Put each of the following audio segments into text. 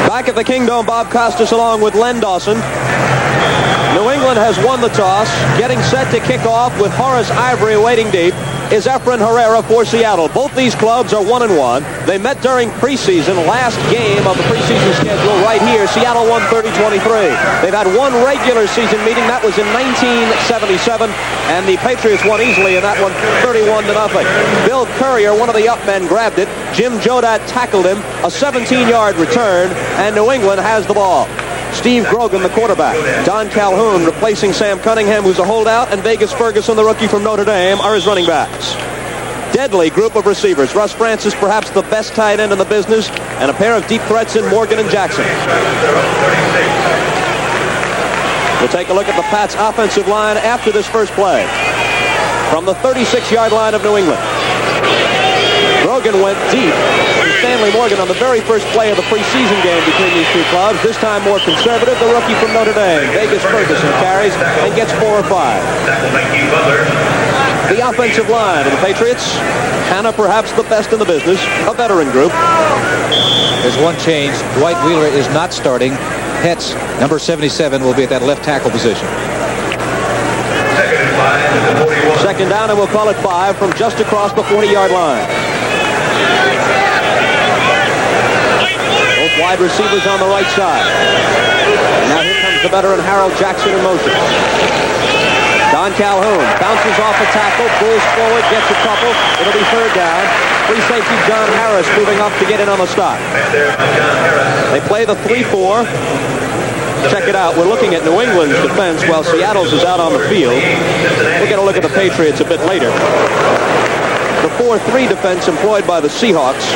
Back at the Kingdome, Bob Costas along with Len Dawson. New England has won the toss. Getting set to kick off with Horace Ivory waiting deep is Efren Herrera for Seattle. Both these clubs are 1-1. They met during preseason, last game of the preseason schedule right here. Seattle won 30-23. They've had one regular season meeting. That was in 1977, and the Patriots won easily in that one, 31-0. Bill Courier, one of the up men, grabbed it. Jim Jodat tackled him. A 17-yard return, and New England has the ball. Steve Grogan, the quarterback. Don Calhoun replacing Sam Cunningham, who's a holdout, and Vegas Ferguson, the rookie from Notre Dame, are his running backs. Deadly group of receivers. Russ Francis, perhaps the best tight end in the business, and a pair of deep threats in Morgan and Jackson. We'll take a look at the Pats' offensive line after this first play. From the 36-yard line of New England. Grogan went deep to Stanley Morgan on the very first play of the preseason game between these two clubs. This time more conservative, the rookie from Notre Dame. Vegas Ferguson carries and gets 4 or 5. The offensive line of the Patriots, Hannah perhaps the best in the business, a veteran group. There's one change. Dwight Wheeler is not starting. Hetz, number 77, will be at that left tackle position. Second down, and we'll call it 5 from just across the 40-yard line. Both wide receivers on the right side. Now here comes the veteran Harold Jackson in motion. Don Calhoun bounces off a tackle, pulls forward, gets a couple. It'll be third down. Free safety John Harris moving up to get in on the stop. They play the 3-4. Check it out. We're looking at New England's defense while Seattle's is out on the field. We'll get a look at the Patriots a bit later. The 4-3 defense employed by the Seahawks.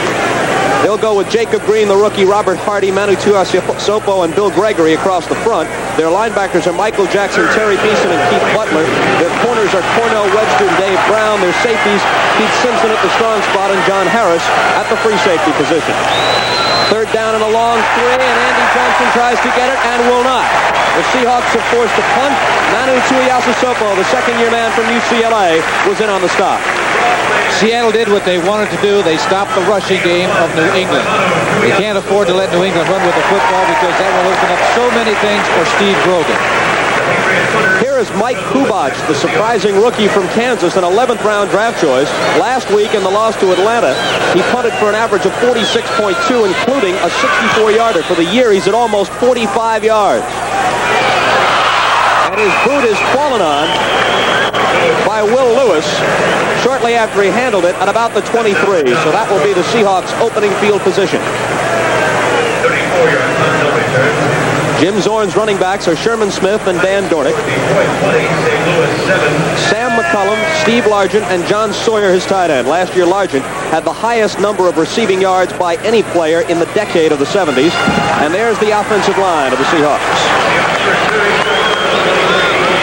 They'll go with Jacob Green, the rookie, Robert Hardy, Manu Tuiasosopo, and Bill Gregory across the front. Their linebackers are Michael Jackson, Terry Beeson, and Keith Butler. Their corners are Cornell Webster and Dave Brown. Their safeties, Keith Simpson at the strong spot and John Harris at the free safety position. Third down and a long 3, and Andy Johnson tries to get it and will not. The Seahawks have forced a punt. Manu Tuiasosopo, the second-year man from UCLA, was in on the stop. Seattle did what they wanted to do. They stopped the rushing game of New England. They can't afford to let New England run with the football because that will open up so many things for Steve Grogan. Here is Mike Kubach, the surprising rookie from Kansas, an 11th-round draft choice. Last week in the loss to Atlanta, he punted for an average of 46.2, including a 64-yarder. For the year, he's at almost 45 yards. And his boot is fallen on by Will Lewis shortly after he handled it at about the 23. So that will be the Seahawks' opening field position. 34-yard punt, no return. Jim Zorn's running backs are Sherman Smith and Dan Dornick. Sam McCullum, Steve Largent, and John Sawyer, his tight end. Last year, Largent had the highest number of receiving yards by any player in the decade of the 70s. And there's the offensive line of the Seahawks.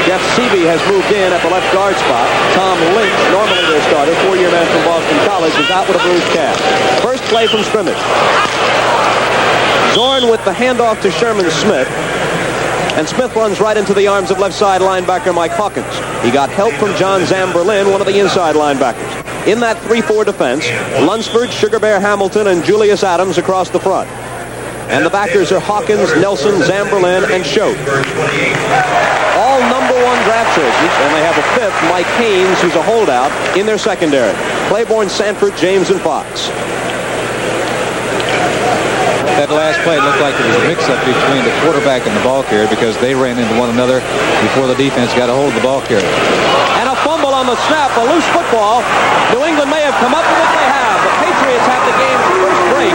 Jeff Seavey has moved in at the left guard spot. Tom Lynch, normally their starter, 4-year man from Boston College, is out with a bruised calf. First play from scrimmage. Zorn with the handoff to Sherman Smith. And Smith runs right into the arms of left side linebacker Mike Hawkins. He got help from John Zamberlin, one of the inside linebackers. In that 3-4 defense, Lunsford, Sugar Bear Hamilton, and Julius Adams across the front. And the backers are Hawkins, Nelson, Zamberlin, and Schote. All number 1 draft choices, and they have a 5th, Mike Haynes, who's a holdout, in their secondary. Claiborne, Sanford, James, and Fox. That last play looked like it was a mix-up between the quarterback and the ball carrier because they ran into one another before the defense got a hold of the ball carrier. And a fumble on the snap, a loose football. New England may have come up with it. They have. The Patriots have the game's first break,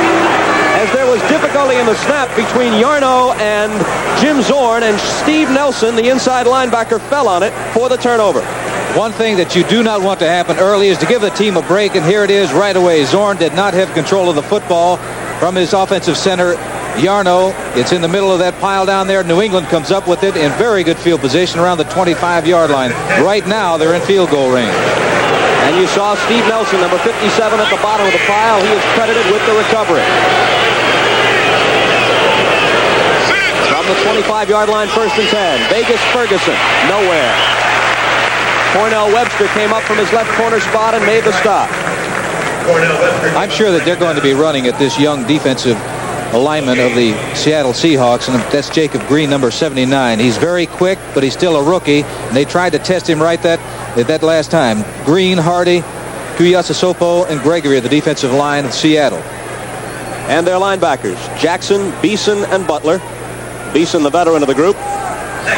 as there was difficulty in the snap between Yarno and Jim Zorn, and Steve Nelson, the inside linebacker, fell on it for the turnover. One thing that you do not want to happen early is to give the team a break, and here it is right away. Zorn did not have control of the football from his offensive center, Yarno. It's in the middle of that pile down there. New England comes up with it in very good field position around the 25-yard line. Right now, they're in field goal range. And you saw Steve Nelson, number 57, at the bottom of the pile. He is credited with the recovery. From the 25-yard line, 1st and 10. Vegas Ferguson, nowhere. Cornell Webster came up from his left corner spot and made the stop. I'm sure that they're going to be running at this young defensive lineman of the Seattle Seahawks, and that's Jacob Green, number 79. He's very quick, but he's still a rookie, and they tried to test him right that last time. Green, Hardy, Tuiasosopo, and Gregory are the defensive line of Seattle. And their linebackers, Jackson, Beeson, and Butler. Beeson, the veteran of the group.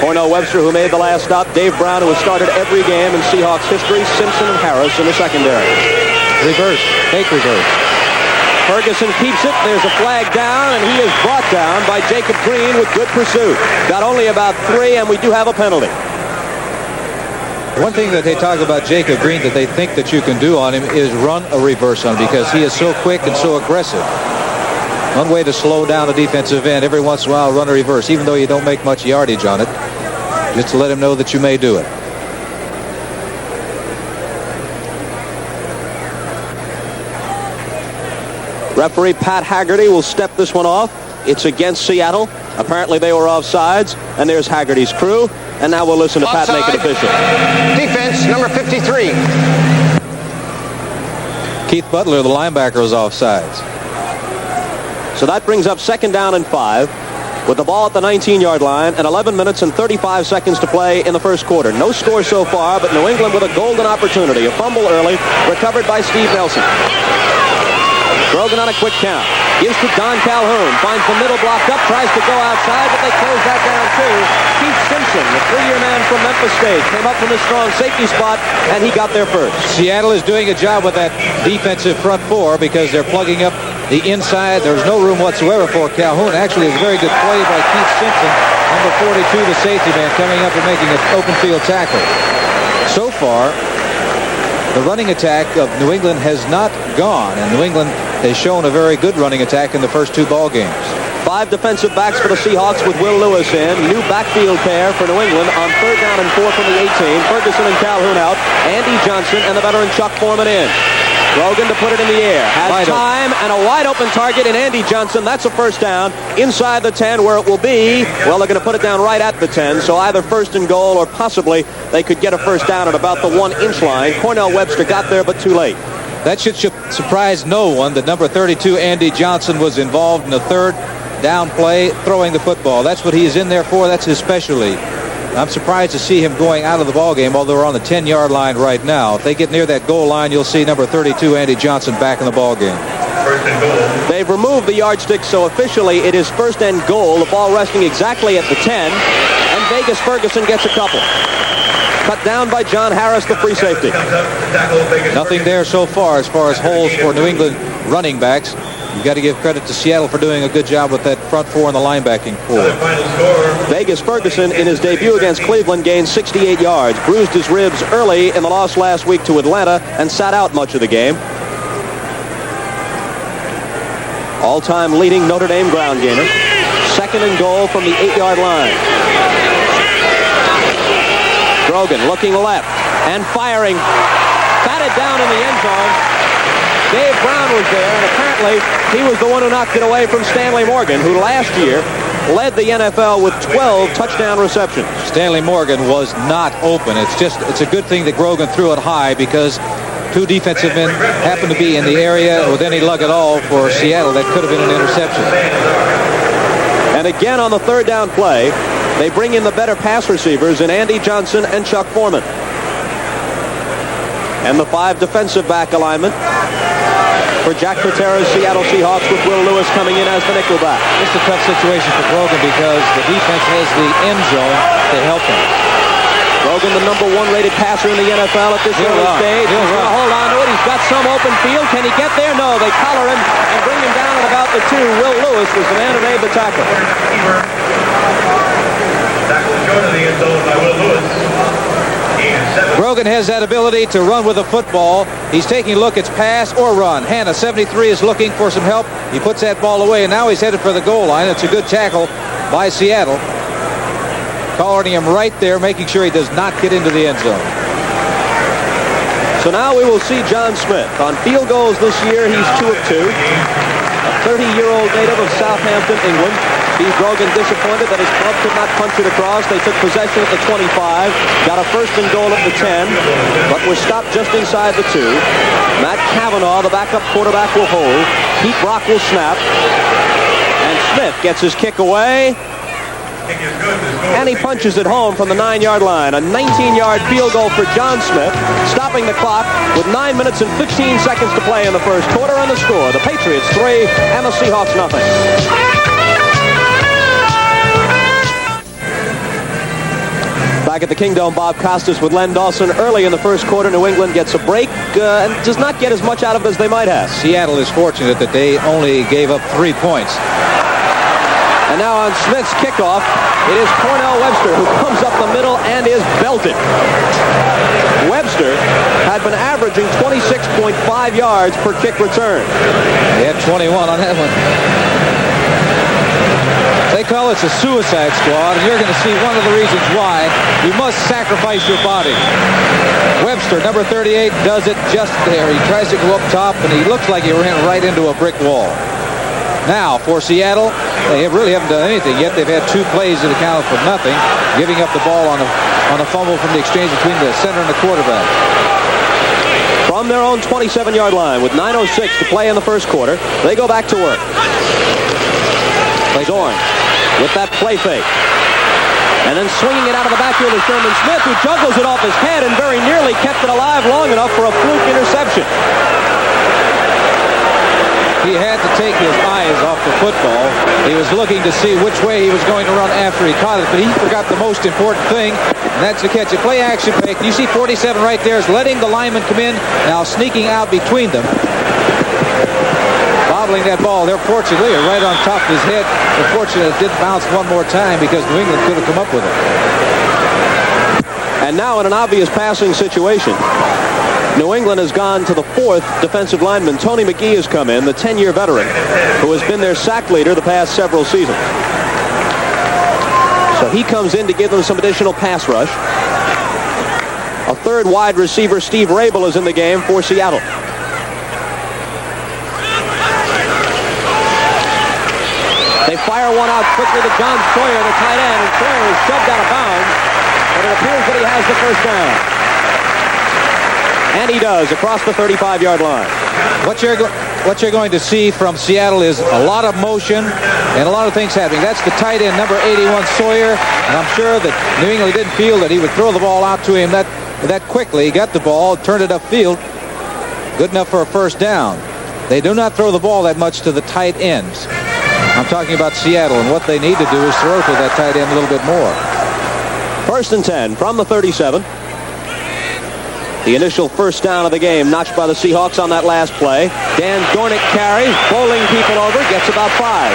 Cornell Webster, who made the last stop. Dave Brown, who has started every game in Seahawks history. Simpson and Harris in the secondary. Reverse. Fake reverse. Ferguson keeps it. There's a flag down, and he is brought down by Jacob Green with good pursuit. Got only about 3, and we do have a penalty. One thing that they talk about Jacob Green that they think that you can do on him is run a reverse on him because he is so quick and so aggressive. One way to slow down a defensive end, every once in a while run a reverse, even though you don't make much yardage on it, just to let him know that you may do it. Referee Pat Haggerty will step this one off. It's against Seattle. Apparently they were offsides, and there's Haggerty's crew. And now we'll listen to Pat make it official. Defense, number 53. Keith Butler, the linebacker, was offsides. So that brings up 2nd down and 5 with the ball at the 19-yard line and 11 minutes and 35 seconds to play in the first quarter. No score so far, but New England with a golden opportunity. A fumble early, recovered by Steve Nelson. Grogan on a quick count. Gives to Don Calhoun. Finds the middle blocked up. Tries to go outside, but they close that down too. Keith Simpson, the 3-year man from Memphis State, came up from his strong safety spot, and he got there first. Seattle is doing a job with that defensive front 4 because they're plugging up the inside. There's no room whatsoever for Calhoun. Actually, it's a very good play by Keith Simpson, number 42, the safety man, coming up and making an open field tackle. So far, the running attack of New England has not gone, and New England has shown a very good running attack in the first 2 ball games. 5 defensive backs for the Seahawks with Will Lewis in. New backfield pair for New England on 3rd down and 4 from the 18. Ferguson and Calhoun out. Andy Johnson and the veteran Chuck Foreman in. Grogan to put it in the air. Has time and a wide open target in Andy Johnson. That's a first down inside the 10 where it will be. Well, they're going to put it down right at the 10. So either 1st and goal or possibly they could get a first down at about the 1-inch line. Cornell Webster got there but too late. That should surprise no one that number 32, Andy Johnson, was involved in the 3rd down play throwing the football. That's what he's in there for. That's his specialty. I'm surprised to see him going out of the ball game, although we're on the 10-yard line right now. If they get near that goal line, you'll see number 32, Andy Johnson, back in the ball game. They've removed the yardstick, so officially it is 1st and goal. The ball resting exactly at the 10, and Vegas Ferguson gets a couple. Cut down by John Harris, the free safety. Nothing there so far as holes for New England running backs. You've got to give credit to Seattle for doing a good job with that front 4 and the linebacking 4. Vegas Ferguson, in his debut against Cleveland, gained 68 yards, bruised his ribs early in the loss last week to Atlanta, and sat out much of the game. All-time leading Notre Dame ground gainer. 2nd and goal from the 8-yard line. Grogan looking left and firing. Batted down in the end zone. Dave Brown was there, and apparently he was the one who knocked it away from Stanley Morgan, who last year led the NFL with 12 touchdown receptions. Stanley Morgan was not open. It's a good thing that Grogan threw it high because 2 defensive men happened to be in the area with any luck at all for Seattle. That could have been an interception. And again on the 3rd down play, they bring in the better pass receivers in Andy Johnson and Chuck Foreman. And the 5 defensive back alignment for Jack Patera's Seattle Seahawks with Will Lewis coming in as the nickel back. It's a tough situation for Grogan because the defense has the end zone to help him. Grogan, the number 1 rated passer in the NFL at this early stage. He's going to hold on to it. He's got some open field. Can he get there? No. They collar him and bring him down at about the 2. Will Lewis was the man who made the tackle. Grogan has that ability to run with a football. He's taking a look. It's pass or run. Hanna, 73, is looking for some help. He puts that ball away, and now he's headed for the goal line. It's a good tackle by Seattle. Collaring him right there, making sure he does not get into the end zone. So now we will see John Smith. On field goals this year, he's 2 of 2. A 30-year-old native of Southampton, England. Steve Grogan disappointed that his club could not punch it across. They took possession at the 25, got a 1st and goal at the 10, but were stopped just inside the 2. Matt Cavanaugh, the backup quarterback, will hold. Pete Brock will snap. And Smith gets his kick away. And he punches it home from the 9-yard line. A 19-yard field goal for John Smith, stopping the clock with 9 minutes and 15 seconds to play in the first quarter. And the score, the Patriots 3 and the Seahawks nothing. Back at the Kingdome, Bob Costas with Len Dawson. Early in the first quarter, New England gets a break and does not get as much out of it as they might have. Seattle is fortunate that they only gave up 3 points. And now on Smith's kickoff, it is Cornell Webster who comes up the middle and is belted. Webster had been averaging 26.5 yards per kick return. He had 21 on that one. They call it a suicide squad, and you're going to see one of the reasons why. You must sacrifice your body. Webster, number 38, does it just there. He tries to go up top, and he looks like he ran right into a brick wall. Now, for Seattle, they really haven't done anything yet. They've had 2 plays that accounted for nothing, giving up the ball on a fumble from the exchange between the center and the quarterback. From their own 27-yard line with 9:06 to play in the first quarter, they go back to work. Zorn with that play fake. And then swinging it out of the backfield is Sherman Smith, who juggles it off his head and very nearly kept it alive long enough for a fluke interception. He had to take his eyes off the football. He was looking to see which way he was going to run after he caught it, but he forgot the most important thing, and that's to catch a play action fake. You see 47 right there is letting the lineman come in, now sneaking out between them. Bobbling that ball there, fortunately, right on top of his head. Unfortunately, it didn't bounce one more time because New England could have come up with it. And now in an obvious passing situation, New England has gone to the 4th defensive lineman. Tony McGee has come in, the 10-year veteran, who has been their sack leader the past several seasons. So he comes in to give them some additional pass rush. A 3rd wide receiver, Steve Rabel, is in the game for Seattle. They fire one out quickly to John Sawyer, the tight end, and Sawyer is shoved out of bounds, but it appears that he has the first down. And he does, across the 35-yard line. What you're going to see from Seattle is a lot of motion and a lot of things happening. That's the tight end, number 81, Sawyer. And I'm sure that New England didn't feel that he would throw the ball out to him that quickly. He got the ball, turned it upfield. Good enough for a first down. They do not throw the ball that much to the tight ends. I'm talking about Seattle, and what they need to do is throw to that tight end a little bit more. 1st and 10 from the 37. The initial first down of the game notched by the Seahawks on that last play. Dan Dornick carries, bowling people over, gets about 5.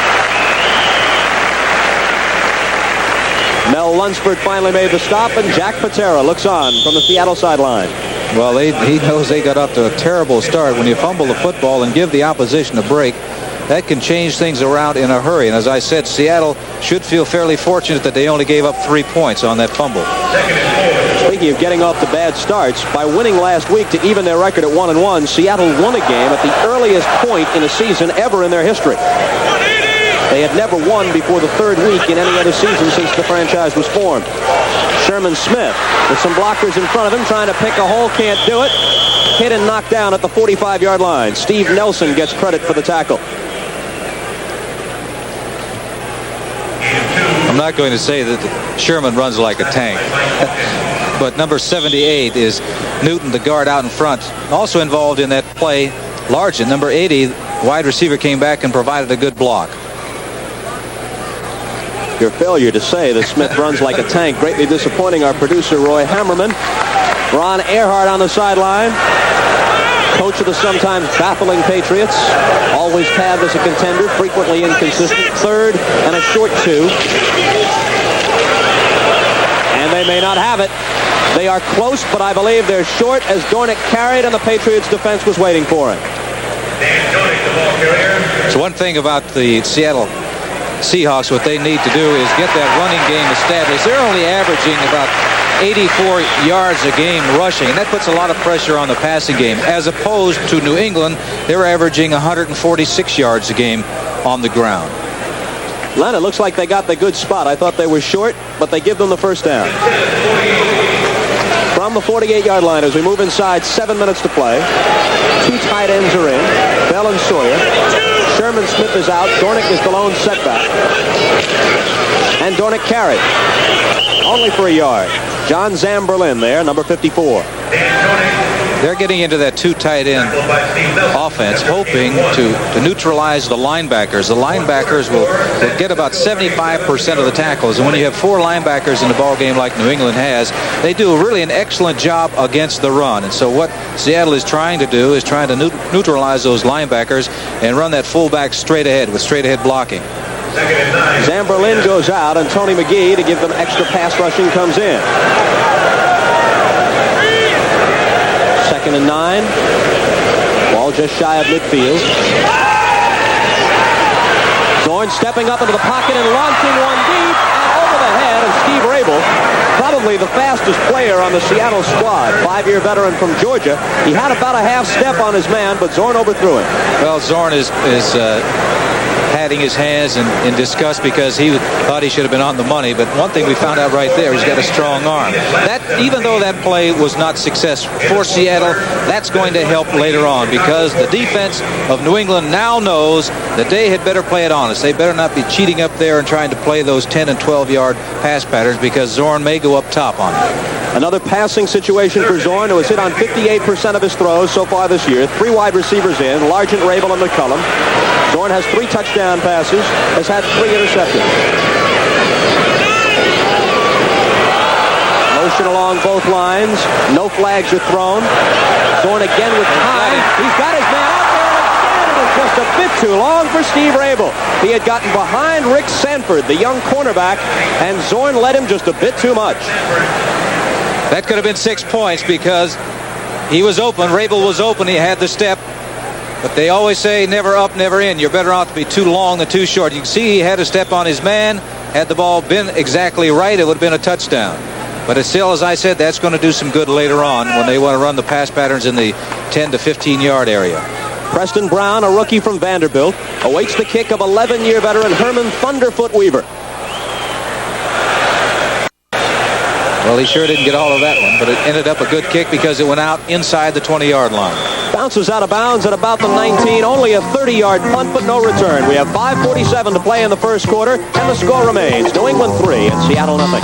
Mel Lunsford finally made the stop, and Jack Patera looks on from the Seattle sideline. Well, he knows they got off to a terrible start. When you fumble the football and give the opposition a break, that can change things around in a hurry. And as I said, Seattle should feel fairly fortunate that they only gave up 3 points on that fumble. Speaking of getting off to bad starts, by winning last week to even their record at 1-1, Seattle won a game at the earliest point in a season ever in their history. They had never won before the 3rd week in any other season since the franchise was formed. Sherman Smith with some blockers in front of him trying to pick a hole, can't do it. Hit and knocked down at the 45-yard line. Steve Nelson gets credit for the tackle. I'm not going to say that Sherman runs like a tank. But number 78 is Newton, the guard out in front. Also involved in that play, Largent, number 80, wide receiver, came back and provided a good block. Your failure to say that Smith runs like a tank greatly disappointing our producer, Roy Hammerman. Ron Earhart on the sideline. Coach of the sometimes baffling Patriots. Always tabbed as a contender, frequently inconsistent. 3rd and a short 2. And they may not have it. They are close, but I believe they're short as Dornick carried and the Patriots defense was waiting for him. So one thing about the Seattle Seahawks, what they need to do is get that running game established. They're only averaging about 84 yards a game rushing, and that puts a lot of pressure on the passing game, as opposed to New England. They're averaging 146 yards a game on the ground. Len, it looks like they got the good spot. I thought they were short, but they give them the first down. From the 48-yard line as we move inside, 7 minutes to play. 2 tight ends are in, Bell and Sawyer. Sherman Smith is out. Dornick is the lone setback. And Dornick carried. Only for a yard. John Zamberlin there, number 54. They're getting into that two tight end offense, hoping to neutralize the linebackers. The linebackers will get about 75% of the tackles. And when you have four linebackers in the ball game like New England has, they do really an excellent job against the run. And so what Seattle is trying to do is trying to neutralize those linebackers and run that fullback straight ahead with straight ahead blocking. Zamberlin goes out, and Tony McGee, to give them extra pass rushing, comes in. 2nd and 9. Ball just shy of midfield. Zorn stepping up into the pocket and launching one deep and over the head of Steve Rabel, probably the fastest player on the Seattle squad. 5-year veteran from Georgia. He had about a half step on his man, but Zorn overthrew him. Well, Zorn is patting his hands in disgust because he thought he should have been on the money. But one thing we found out right there, he's got a strong arm. That, even though that play was not successful for Seattle, that's going to help later on because the defense of New England now knows that they had better play it honest. They better not be cheating up there and trying to play those 10 and 12-yard pass patterns because Zorn may go up top on it. Another passing situation for Zorn, who has hit on 58% of his throws so far this year. 3 wide receivers in, Largent, Rabel, and McCullum. Zorn has 3 touchdown passes, has had 3 interceptions. Motion along both lines. No flags are thrown. Zorn again with time. He's got his man out there, and it's just a bit too long for Steve Rabel. He had gotten behind Rick Sanford, the young cornerback, and Zorn led him just a bit too much. That could have been 6 points because he was open. Rabel was open. He had the step. But they always say never up, never in. You're better off to be too long than too short. You can see he had a step on his man. Had the ball been exactly right, it would have been a touchdown. But it's still, as I said, that's going to do some good later on when they want to run the pass patterns in the 10 to 15-yard area. Preston Brown, a rookie from Vanderbilt, awaits the kick of 11-year veteran Herman Thunderfoot Weaver. Well, he sure didn't get all of that one, but it ended up a good kick because it went out inside the 20-yard line. Bounces out of bounds at about the 19. Only a 30-yard punt, but no return. We have 5:47 to play in the first quarter, and the score remains New England 3 and Seattle nothing.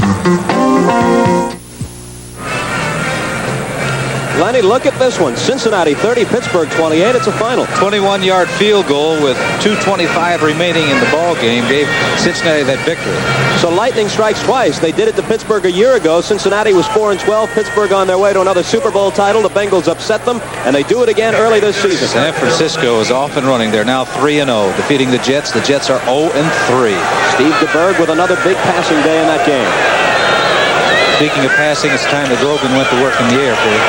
Lenny, look at this one. Cincinnati 30, Pittsburgh 28. It's a final. 21-yard field goal with 2:25 remaining in the ball game gave Cincinnati that victory. So lightning strikes twice. They did it to Pittsburgh a year ago. Cincinnati was 4-12. Pittsburgh on their way to another Super Bowl title. The Bengals upset them, and they do it again early this season. San Francisco is off and running. They're now 3-0, defeating the Jets. The Jets are 0-3. Steve DeBerg with another big passing day in that game. Speaking of passing, it's time that Grogan went to work in the air for you.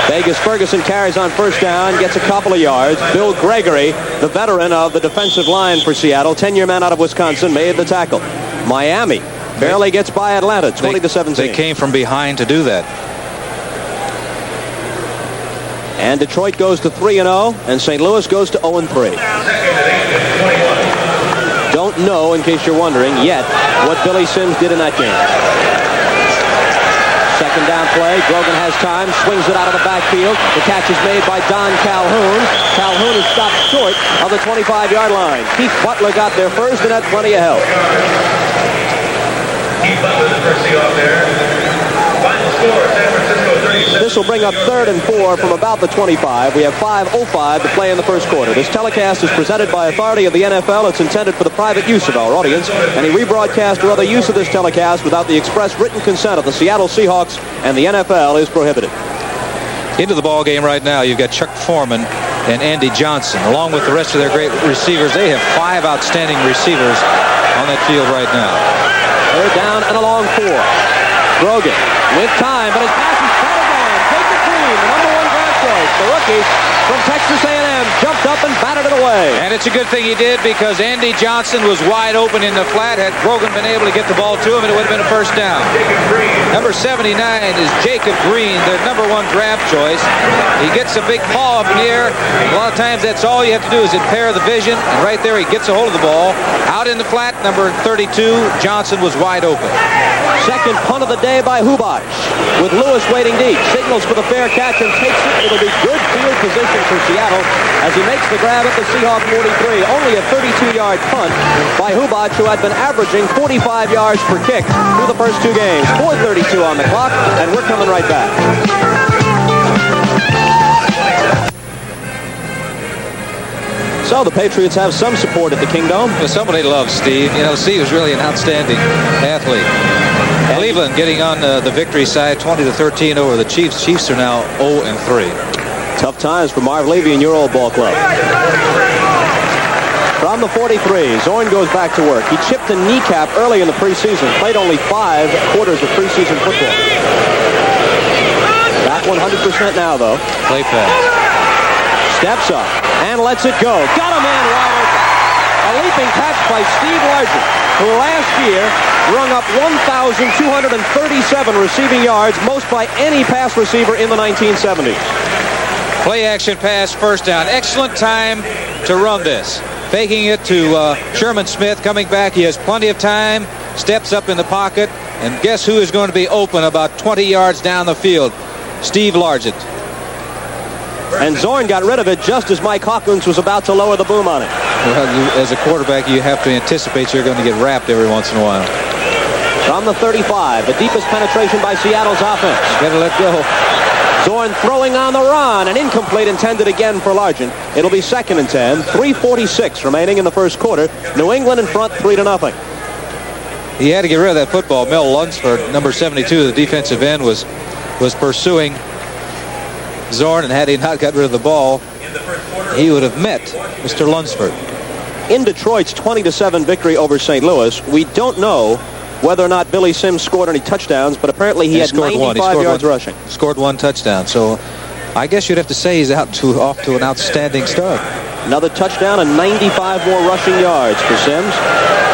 Vegas Ferguson carries on first down, gets a couple of yards. Bill Gregory, the veteran of the defensive line for Seattle, 10-year man out of Wisconsin, made the tackle. Miami barely gets by Atlanta, 20-17. They came from behind to do that. And Detroit goes to 3-0, and St. Louis goes to 0-3. Don't know, in case you're wondering, yet what Billy Sims did in that game. Second down play. Grogan has time. Swings it out of the backfield. The catch is made by Don Calhoun. Calhoun is stopped short of the 25-yard line. Keith Butler got there first and had plenty of help. Keith Butler, the first off there. Final score, San Francisco 37. This will bring up 3rd and 4 from about the 25. We have 5:05 to play in the first quarter. This telecast is presented by authority of the NFL. It's intended for the private use of our audience. Any rebroadcast or other use of this telecast without the express written consent of the Seattle Seahawks and the NFL is prohibited. Into the ball game right now, you've got Chuck Foreman and Andy Johnson. Along with the rest of their great receivers, they have 5 outstanding receivers on that field right now. They're down and a long 4. Grogan with time, but his pass is caught again. Jacob Green, the #1 draft choice, the rookie from Texas A&M, jumped up and batted it away. And it's a good thing he did because Andy Johnson was wide open in the flat. Had Grogan been able to get the ball to him, and it would have been a first down. Number 79 is Jacob Green, their #1 draft choice. He gets a big paw up in the air. A lot of times that's all you have to do is impair the vision, and right there he gets a hold of the ball. Out in the flat, number 32, Johnson was wide open. Second punt of the day by Hubach, with Lewis waiting deep. Signals for the fair catch and takes it. It'll be good. good field position for Seattle as he makes the grab at the Seahawk 43. Only a 32-yard punt by Hubbard, who had been averaging 45 yards per kick through the first two games. 4:32 on the clock, and we're coming right back. So the Patriots have some support at the Kingdome. Well, somebody loves Steve. You know, Steve is really an outstanding athlete. Cleveland getting on the victory side, 20-13 over the Chiefs. Chiefs are now 0-3. Tough times for Marv Levy and your old ball club. From the 43, Zorn goes back to work. He chipped a kneecap early in the preseason. Played only 5 quarters of preseason football. Back 100% now, though. Play fast. Steps up and lets it go. Got a man wide open. A leaping catch by Steve Largent, who last year rung up 1,237 receiving yards, most by any pass receiver in the 1970s. Play action pass, first down. Excellent time to run this. Faking it to Sherman Smith, coming back. He has plenty of time, steps up in the pocket, and guess who is going to be open about 20 yards down the field? Steve Largent. And Zorn got rid of it just as Mike Hawkins was about to lower the boom on it. Well, as a quarterback, you have to anticipate you're going to get wrapped every once in a while. From the 35, the deepest penetration by Seattle's offense. Better let go. Zorn throwing on the run, and incomplete, intended again for Largent. It'll be 2nd and 10, 3:46 remaining in the first quarter. New England in front, 3-0. He had to get rid of that football. Mel Lunsford, number 72, the defensive end, was pursuing Zorn, and had he not got rid of the ball, he would have met Mr. Lunsford. In Detroit's 20-7 victory over St. Louis, we don't know whether or not Billy Sims scored any touchdowns, but apparently he had 95 yards rushing. Scored 1 touchdown, so I guess you'd have to say he's off to an outstanding start. Another touchdown and 95 more rushing yards for Sims.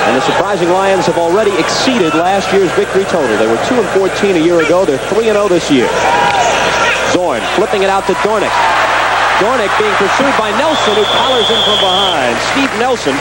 And the surprising Lions have already exceeded last year's victory total. They were 2-14 a year ago. They're 3-0 this year. Zorn flipping it out to Dornick. Dornick being pursued by Nelson, who collars him from behind. Steve Nelson,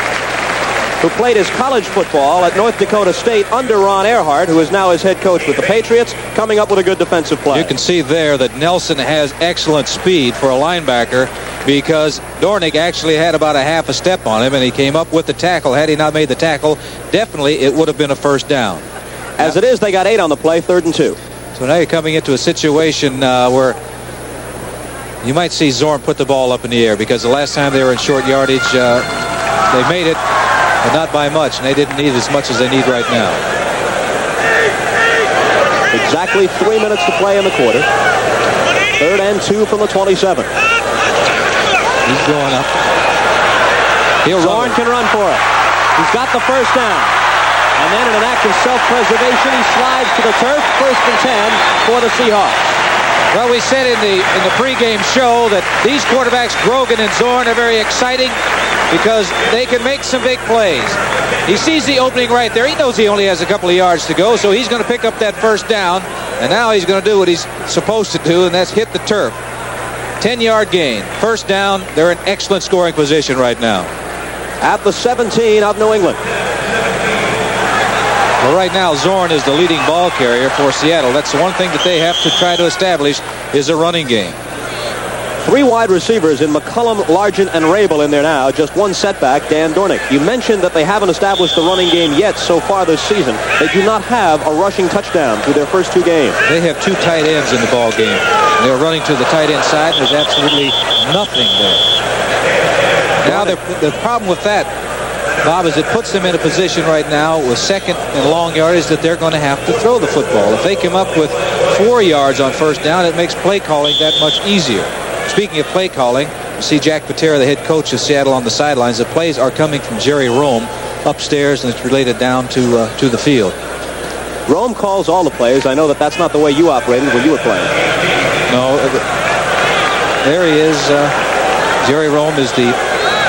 who played his college football at North Dakota State under Ron Earhart, who is now his head coach with the Patriots, coming up with a good defensive play. You can see there that Nelson has excellent speed for a linebacker, because Dornick actually had about a half a step on him, and he came up with the tackle. Had he not made the tackle, definitely it would have been a first down. As it is, they got 8 on the play, 3rd and 2. So now you're coming into a situation where you might see Zorn put the ball up in the air, because the last time they were in short yardage, they made it, but not by much, and they didn't need as much as they need right now. Exactly 3 minutes to play in the quarter. 3rd and 2 from the 27. He's going up. Zorn can run for it. He's got the first down. And then in an act of self-preservation, he slides to the turf. 1st and 10 for the Seahawks. Well, we said in the pregame show that these quarterbacks, Grogan and Zorn, are very exciting because they can make some big plays. He sees the opening right there. He knows he only has a couple of yards to go, so he's going to pick up that first down. And now he's going to do what he's supposed to do, and that's hit the turf. 10-yard gain. First down. They're in excellent scoring position right now. At the 17 of New England. Well, right now, Zorn is the leading ball carrier for Seattle. That's the one thing that they have to try to establish is a running game. 3 wide receivers in McCullum, Largent, and Rabel in there now. Just one setback, Dan Dornick. You mentioned that they haven't established the running game yet so far this season. They do not have a rushing touchdown through their first 2 games. They have 2 tight ends in the ball game. They're running to the tight end side, and there's absolutely nothing there. Now, the problem with that, Bob, is it puts them in a position right now with 2nd and long yardage that they're going to have to throw the football. If they come up with 4 yards on first down, it makes play calling that much easier. Speaking of play calling, you see Jack Patera, the head coach of Seattle, on the sidelines. The plays are coming from Jerry Rome upstairs, and it's related down to the field. Rome calls all the plays. I know that that's not the way you operated when you were playing. No, there he is. Jerry Rome is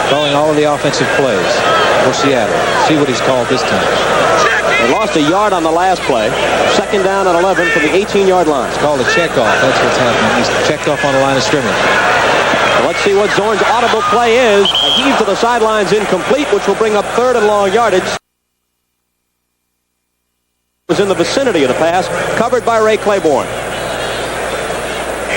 calling all of the offensive plays for Seattle. See what he's called this time. They lost a yard on the last play. 2nd down and 11 from the 18-yard line. It's called a checkoff. That's what's happening. He's checked off on the line of scrimmage. Well, let's see what Zorn's audible play is. A heave to the sidelines, incomplete, which will bring up 3rd and long yardage. Was in the vicinity of the pass, covered by Ray Claiborne.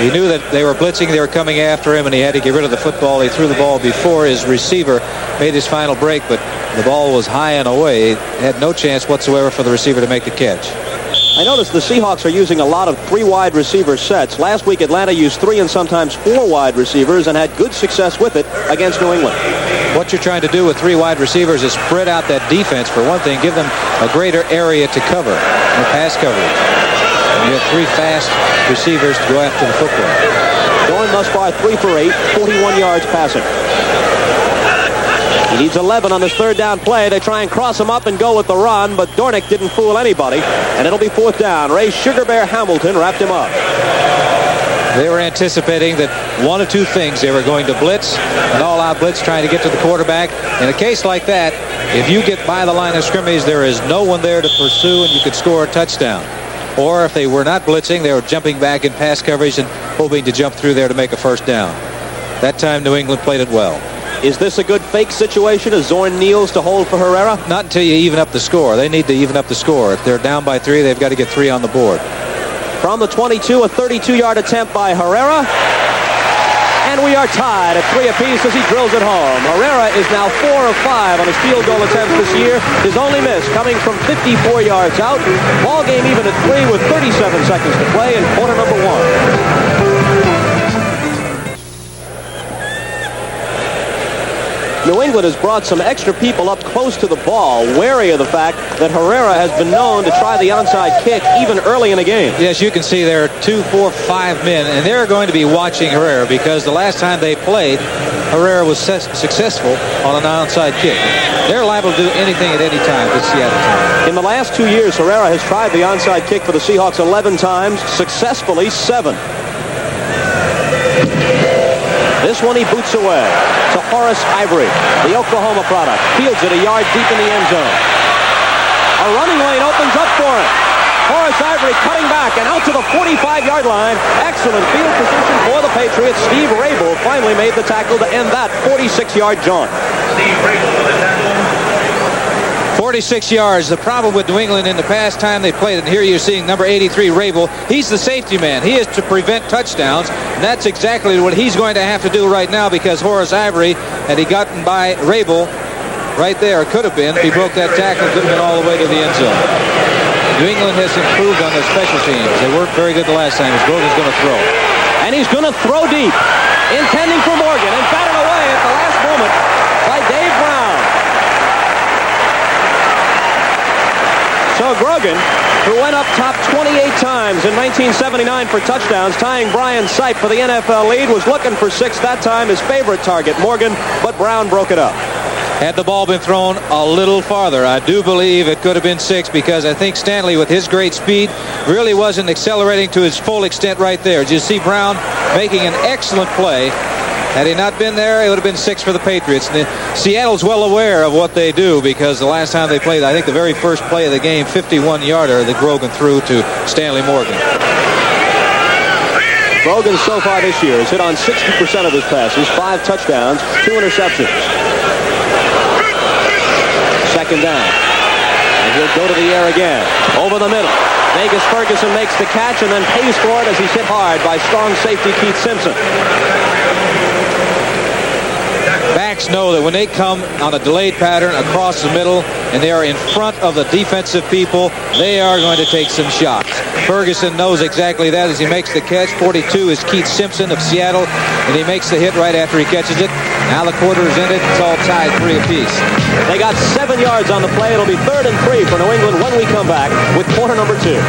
He knew that they were blitzing, they were coming after him, and he had to get rid of the football. He threw the ball before his receiver made his final break, but the ball was high and away. Had no chance whatsoever for the receiver to make the catch. I noticed the Seahawks are using a lot of 3 wide receiver sets. Last week, Atlanta used 3 and sometimes 4 wide receivers and had good success with it against New England. What you're trying to do with 3 wide receivers is spread out that defense, for one thing, give them a greater area to cover in pass coverage. And you have 3 fast receivers to go after the football. Going thus far 3 for 8, 41 yards passing. He needs 11 on this 3rd down play. They try and cross him up and go with the run, but Dornick didn't fool anybody, and it'll be 4th down. Ray Sugar Bear Hamilton wrapped him up. They were anticipating that one of 2 things. They were going to blitz, an all-out blitz trying to get to the quarterback. In a case like that, if you get by the line of scrimmage, there is no one there to pursue, and you could score a touchdown. Or if they were not blitzing, they were jumping back in pass coverage and hoping to jump through there to make a 1st down. That time, New England played it well. Is this a good fake situation as Zorn kneels to hold for Herrera? Not until you even up the score. They need to even up the score. If they're down by 3, they've got to get 3 on the board. From the 22, a 32-yard attempt by Herrera. And we are tied at 3 apiece as he drills it home. Herrera is now 4 of 5 on his field goal attempts this year. His only miss coming from 54 yards out. Ball game even at 3 with 37 seconds to play in quarter number 1. New England has brought some extra people up close to the ball, wary of the fact that Herrera has been known to try the onside kick even early in the game. Yes, you can see there are 2, 4, 5 men, and they're going to be watching Herrera because the last time they played, Herrera was successful on an onside kick. They're liable to do anything at any time this Seattle team. In the last 2 years, Herrera has tried the onside kick for the Seahawks 11 times, successfully 7. This one he boots away to Horace Ivory, the Oklahoma product. Fields it a yard deep in the end zone. A running lane opens up for him. Horace Ivory cutting back and out to the 45-yard line. Excellent field position for the Patriots. Steve Rabel finally made the tackle to end that 46-yard jaunt. Steve Rabel with the tackle. 46 yards. The problem with New England in the past time they played, and here you're seeing number 83, Rabel. He's the safety man. He is to prevent touchdowns, and that's exactly what he's going to have to do right now because Horace Ivory, had he gotten by Rabel right there, could have been, if he broke that tackle, could have been all the way to the end zone. New England has improved on their special teams. They weren't very good the last time. As Grogan's going to throw. And he's going to throw deep, intending for Morgan, and batted away at the last moment by Dave Brown. So Grogan, who went up top 28 times in 1979 for touchdowns, tying Brian Sipe for the NFL lead, was looking for 6 that time, his favorite target, Morgan, but Brown broke it up. Had the ball been thrown a little farther, I do believe it could have been 6 because I think Stanley, with his great speed, really wasn't accelerating to his full extent right there. As you see Brown making an excellent play. Had he not been there, it would have been 6 for the Patriots. And Seattle's well aware of what they do because the last time they played, I think the very first play of the game, 51-yarder that Grogan threw to Stanley Morgan. Grogan so far this year has hit on 60% of his passes, 5 touchdowns, 2 interceptions. 2nd down. And he'll go to the air again. Over the middle. Vegas Ferguson makes the catch and then pays for it as he's hit hard by strong safety Keith Simpson. Backs know that when they come on a delayed pattern across the middle and they are in front of the defensive people, they are going to take some shots. Ferguson knows exactly that as he makes the catch. 42 is Keith Simpson of Seattle, and he makes the hit right after he catches it. Now the quarter is ended. It's all tied 3 apiece. They got 7 yards on the play. It'll be 3rd and 3 for New England when we come back with quarter number 2.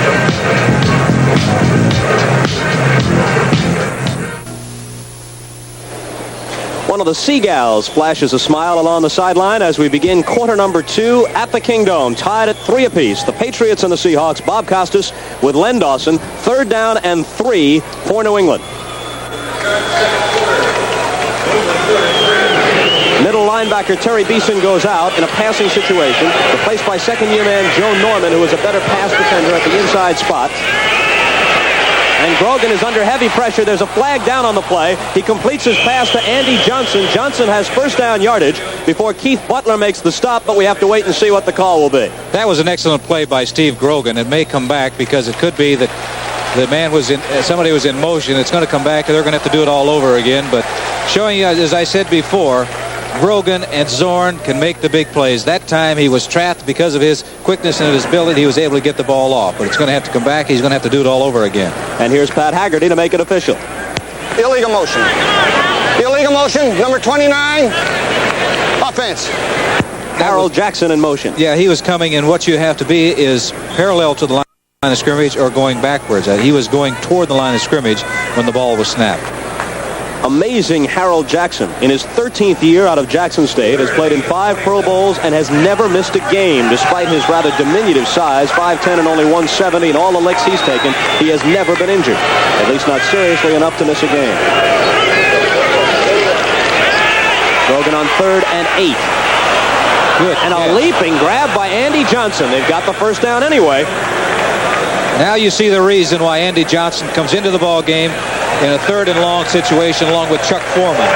One of the Seagulls flashes a smile along the sideline as we begin quarter number 2 at the Kingdome, tied at 3 apiece. The Patriots and the Seahawks. Bob Costas with Len Dawson. 3rd down and 3 for New England. Middle linebacker Terry Beeson goes out in a passing situation, replaced by second-year man Joe Norman, who is a better pass defender at the inside spot. And Grogan is under heavy pressure. There's a flag down on the play. He completes his pass to Andy Johnson. Johnson has 1st down yardage before Keith Butler makes the stop, but we have to wait and see what the call will be. That was an excellent play by Steve Grogan. It may come back because it could be that The man was in, somebody was in motion. It's going to come back, and they're going to have to do it all over again. But showing you, as I said before, Grogan and Zorn can make the big plays. That time he was trapped because of his quickness and his ability. He was able to get the ball off. But it's going to have to come back. He's going to have to do it all over again. And here's Pat Haggerty to make it official. Illegal motion. Illegal motion, number 29. Offense. Harold Jackson in motion. Yeah, he was coming, and what you have to be is parallel to the line of scrimmage or going backwards. He was going toward the line of scrimmage when the ball was snapped. Amazing Harold Jackson. In his 13th year out of Jackson State, has played in 5 Pro Bowls and has never missed a game despite his rather diminutive size, 5'10" and only 170, and all the licks he's taken. He has never been injured, at least not seriously enough to miss a game. Grogan on 3rd and 8. Good. And a leaping grab by Andy Johnson. They've got the first down anyway. Now you see the reason why Andy Johnson comes into the ball game in a 3rd and long situation along with Chuck Foreman.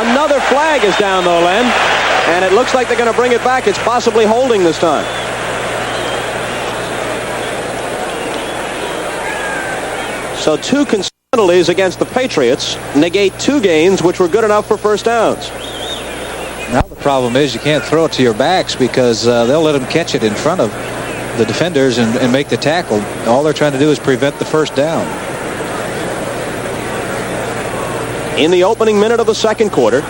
Another flag is down though, Len, and it looks like they're going to bring it back. It's possibly holding this time. So 2 penalties against the Patriots negate 2 gains which were good enough for first downs. Now the problem is you can't throw it to your backs because they'll let them catch it in front of the defenders and make the tackle. All they're trying to do is prevent the first down. In the opening minute of the second quarter,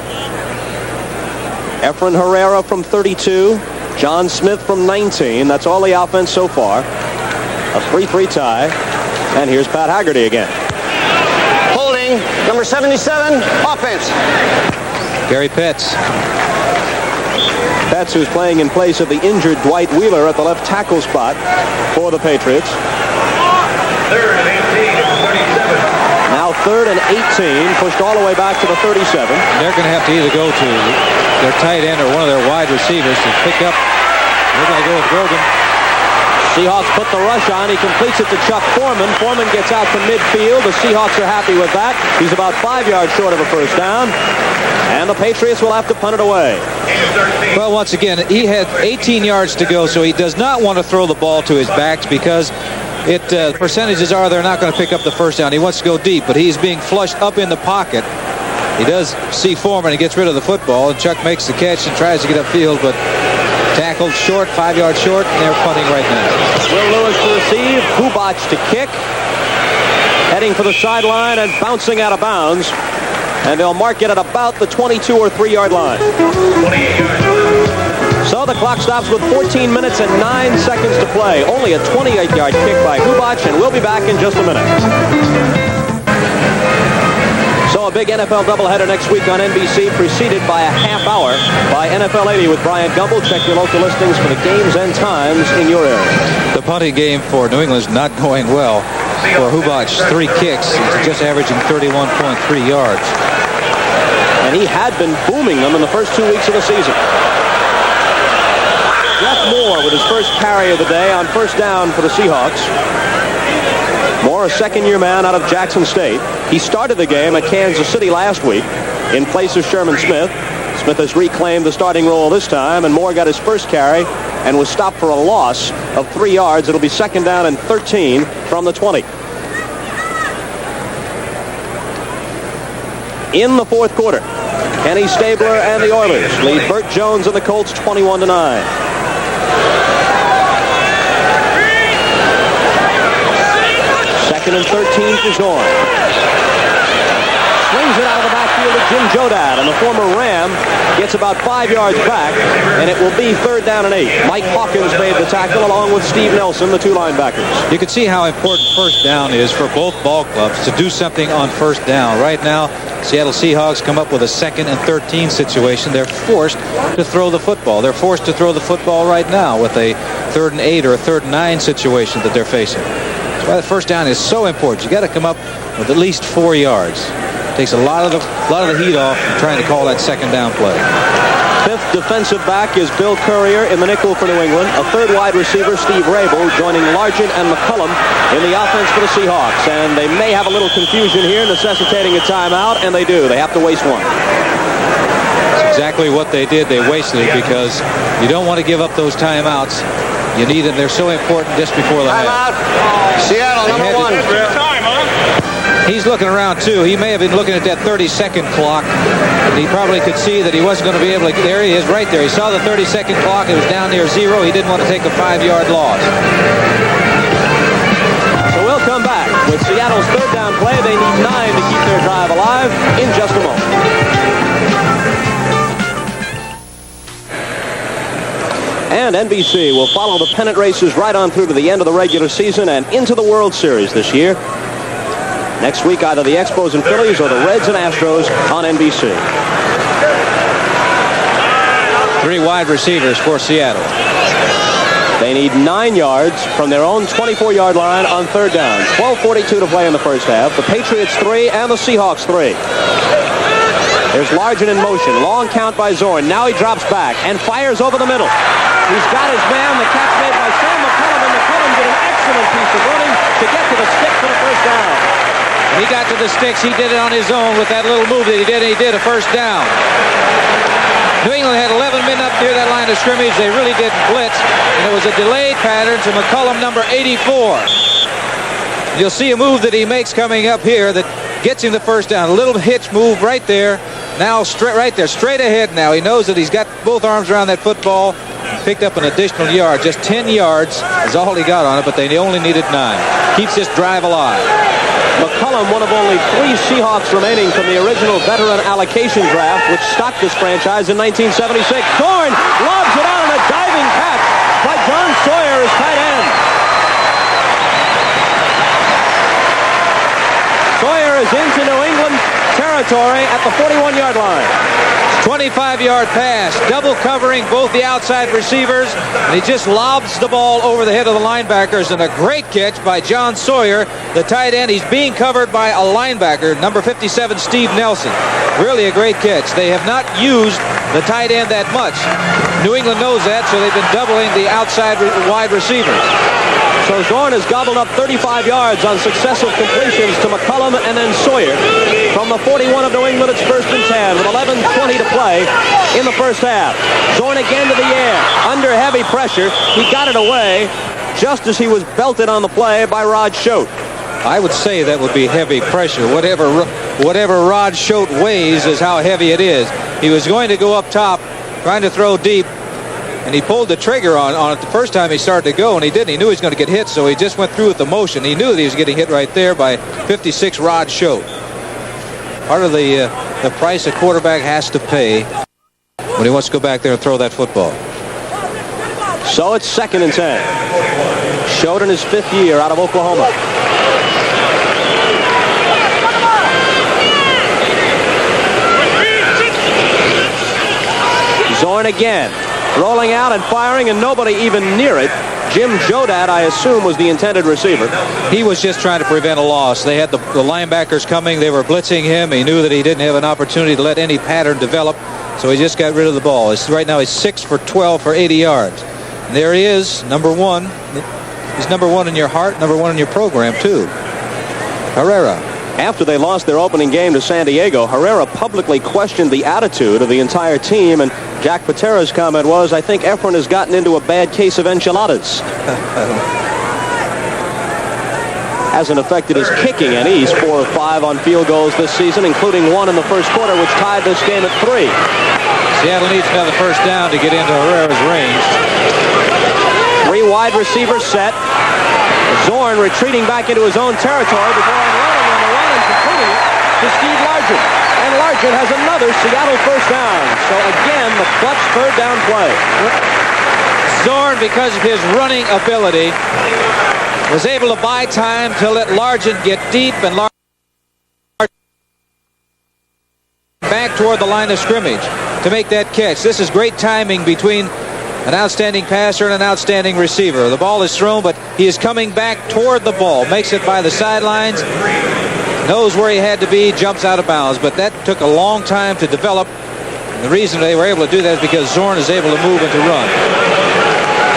Efren Herrera from 32, John Smith from 19. That's all the offense so far. A 3-3 tie. And here's Pat Haggerty again. Holding, number 77, offense. Gary Petts. Petts, who's playing in place of the injured Dwight Wheeler at the left tackle spot for the Patriots. 3rd and 18, 37. Now 3rd and 18, pushed all the way back to the 37. They're going to have to either go to their tight end or one of their wide receivers to pick up. They're going to go with Grogan. Seahawks put the rush on. He completes it to Chuck Foreman. Foreman gets out to midfield. The Seahawks are happy with that. He's about 5 yards short of a first down. And the Patriots will have to punt it away. Well, once again, he had 18 yards to go, so he does not want to throw the ball to his backs because percentages are they're not going to pick up the first down. He wants to go deep, but he's being flushed up in the pocket. He does see Foreman and gets rid of the football, and Chuck makes the catch and tries to get upfield, but tackled short, 5 yards short, and they're punting right now. Will Lewis to receive, Kubac to kick, heading for the sideline and bouncing out of bounds. And they'll mark it at about the 22 or 3 yard line. 28 yards. So the clock stops with 14 minutes and 9 seconds to play. Only a 28-yard kick by Kubac, and we'll be back in just a minute. So a big NFL doubleheader next week on NBC, preceded by a half hour by NFL 80 with Brian Gumble. Check your local listings for the games and times in your area. The punting game for New England's not going well. For Hubac, 3 kicks. He's just averaging 31.3 yards. And he had been booming them in the first 2 weeks of the season. Jeff Moore with his first carry of the day on first down for the Seahawks. Moore, a second-year man out of Jackson State. He started the game at Kansas City last week in place of Sherman Smith. Smith has reclaimed the starting role this time, and Moore got his first carry and was stopped for a loss of 3 yards. It'll be second down and 13 from the 20. In the fourth quarter, Kenny Stabler and the Oilers lead Burt Jones and the Colts 21-9. Second and 13 for Zorn. Swings it out of the backfield to Jim Jodad, and the former Ram gets about 5 yards back, and it will be third down and 8. Mike Hawkins made the tackle along with Steve Nelson, the 2 linebackers. You can see how important first down is for both ball clubs to do something on first down. Right now, Seattle Seahawks come up with a 2nd and 13 situation. They're forced to throw the football. They're forced to throw the football right now with a 3rd and 8 or a 3rd and 9 situation that they're facing. That's why the first down is so important. You got to come up with at least 4 yards. Takes a lot of the heat off from trying to call that second down play. 5th defensive back is Bill Courier in the nickel for New England. A 3rd wide receiver, Steve Rabel, joining Largent and McCullum in the offense for the Seahawks. And they may have a little confusion here, necessitating a timeout, and they do. They have to waste one. That's exactly what they did. They wasted it because you don't want to give up those timeouts You need them. They're so important just before the half. Timeout. Seattle, number 1. He's looking around, too. He may have been looking at that 30-second clock. And he probably could see that he wasn't going to be able to... There he is, right there. He saw the 30-second clock. It was down near 0. He didn't want to take a 5-yard loss. So we'll come back with Seattle's third down play. They need 9 to keep their drive alive in just a moment. And NBC will follow the pennant races right on through to the end of the regular season and into the World Series this year. Next week, either the Expos and Phillies or the Reds and Astros on NBC. 3 wide receivers for Seattle. They need 9 yards from their own 24-yard line on third down. 12:42 to play in the first half. The Patriots 3 and the Seahawks 3. There's Largent in motion. Long count by Zorn. Now he drops back and fires over the middle. He's got his man. The catch made by Sam McCullum, and McCullum did an excellent piece of running to get to the stick for the first down. When he got to the sticks, he did it on his own with that little move that he did, and he did a first down. New England had 11 men up near that line of scrimmage. They really didn't blitz, and it was a delayed pattern to McCullum, number 84. You'll see a move that he makes coming up here that gets him the first down. A little hitch move right there. Now right there, straight ahead now. He knows that he's got both arms around that football. Picked up an additional yard. Just 10 yards is all he got on it, but they only needed 9. Keeps this drive alive. McCullum, one of only 3 Seahawks remaining from the original veteran allocation draft, which stocked this franchise in 1976. Zorn lobs it out on a diving catch by John Sawyer as tight end. Sawyer is into New England territory at the 41-yard line. 25-yard pass, double covering both the outside receivers, and he just lobs the ball over the head of the linebackers, and a great catch by John Sawyer, the tight end. He's being covered by a linebacker, number 57, Steve Nelson. Really a great catch. They have not used the tight end that much. New England knows that, so they've been doubling the outside wide receivers. So Zorn has gobbled up 35 yards on successive completions to McCullum and then Sawyer. From the 41 of New England, it's 1st and 10 with 11:20 to play in the first half. Zorn again to the air. Under heavy pressure. He got it away just as he was belted on the play by Rod Schote. I would say that would be heavy pressure. Whatever Rod Schote weighs is how heavy it is. He was going to go up top, trying to throw deep, and he pulled the trigger on it the first time he started to go, and he didn't. He knew he was going to get hit, so he just went through with the motion. He knew that he was getting hit right there by 56 Rod Schote. Part of the price a quarterback has to pay when he wants to go back there and throw that football. So it's 2nd and 10. Schote in his 5th year out of Oklahoma. Zorn again. Rolling out and firing, and nobody even near it. Jim Jodat, I assume, was the intended receiver. He was just trying to prevent a loss. They had the linebackers coming. They were blitzing him. He knew that he didn't have an opportunity to let any pattern develop, so he just got rid of the ball. Right now he's 6 for 12 for 80 yards. And there he is, number 1. He's number 1 in your heart, number 1 in your program, too. Herrera. After they lost their opening game to San Diego, Herrera publicly questioned the attitude of the entire team, and Jack Patera's comment was, "I think Efren has gotten into a bad case of enchiladas." Hasn't affected his kicking any. He's 4 of 5 on field goals this season, including 1 in the first quarter, which tied this game at 3. Seattle needs another first down to get into Herrera's range. 3 wide receivers set. Zorn retreating back into his own territory before unloading on the run and completing it to Steve Largent. And Largent has another Seattle first down. So again, the clutch third down play. Zorn, because of his running ability, was able to buy time to let Largent get deep and back toward the line of scrimmage to make that catch. This is great timing between an outstanding passer and an outstanding receiver. The ball is thrown, but he is coming back toward the ball. Makes it by the sidelines. Knows where he had to be. Jumps out of bounds. But that took a long time to develop. And the reason they were able to do that is because Zorn is able to move and to run.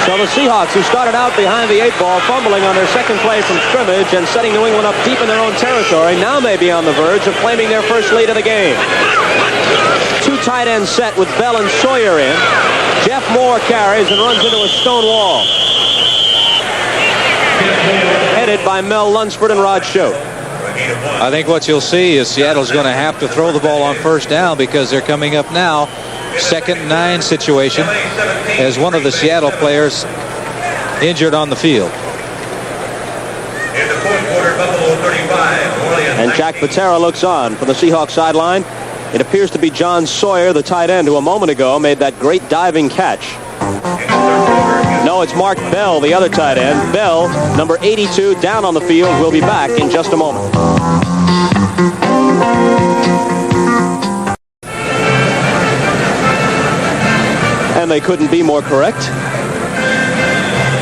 So the Seahawks, who started out behind the 8 ball, fumbling on their second play from scrimmage and setting New England up deep in their own territory, now may be on the verge of claiming their first lead of the game. 2 tight ends set with Bell and Sawyer in. Jeff Moore carries and runs into a stone wall. Headed by Mel Lunsford and Rod Choate. I think what you'll see is Seattle's going to have to throw the ball on first down because they're coming up now. 2nd and 9 situation as one of the Seattle players injured on the field. In the fourth quarter, Buffalo 35, Orleans. And Jack Patera looks on from the Seahawks sideline. It appears to be John Sawyer, the tight end, who a moment ago made that great diving catch. No, it's Mark Bell, the other tight end. Bell, number 82, down on the field. Will be back in just a moment. And they couldn't be more correct.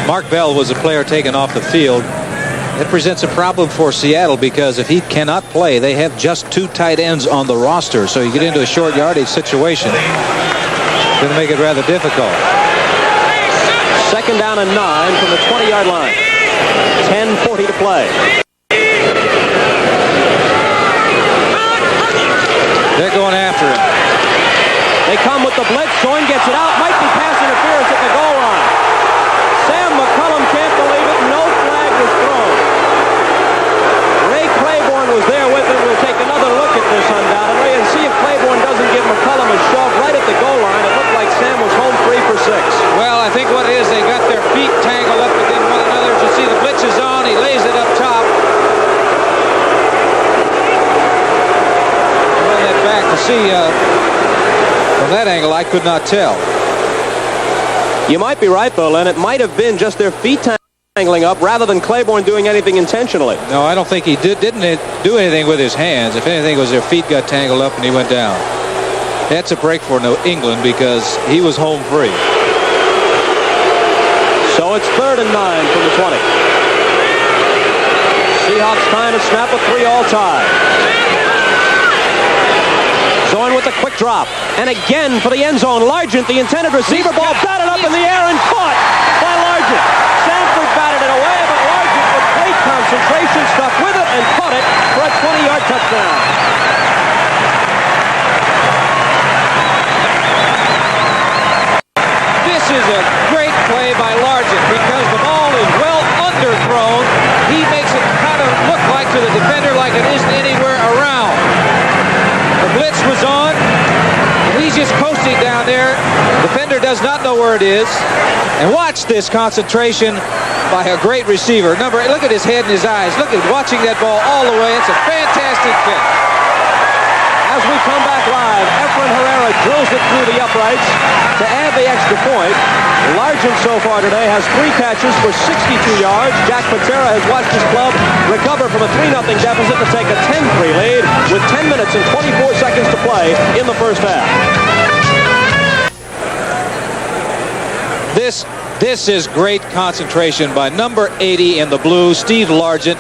Mark Bell was a player taken off the field. It presents a problem for Seattle because if he cannot play, they have just 2 tight ends on the roster. So you get into a short yardage situation. It's going to make it rather difficult. 2nd down and 9 from the 20-yard line. 10:40 to play. They're going after him. They come with the blitz. Zorn gets it out. Might be pass interference at the goal line. Sam McCullum can't believe it. No flag was thrown. Ray Claiborne was there with him. We'll take another look at this undoubtedly and see if Claiborne doesn't give McCullum a shove right at the goal line. It looked like Sam was home free for 6. Well, I think what it is, they got their feet tangled up within one another. As you see, the blitz is on. He lays it up top. Run that back to see. From that angle, I could not tell. You might be right, though, Len. It might have been just their feet tangling up rather than Claiborne doing anything intentionally. No, I don't think he didn't do anything with his hands. If anything, it was their feet got tangled up and he went down. That's a break for New England because he was home free. So it's 3rd and 9 from the 20. Seahawks trying to snap a 3-all tie. Zorn with a quick drop. And again for the end zone. Largent, the intended receiver, ball batted up in the air and caught by Largent. Sanford batted it away, but Largent with great concentration stuck with it and caught it for a 20-yard touchdown. This is a great play by Largent because the ball is well underthrown. He makes it kind of look like to the defender like it isn't anywhere around. The blitz was on, and he's just coasting down there. Defender does not know where it is. And watch this concentration by a great receiver. Look at his head and his eyes. Look at watching that ball all the way. It's a fantastic catch. As we come back live, Efren Herrera drills it through the uprights to add the extra point. Largent so far today has 3 catches for 62 yards. Jack Patera has watched his club recover from a 3-0 deficit to take a 10-3 lead with 10 minutes and 24 seconds to play in the first half. This is great concentration by number 80 in the blue, Steve Largent.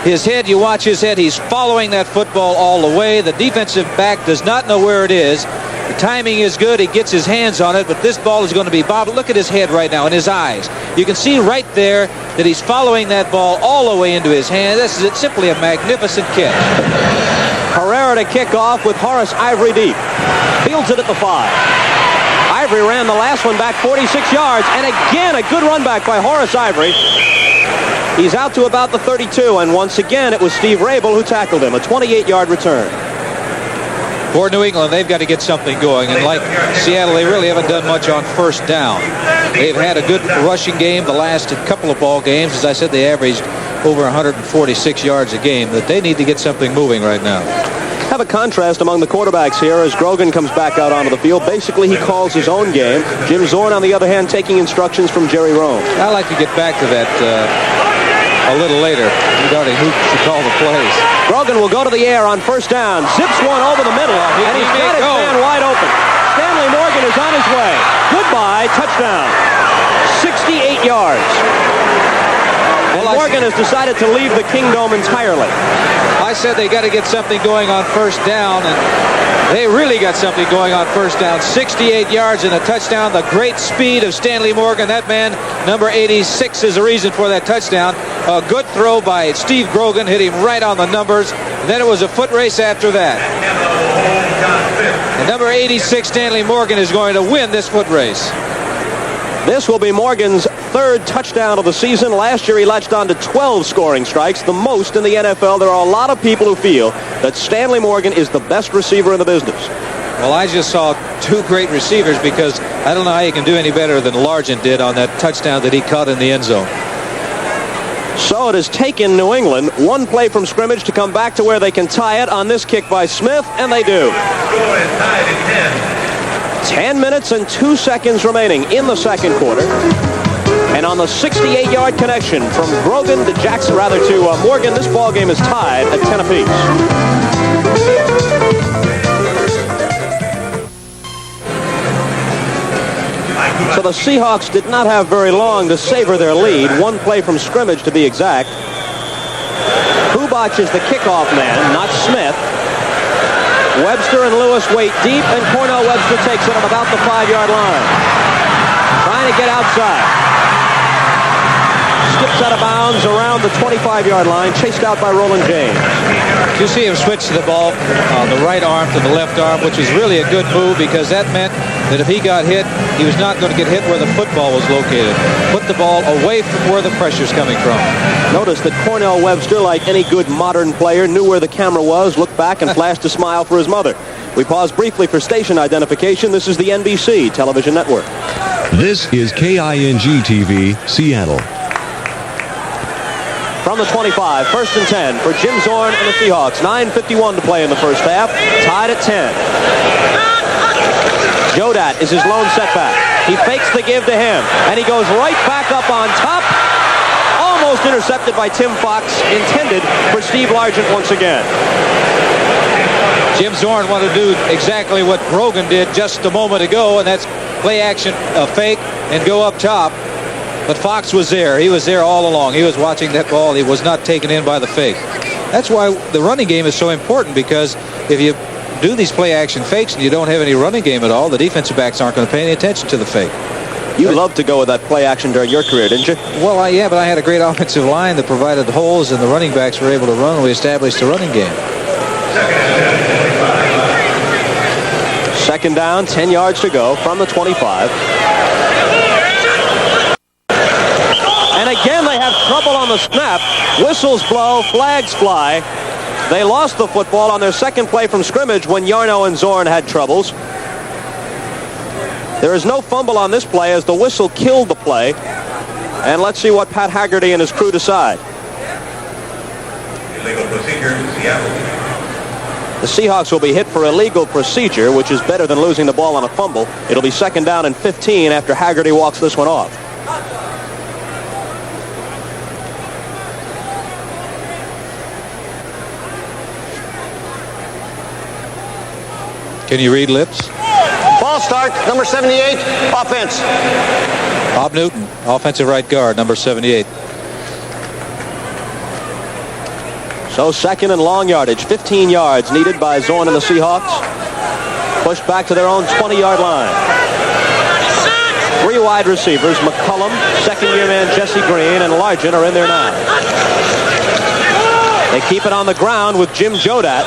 His head, you watch his head, he's following that football all the way. The defensive back does not know where it is. The timing is good. He gets his hands on it, but this ball is going to be bobbled. Look at his head right now and his eyes. You can see right there that he's following that ball all the way into his hand. This is simply a magnificent catch. Herrera to kick off with Horace Ivory deep. Fields it at the 5. Ivory ran the last one back 46 yards, and again a good run back by Horace Ivory. He's out to about the 32, and once again it was Steve Rabel who tackled him. A 28-yard return. For New England, they've got to get something going, and like Seattle, they really haven't done much on first down. They've had a good rushing game the last couple of ball games. As I said, they averaged over 146 yards a game. That they need to get something moving right now. Have a contrast among the quarterbacks here as Grogan comes back out onto the field. Basically, he calls his own game. Jim Zorn, on the other hand, taking instructions from Jerry Rome. I'd like to get back to that a little later regarding who should call the plays. Grogan will go to the air on first down. Zips one over the middle, and he's got his man wide open. Stanley Morgan is on his way. Goodbye, touchdown. 68 yards. And Morgan has decided to leave the Kingdome entirely. I said they got to get something going on first down, and they really got something going on first down. 68 yards and a touchdown. The great speed of Stanley Morgan. That man, number 86, is the reason for that touchdown. A good throw by Steve Grogan, hit him right on the numbers. And then it was a foot race after that. And number 86, Stanley Morgan, is going to win this foot race. This will be Morgan's third touchdown of the season. Last year he latched on to 12 scoring strikes, the most in the NFL. There are a lot of people who feel that Stanley Morgan is the best receiver in the business. Well, I just saw two great receivers because I don't know how you can do any better than Largent did on that touchdown that he caught in the end zone. So it has taken New England one play from scrimmage to come back to where they can tie it on this kick by Smith, and they do. 10 minutes and 2 seconds remaining in the second quarter. And on the 68-yard connection from Grogan to Jackson, rather to Morgan, this ball game is tied at 10 apiece. So the Seahawks did not have very long to savor their lead. One play from scrimmage, to be exact. Kubac is the kickoff man, not Smith. Webster and Lewis wait deep, and Cornell Webster takes it on about the 5-yard line. Trying to get outside. Skips out of bounds around the 25-yard line, chased out by Roland James. You see him switch the ball on the right arm to the left arm, which is really a good move because that meant that if he got hit, he was not going to get hit where the football was located. Put the ball away from where the pressure's coming from. Notice that Cornell Webster, like any good modern player, knew where the camera was, looked back, and flashed a smile for his mother. We pause briefly for station identification. This is the NBC television network. This is KING-TV, Seattle. From the 25, 1st and 10 for Jim Zorn and the Seahawks. 9:51 to play in the first half. Tied at 10. Jodat is his lone setback. He fakes the give to him, and he goes right back up on top. Almost intercepted by Tim Fox. Intended for Steve Largent once again. Jim Zorn wanted to do exactly what Grogan did just a moment ago, and that's play action, fake, and go up top. But Fox was there. He was there all along. He was watching that ball. He was not taken in by the fake. That's why the running game is so important, because if you do these play action fakes and you don't have any running game at all, the defensive backs aren't going to pay any attention to the fake. You loved to go with that play action during your career, didn't you? Well, yeah, but I had a great offensive line that provided holes, and the running backs were able to run. We established the running game. Second down, 10 yards to go from the 25. And again, they have trouble on the snap. Whistles blow, flags fly. They lost the football on their second play from scrimmage when Yarno and Zorn had troubles. There is no fumble on this play as the whistle killed the play. And let's see what Pat Haggerty and his crew decide. Illegal procedure, Seattle. The Seahawks will be hit for illegal procedure, which is better than losing the ball on a fumble. It'll be 2nd down and 15 after Haggerty walks this one off. Can you read lips? Ball start, number 78, offense. Bob Newton, offensive right guard, number 78. So 2nd and long yardage, 15 yards needed by Zorn and the Seahawks. Pushed back to their own 20-yard line. 3 wide receivers, McCullum, second-year man Jesse Green, and Largent are in there now. They keep it on the ground with Jim Jodat.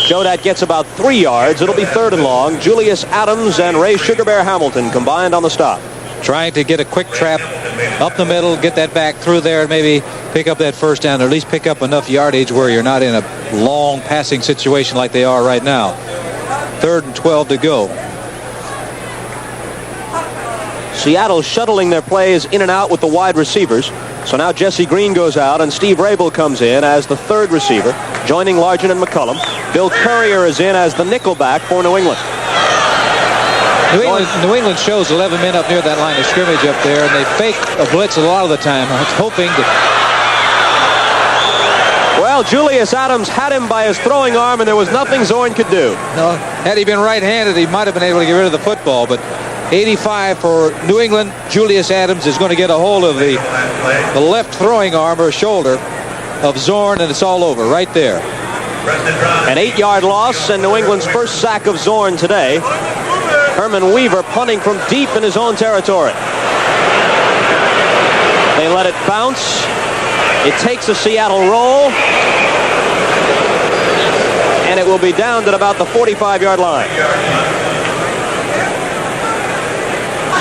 Jodat gets about 3 yards. It'll be 3rd and long. Julius Adams and Ray Sugar Bear Hamilton combined on the stop. Trying to get a quick trap up the middle, get that back through there, and maybe pick up that first down, or at least pick up enough yardage where you're not in a long passing situation like they are right now. 3rd and 12 to go. Seattle shuttling their plays in and out with the wide receivers. So now Jesse Green goes out, and Steve Rabel comes in as the 3rd receiver, joining Largent and McCullum. Bill Courier is in as the nickelback for New England. New England shows 11 men up near that line of scrimmage up there, and they fake a blitz a lot of the time, hoping to... Well, Julius Adams had him by his throwing arm, and there was nothing Zorn could do. No, had he been right-handed, he might have been able to get rid of the football, but 85 for New England. Julius Adams is going to get a hold of the left throwing arm or shoulder of Zorn, and it's all over right there. An 8-yard loss, and New England's first sack of Zorn today. Herman Weaver punting from deep in his own territory. They let it bounce. It takes a Seattle roll, and it will be down at about the 45-yard line.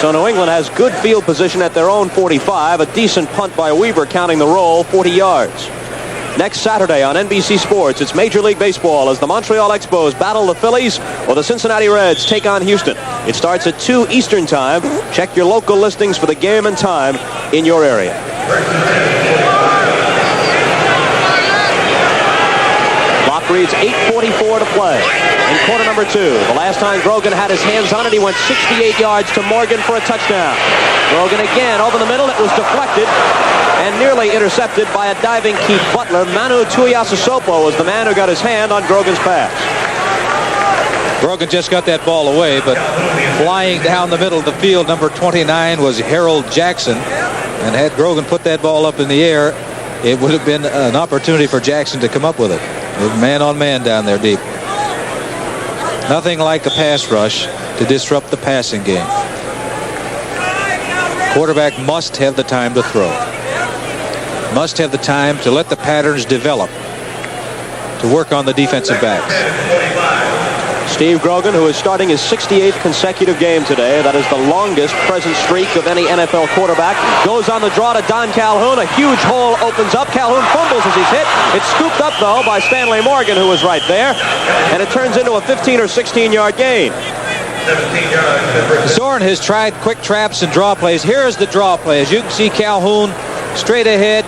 So New England has good field position at their own 45. A decent punt by Weaver, counting the roll, 40 yards. Next Saturday on NBC Sports, it's Major League Baseball as the Montreal Expos battle the Phillies or the Cincinnati Reds take on Houston. It starts at 2 Eastern Time. Check your local listings for the game and time in your area. Clock reads 8:44 to play in quarter number 2. The last time Grogan had his hands on it, he went 68 yards to Morgan for a touchdown. Grogan again over the middle. It was deflected and nearly intercepted by a diving Keith Butler. Manu Tuiasosopo was the man who got his hand on Grogan's pass. Grogan just got that ball away, but flying down the middle of the field, number 29 was Harold Jackson. And had Grogan put that ball up in the air, it would have been an opportunity for Jackson to come up with it. Man on man down there deep. Nothing like a pass rush to disrupt the passing game. Quarterback must have the time to throw. Must have the time to let the patterns develop, to work on the defensive backs. Steve Grogan, who is starting his 68th consecutive game today. That is the longest present streak of any NFL quarterback. Goes on the draw to Don Calhoun. A huge hole opens up. Calhoun fumbles as he's hit. It's scooped up, though, by Stanley Morgan, who was right there. And it turns into a 15 or 16-yard gain. Zorn has tried quick traps and draw plays. Here is the draw play. As you can see, Calhoun straight ahead.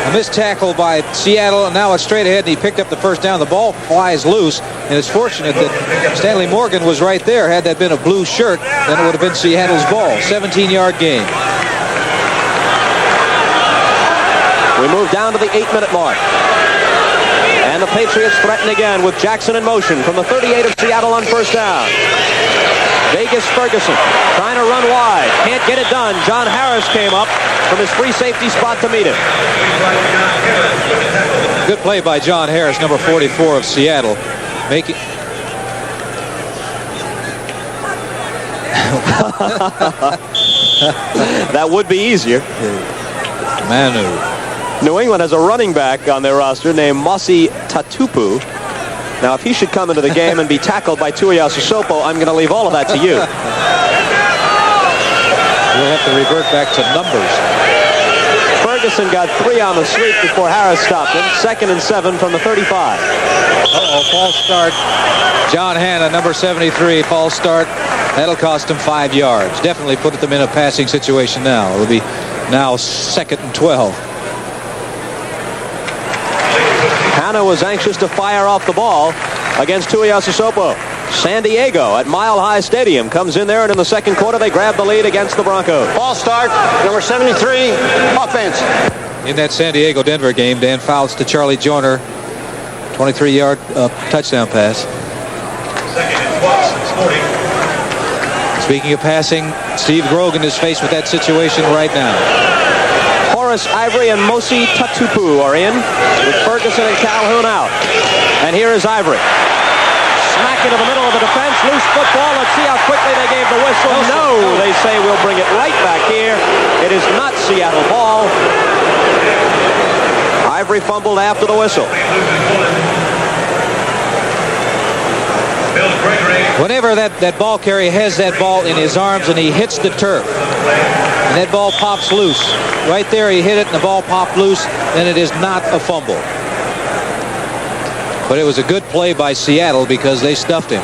A missed tackle by Seattle, and now it's straight ahead, and he picked up the first down. The ball flies loose, and it's fortunate that Stanley Morgan was right there. Had that been a blue shirt, then it would have been Seattle's ball. 17-yard gain. We move down to the 8-minute mark. And the Patriots threaten again with Jackson in motion from the 38 of Seattle on first down. Vegas Ferguson trying to run wide. Can't get it done. John Harris came up from his free safety spot to meet him. Good play by John Harris, number 44 of Seattle. Making... That would be easier. Manu. New England has a running back on their roster named Mosi Tatupu. Now, if he should come into the game and be tackled by Tuiasosopo, I'm going to leave all of that to you. We'll have to revert back to numbers. Ferguson got 3 on the sweep before Harris stopped him. 2nd and 7 from the 35. False start. John Hanna, number 73, false start. That'll cost him 5 yards. Definitely put them in a passing situation now. It'll be now 2nd and 12. Hanna was anxious to fire off the ball against Tuiasosopo. San Diego at Mile High Stadium comes in there, and in the second quarter they grab the lead against the Broncos. Ball start, number 73, offense. In that San Diego-Denver game, Dan Fouts to Charlie Joyner, 23-yard touchdown pass. Second and 12, 40. Speaking of passing, Steve Grogan is faced with that situation right now. Horace Ivory and Mosi Tatupu are in, with Ferguson and Calhoun out. And here is Ivory. Smack into the middle of the defense. Loose football. Let's see how quickly they gave the whistle. No, they say we'll bring it right back here. It is not Seattle ball. Ivory fumbled after the whistle. Whenever that ball carrier has that ball in his arms and he hits the turf, and that ball pops loose, right there he hit it and the ball popped loose, then it is not a fumble. But it was a good play by Seattle because they stuffed him.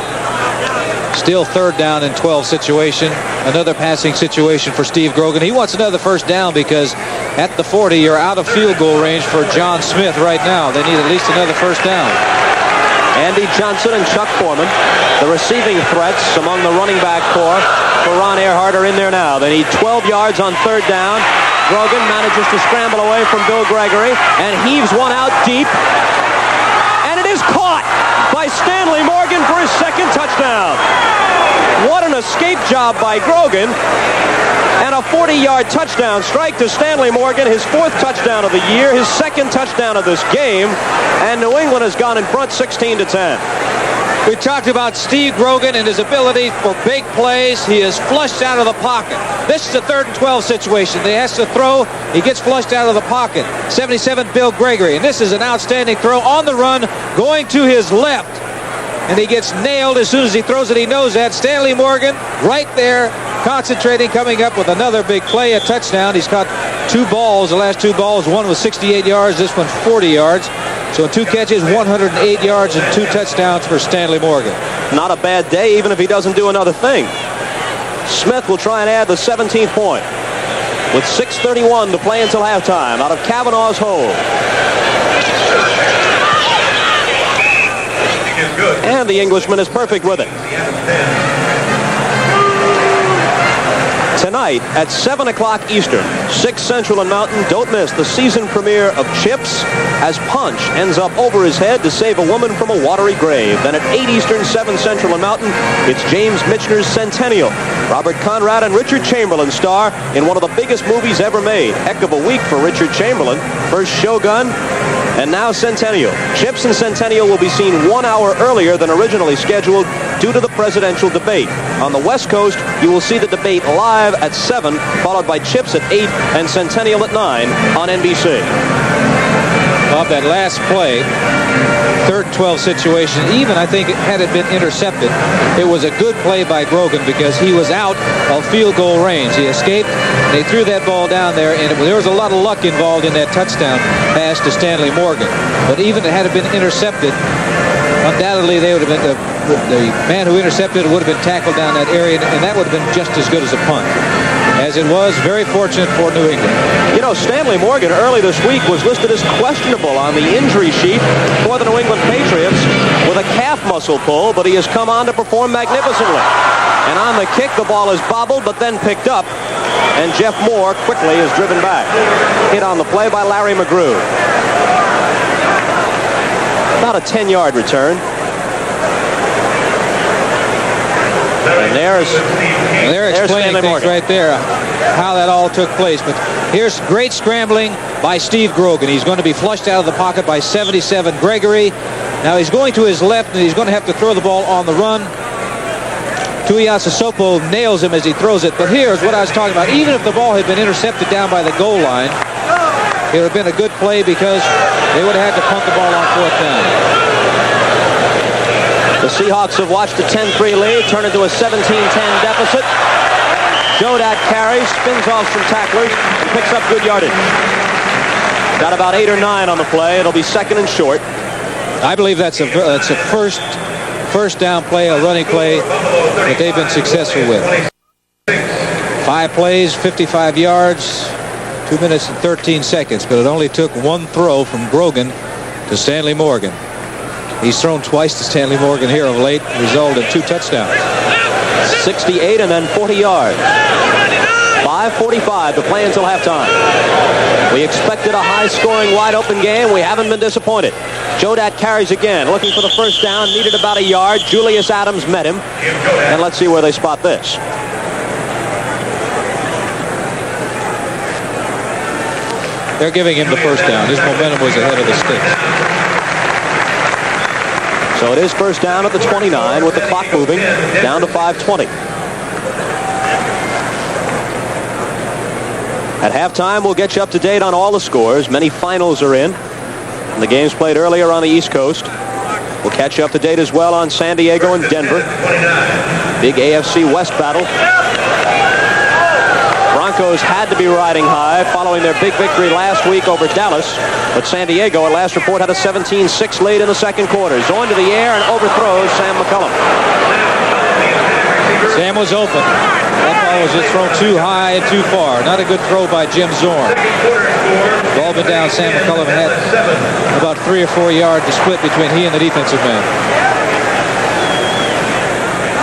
Still 3rd down and 12 situation. Another passing situation for Steve Grogan. He wants another first down because at the 40 you're out of field goal range for John Smith right now. They need at least another first down. Andy Johnson and Chuck Foreman, the receiving threats among the running back corps for Ron Earhart, are in there now. They need 12 yards on 3rd down. Grogan manages to scramble away from Bill Gregory and heaves one out deep. And it is caught by Stanley Morgan for his 2nd touchdown. What an escape job by Grogan. And a 40-yard touchdown strike to Stanley Morgan, his 4th touchdown of the year, his 2nd touchdown of this game, and New England has gone in front 16-10. We talked about Steve Grogan and his ability for big plays. He is flushed out of the pocket. This is a 3rd and 12 situation. He has to throw. He gets flushed out of the pocket. 77, Bill Gregory, and this is an outstanding throw on the run, going to his left. And he gets nailed as soon as he throws it. He knows that. Stanley Morgan right there concentrating, coming up with another big play, a touchdown. He's caught 2 balls, the last 2 balls. One was 68 yards, this one's 40 yards. So in 2 catches, 108 yards and 2 touchdowns for Stanley Morgan. Not a bad day, even if he doesn't do another thing. Smith will try and add the 17th point with 6:31 to play until halftime out of Kavanaugh's hole. And the Englishman is perfect with it. Tonight at 7 o'clock Eastern, 6 Central and Mountain, don't miss the season premiere of Chips as Punch ends up over his head to save a woman from a watery grave. Then at 8 Eastern, 7 Central and Mountain, it's James Michener's Centennial. Robert Conrad and Richard Chamberlain star in one of the biggest movies ever made. Heck of a week for Richard Chamberlain. First Shogun, and now Centennial. Chips and Centennial will be seen 1 hour earlier than originally scheduled due to the presidential debate. On the West Coast, you will see the debate live at 7, followed by Chips at 8 and Centennial at 9 on NBC. Of that last play, 3rd and 12 situation, even I think had it been intercepted, it was a good play by Grogan because he was out of field goal range. He escaped. They threw that ball down there, and there was a lot of luck involved in that touchdown pass to Stanley Morgan. But even had it been intercepted, undoubtedly they would have been the man who intercepted it would have been tackled down that area, and that would have been just as good as a punt. As it was, very fortunate for New England. You know, Stanley Morgan early this week was listed as questionable on the injury sheet for the New England Patriots with a calf muscle pull, but he has come on to perform magnificently. And on the kick, the ball is bobbled, but then picked up, and Jeff Moore quickly is driven back. Hit on the play by Larry McGrew. About a 10-yard return. And they're explaining things right there, how that all took place. But here's great scrambling by Steve Grogan. He's going to be flushed out of the pocket by 77 Gregory. Now he's going to his left, and he's going to have to throw the ball on the run. Tuiasosopo nails him as he throws it. But here's what I was talking about. Even if the ball had been intercepted down by the goal line, it would have been a good play because they would have had to punt the ball on 4th down. The Seahawks have watched a 10-3 lead turn into a 17-10 deficit. Jodat carries, spins off some tacklers, and picks up good yardage. Got about 8 or 9 on the play. It'll be 2nd and short. I believe that's a first down play, a running play that they've been successful with. 5 plays, 55 yards, 2 minutes and 13 seconds, but it only took 1 throw from Grogan to Stanley Morgan. He's thrown twice to Stanley Morgan here of late, resulted in 2 touchdowns. 68 and then 40 yards. 5:45 to play until halftime. We expected a high-scoring, wide-open game. We haven't been disappointed. Jodat carries again, looking for the first down, needed about a yard. Julius Adams met him. And let's see where they spot this. They're giving him the first down. His momentum was ahead of the sticks. So it is first down at the 29 with the clock moving down to 5:20. At halftime, we'll get you up to date on all the scores. Many finals are in. And the games played earlier on the East Coast. We'll catch you up to date as well on San Diego and Denver. Big AFC West battle. Broncos had to be riding high following their big victory last week over Dallas. But San Diego, at last report, had a 17-6 lead in the second quarter. Zorn to the air and overthrows Sam McCullum. Sam was open. That ball was just thrown too high and too far. Not a good throw by Jim Zorn. Ball been down. Sam McCullum had about 3 or 4 yards to split between he and the defensive man.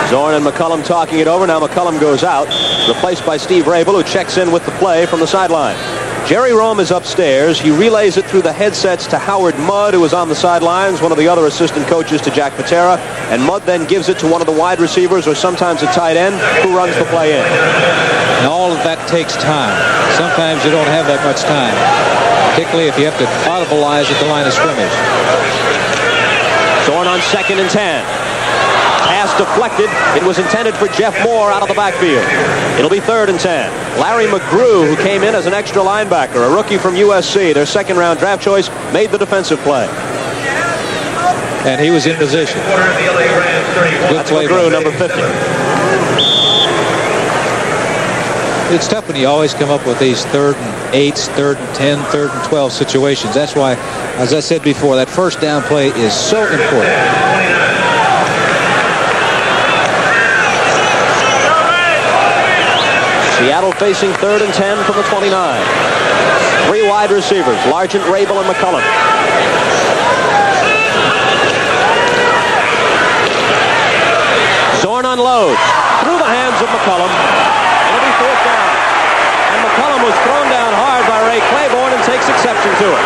Zorn and McCullum talking it over. Now McCullum goes out, replaced by Steve Rabel, who checks in with the play from the sideline. Jerry Rome is upstairs. He relays it through the headsets to Howard Mudd, who is on the sidelines, one of the other assistant coaches to Jack Patera. And Mudd then gives it to one of the wide receivers or sometimes a tight end who runs the play in. And all of that takes time. Sometimes you don't have that much time, particularly if you have to audibilize at the line of scrimmage. Zorn on 2nd and 10. Pass deflected. It was intended for Jeff Moore out of the backfield. It'll be 3rd and 10. Larry McGrew, who came in as an extra linebacker, a rookie from USC, their 2nd-round draft choice, made the defensive play. And he was in position. Good That's play. McGrew, number 50. It's tough when you always come up with these 3rd and 8s, 3rd and 10, 3rd and 12 situations. That's why, as I said before, that first down play is so important. Seattle facing 3rd and 10 from the 29. 3 wide receivers, Largent, Rabel, and McCullum. Zorn unloads through the hands of McCullum. It'll be 4th down. And McCullum was thrown down hard by Ray Claiborne and takes exception to it.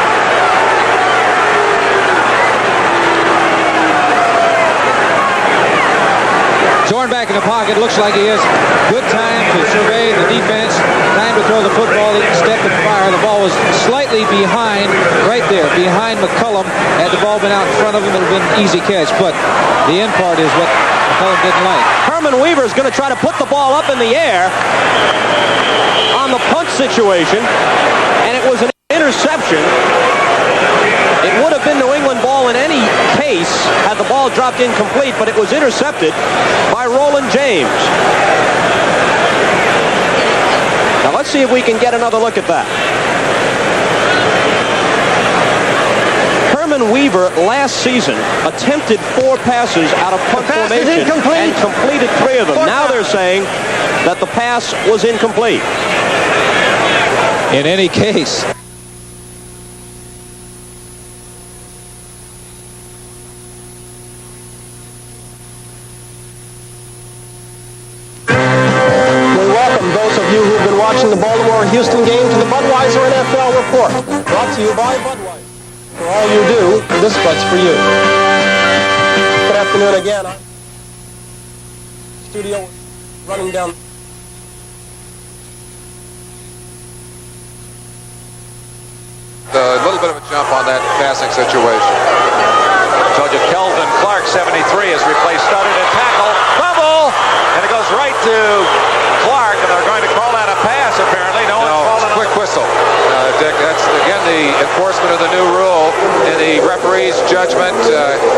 Zorn back in the pocket. Looks like he has good time to survey the defense. Time to throw the football. He can step and fire. The ball was slightly behind, right there, behind McCullum. Had the ball been out in front of him, it would have been an easy catch. But the end part is what McCullum didn't like. Herman Weaver is going to try to put the ball up in the air on the punt situation, and it was an interception. It would have been New England ball in any case had the ball dropped incomplete, but it was intercepted by Roland James. Now let's see if we can get another look at that. Herman Weaver last season attempted 4 passes out of punt formation and completed 3 of them. Now they're saying that the pass was incomplete. In any case. Watching the Baltimore-Houston game to the Budweiser NFL Report. Brought to you by Budweiser. For all you do, this but's for you. Good afternoon again. I'm studio running down. A little bit of a jump on that passing situation. Told you Kelvin Clark, 73, has replaced Studdard at tackle. Fumble! And it goes right to Clark, and they're going to call that a pass, apparently. No one's calling quick whistle. Dick, that's, again, the enforcement of the new rule. In the referee's judgment,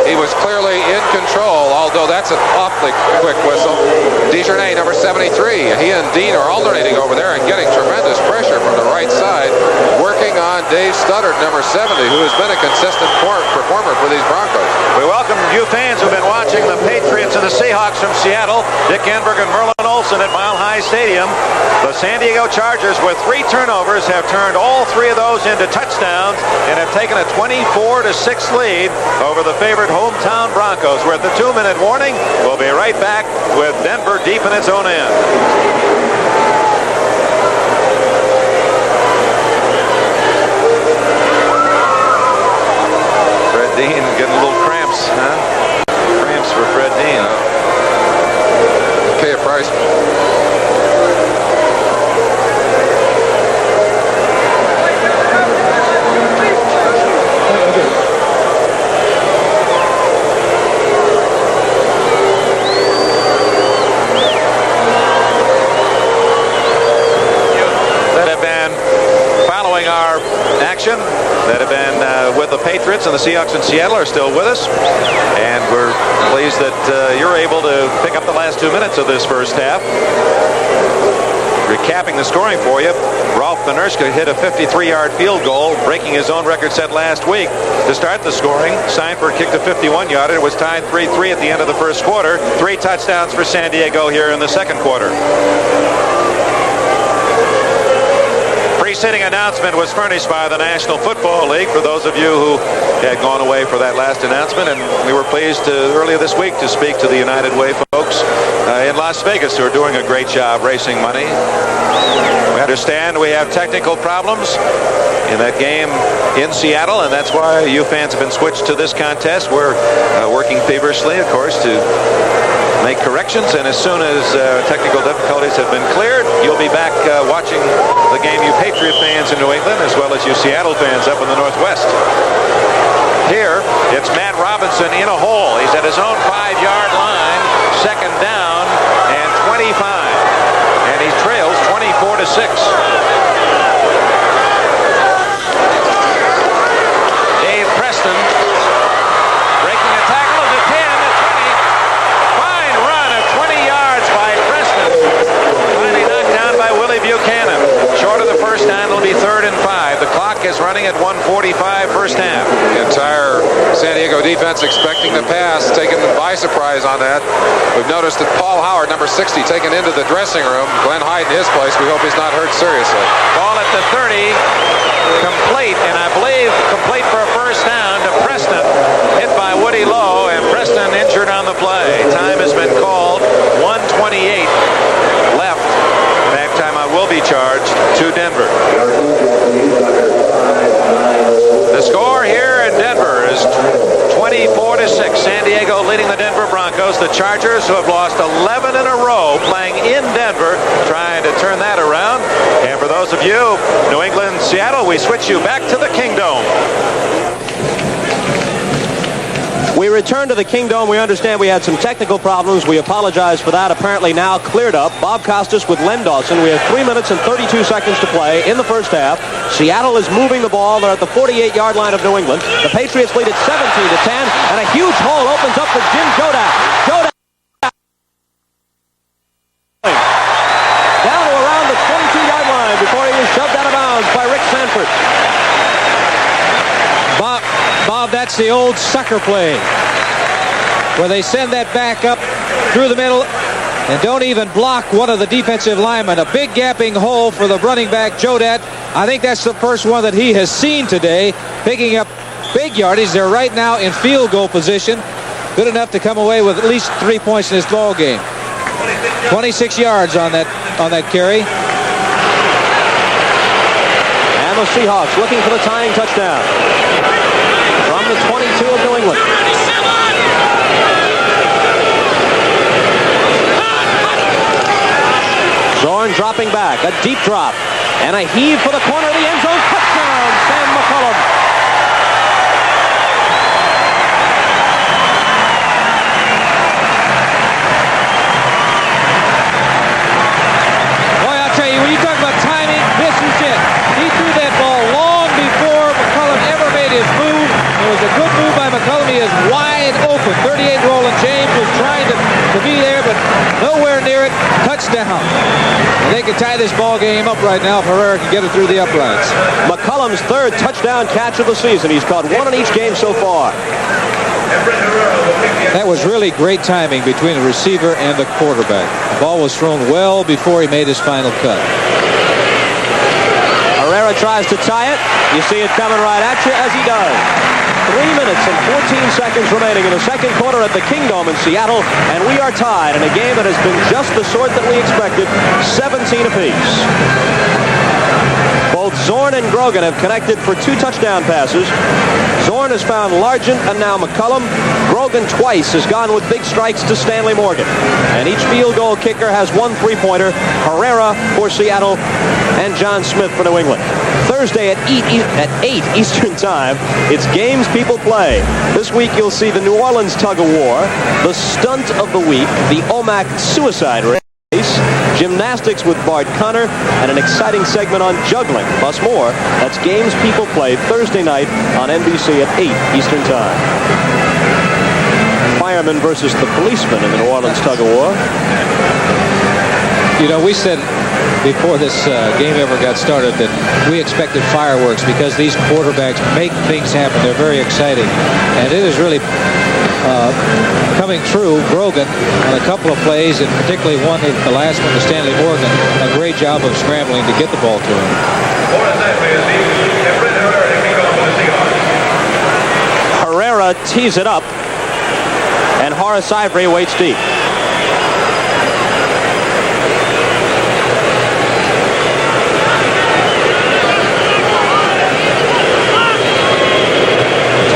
he was clearly in control, although that's an awfully quick whistle. Desjardins, number 73. He and Dean are alternating over there and getting tremendous pressure from the right side, working on Dave Studdard, number 70, who has been a consistent performer for these Broncos. We welcome you fans who've been watching the Patriots and the Seahawks from Seattle. Dick Enberg and Merlin Olsen at Mile High Stadium. The San Diego Chargers, with 3 turnovers, have turned all 3 of those into touchdowns and have taken a 24-6 lead over the favored hometown Broncos. We're at the 2-minute warning. We'll be right back with Denver deep in its own end. Fred Dean getting a little cramps, huh? Cramps for Fred Dean. Pay a price. That have been with the Patriots, and the Seahawks in Seattle are still with us, and we're pleased that you're able to pick up the last 2 minutes of this first half. Recapping the scoring for you, Ralph Benerska hit a 53-yard field goal, breaking his own record set last week to start the scoring. Seinfeld kicked a 51-yarder. It was tied 3-3 at the end of the first quarter. 3 touchdowns for San Diego here in the second quarter. Preceding announcement was furnished by the National Football League for those of you who had gone away for that last announcement, and we were pleased earlier this week to speak to the United Way folks in Las Vegas, who are doing a great job raising money. We understand we have technical problems in that game in Seattle, and that's why you fans have been switched to this contest. We're working feverishly, of course, to make corrections, and as soon as technical difficulties have been cleared, you'll be back watching the game, you Patriot fans in New England, as well as you Seattle fans up in the Northwest. Here, it's Matt Robinson in a hole. He's at his own 5-yard line, second down and 25, and he trails 24-6. Dave Preston breaking a tackle at the 10, the 20. Fine run of 20 yards by Preston. Finally knocked down by Willie Billy Buchanan. Short of the first down, it'll be 3rd and 5. The clock is running at 1:45 first half. The entire San Diego defense expecting the pass, taken by surprise on that. We've noticed that Paul Howard, number 60, taken into the dressing room. Glenn Hyde in his place. We hope he's not hurt seriously. Ball at the 30, complete, and I believe complete for a first down to Preston. Hit by Woody Lowe, and Preston injured on the play. Time has been called. 1:28 left. Back time I will be charged to Denver. The score here in Denver is 24-6. San Diego leading the Denver Broncos. The Chargers, who have lost 11 in a row, playing in Denver, trying to turn that around. And for those of you, New England, Seattle, we switch you back to the Kingdome. We return to the Kingdome. We understand we had some technical problems. We apologize for that. Apparently now cleared up. Bob Costas with Len Dawson. We have 3 minutes and 32 seconds to play in the first half. Seattle is moving the ball. They're at the 48-yard line of New England. The Patriots lead at 17-10, and a huge hole opens up for Jim Jodak. Jodak down to around the 22-yard line before he was shoved out of bounds by Rick Sanford. Bob, that's the old sucker play where they send that back up through the middle and don't even block one of the defensive linemen. A big gapping hole for the running back, Jodat. I think that's the first one that he has seen today, picking up big yardage. They're right now in field goal position. Good enough to come away with at least 3 points in this ball game. 26 yards on that carry. And the Seahawks looking for the tying touchdown from the 22 of New England. Zorn dropping back, a deep drop, and a heave for the corner of the end zone. Touchdown, Sam McCollum. Boy, I'll tell you, when you talk about timing, this is it. He threw that ball long before McCollum ever made his move. It was a good move by McCollum. He is wide open. 38 Roland James was trying to be there, but nowhere near it. Touchdown. And they can tie this ball game up right now if Herrera can get it through the uprights. McCollum's third touchdown catch of the season. He's caught one in each game so far. That was really great timing between the receiver and the quarterback. The ball was thrown well before he made his final cut. Herrera tries to tie it. You see it coming right at you as he does. 3 minutes and 14 seconds remaining in the second quarter at the Kingdome in Seattle, and we are tied in a game that has been just the sort that we expected, 17 apiece. Both Zorn and Grogan have connected for 2 touchdown passes. Zorn has found Largent and now McCollum. Grogan twice has gone with big strikes to Stanley Morgan. And each field goal kicker has 1 3-pointer. Herrera for Seattle and John Smith for New England. Thursday at 8 Eastern Time, it's Games People Play. This week you'll see the New Orleans Tug of War, the Stunt of the Week, the OMAC Suicide Race, gymnastics with Bart Connor, and an exciting segment on juggling, plus more. That's Games People Play Thursday night on NBC at 8 Eastern Time. Firemen versus the policemen in the New Orleans Tug of War. You know, we said before this game ever got started that we expected fireworks because these quarterbacks make things happen. They're very exciting. And it is really coming true. Grogan on a couple of plays, and particularly one, the last one to Stanley Morgan, a great job of scrambling to get the ball to him. Herrera tees it up, and Horace Ivory waits deep.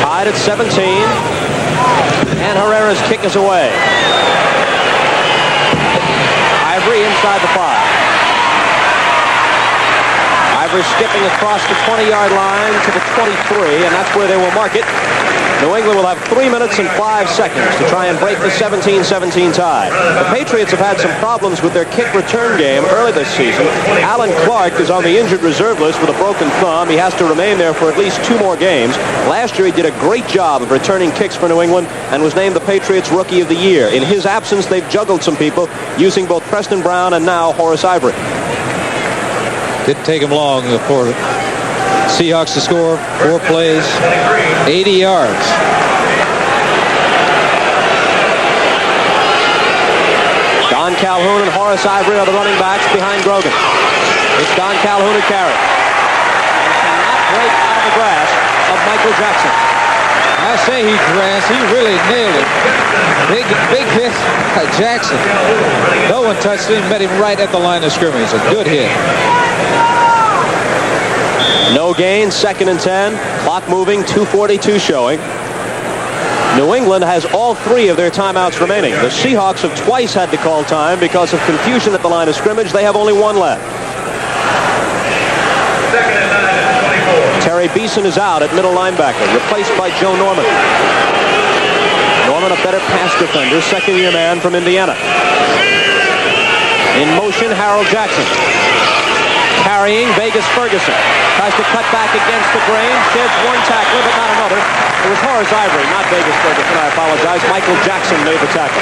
Tied at 17, and Herrera's kick is away. Ivory inside the 5. Ivory skipping across the 20-yard line to the 23, and that's where they will mark it. New England will have 3 minutes and 5 seconds to try and break the 17-17 tie. The Patriots have had some problems with their kick return game early this season. Alan Clark is on the injured reserve list with a broken thumb. He has to remain there for at least 2 more games. Last year he did a great job of returning kicks for New England and was named the Patriots Rookie of the Year. In his absence, they've juggled some people using both Preston Brown and now Horace Ivory. Didn't take him long for Seahawks to score. 4 plays, 80 yards. Don Calhoun and Horace Ivory are the running backs behind Grogan. It's Don Calhoun who carries. And cannot break out of the grasp of Michael Jackson. I say he grasped. He really nailed it. Big hit by Jackson. No one touched him. Met him right at the line of scrimmage. A good hit. No gain, 2nd and 10. Clock moving, 2:42 showing. New England has all 3 of their timeouts remaining. The Seahawks have twice had to call time because of confusion at the line of scrimmage. They have only 1 left. Terry Beeson is out at middle linebacker, replaced by Joe Norman. Norman, a better pass defender, second-year man from Indiana. In motion, Harold Jackson. Carrying Vegas Ferguson. Tries to cut back against the grain. Sheds 1 tackler, but not another. It was Horace Ivory, not Vegas Ferguson. I apologize. Michael Jackson made the tackle.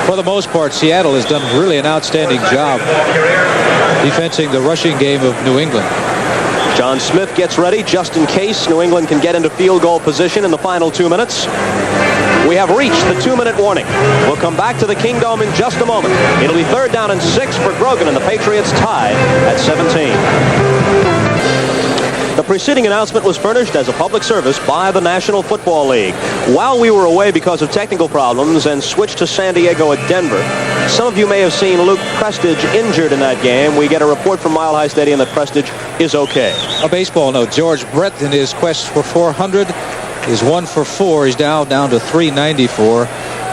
For the most part, Seattle has done really an outstanding job defending the rushing game of New England. John Smith gets ready just in case New England can get into field goal position in the final 2 minutes. We have reached the 2-minute warning. We'll come back to the Kingdome in just a moment. It'll be 3rd down and 6 for Grogan, and the Patriots tied at 17. The preceding announcement was furnished as a public service by the National Football League. While we were away because of technical problems and switched to San Diego at Denver, some of you may have seen Luke Prestige injured in that game. We get a report from Mile High Stadium that Prestige is okay. A baseball note. George Brett in his quest for 400 is 1 for 4. He's now down to 394